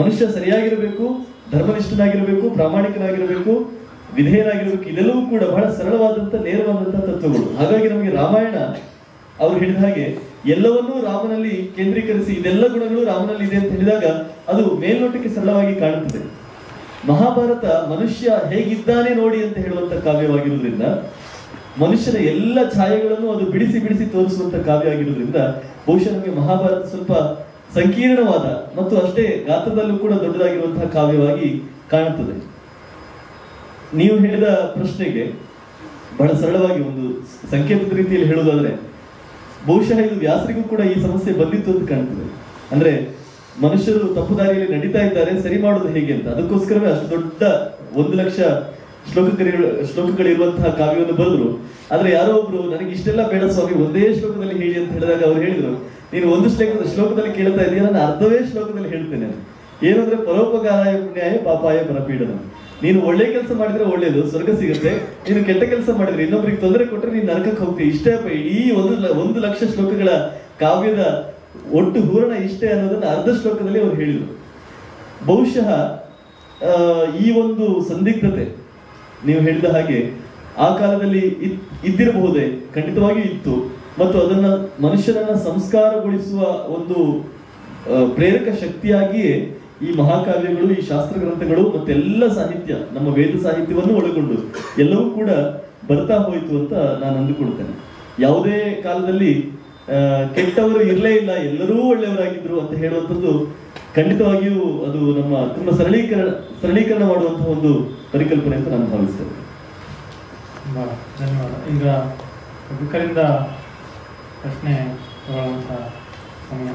ಮನುಷ್ಯ ಸರಿಯಾಗಿರಬೇಕು, ಧರ್ಮನಿಷ್ಠನಾಗಿರಬೇಕು, ಪ್ರಾಮಾಣಿಕನಾಗಿರಬೇಕು, ವಿಧೇಯನಾಗಿರಬೇಕು. ಇದೆಲ್ಲವೂ ಕೂಡ ಬಹಳ ಸರಳವಾದಂತ ನೇರವಾದಂತಹ ತತ್ವಗಳು. ಹಾಗಾಗಿ ನಮಗೆ ರಾಮಾಯಣ ಅವ್ರು ಹೇಳಿದ ಹಾಗೆ ಎಲ್ಲವನ್ನೂ ರಾಮನಲ್ಲಿ ಕೇಂದ್ರೀಕರಿಸಿ ಇದೆಲ್ಲ ಗುಣಗಳು ರಾಮನಲ್ಲಿ ಇದೆ ಅಂತ ಹೇಳಿದಾಗ ಅದು ಮೇಲ್ನೋಟಕ್ಕೆ ಸರಳವಾಗಿ ಕಾಣುತ್ತದೆ. ಮಹಾಭಾರತ ಮನುಷ್ಯ ಹೇಗಿದ್ದಾನೆ ನೋಡಿ ಅಂತ ಹೇಳುವಂತ ಕಾವ್ಯವಾಗಿರುವುದರಿಂದ, ಮನುಷ್ಯನ ಎಲ್ಲ ಛಾಯೆಗಳನ್ನು ಅದು ಬಿಡಿಸಿ ಬಿಡಿಸಿ ತೋರಿಸುವಂತ ಕಾವ್ಯ ಆಗಿರುವುದರಿಂದ ಬಹುಶಃ ನಮಗೆ ಮಹಾಭಾರತ ಸ್ವಲ್ಪ ಸಂಕೀರ್ಣವಾದ ಮತ್ತು ಅಷ್ಟೇ ಗಾತ್ರದಲ್ಲೂ ಕೂಡ ದೊಡ್ಡದಾಗಿರುವಂತಹ ಕಾವ್ಯವಾಗಿ ಕಾಣುತ್ತದೆ. ನೀವು ಹೇಳಿದ ಪ್ರಶ್ನೆಗೆ ಬಹಳ ಸರಳವಾಗಿ ಒಂದು ಸಂಕೇತದ ರೀತಿಯಲ್ಲಿ ಹೇಳುವುದಾದ್ರೆ, ಬಹುಶಃ ಇದು ವ್ಯಾಸರಿಗೂ ಕೂಡ ಈ ಸಮಸ್ಯೆ ಬಂದಿತ್ತು ಅಂತ ಕಾಣ್ತದೆ. ಅಂದ್ರೆ ಮನುಷ್ಯರು ತಪ್ಪು ದಾರಿಯಲ್ಲಿ ನಡೀತಾ ಇದ್ದಾರೆ, ಸರಿ ಮಾಡೋದು ಹೇಗೆ ಅಂತ. ಅದಕ್ಕೋಸ್ಕರವೇ ಅಷ್ಟು ದೊಡ್ಡ 1,00,000 ಶ್ಲೋಕಗಳಿರುವಂತಹ ಕಾವ್ಯವನ್ನು ಬರೆದ್ರು. ಆದ್ರೆ ಯಾರೋ ಒಬ್ರು ನನಗೆ ಇಷ್ಟೆಲ್ಲ ಬೇಡ ಸ್ವಾಮಿ, ಒಂದೇ ಶ್ಲೋಕದಲ್ಲಿ ಹೇಳಿ ಅಂತ ಹೇಳಿದಾಗ ಅವ್ರು ಹೇಳಿದ್ರು, ನೀನು ಒಂದು ಶ್ಲೋಕದಲ್ಲಿ ಕೇಳ್ತಾ ಇದೀಯ, ನಾನು ಅರ್ಧವೇ ಶ್ಲೋಕದಲ್ಲಿ ಹೇಳ್ತೇನೆ. ಏನಂದ್ರೆ ಪರೋಪಕಾರಾಯ ಪುಣ್ಯಾಯ ಪಾಪಾಯ ಪರಪೀಡನ. ನೀನು ಒಳ್ಳೆ ಕೆಲಸ ಮಾಡಿದ್ರೆ ಒಳ್ಳೇದು, ಸ್ವರ್ಗ ಸಿಗುತ್ತೆ. ನೀನು ಕೆಟ್ಟ ಕೆಲಸ ಮಾಡಿದ್ರೆ, ಇನ್ನೊಬ್ಬರಿಗೆ ತೊಂದರೆ ಕೊಟ್ಟರೆ ನೀನು ನರಕಕ್ಕೆ ಹೋಗ್ತೀವಿ. ಇಷ್ಟೇ ಇಡೀ 1,00,000 ಶ್ಲೋಕಗಳ ಕಾವ್ಯದ ಒಟ್ಟು ಹೂರಣ ಇಷ್ಟೇ ಅನ್ನೋದನ್ನ ಅರ್ಧ ಶ್ಲೋಕದಲ್ಲಿ ಅವರು ಹೇಳಿದರು. ಬಹುಶಃ ಈ ಒಂದು ಸಂದಿಗ್ಧತೆ ನೀವು ಹೇಳಿದ ಹಾಗೆ ಆ ಕಾಲದಲ್ಲಿ ಇದ್ದಿರಬಹುದೇ, ಖಂಡಿತವಾಗಿಯೂ ಇತ್ತು. ಮತ್ತು ಅದನ್ನ ಮನುಷ್ಯನನ್ನ ಸಂಸ್ಕಾರಗೊಳಿಸುವ ಒಂದು ಪ್ರೇರಕ ಶಕ್ತಿಯಾಗಿಯೇ ಈ ಮಹಾಕಾವ್ಯಗಳು, ಈ ಶಾಸ್ತ್ರ ಗ್ರಂಥಗಳು ಮತ್ತೆಲ್ಲ ಸಾಹಿತ್ಯ, ನಮ್ಮ ವೇದ ಸಾಹಿತ್ಯವನ್ನು ಒಳಗೊಂಡು ಎಲ್ಲವೂ ಕೂಡ ಬರ್ತಾ ಹೋಯಿತು ಅಂತ ನಾನು ಅಂದುಕೊಳ್ತೇನೆ. ಯಾವುದೇ ಕಾಲದಲ್ಲಿ ಕೆಟ್ಟವರು ಇರಲೇ ಇಲ್ಲ, ಎಲ್ಲರೂ ಒಳ್ಳೆಯವರಾಗಿದ್ರು ಅಂತ ಹೇಳುವಂಥದ್ದು ಖಂಡಿತವಾಗಿಯೂ ಅದು ನಮ್ಮ ತುಂಬಾ ಸರಳೀಕರಣ ಮಾಡುವಂತಹ ಒಂದು ಪರಿಕಲ್ಪನೆ ಅಂತ ನಾನು ಭಾವಿಸ್ತೇನೆ. ಧನ್ಯವಾದ. ಈಗ ಕವಿಕರಿಂದ ಪ್ರಶ್ನೆ ತಗೊಳ್ಳುವಂಥ ಸಮಯ.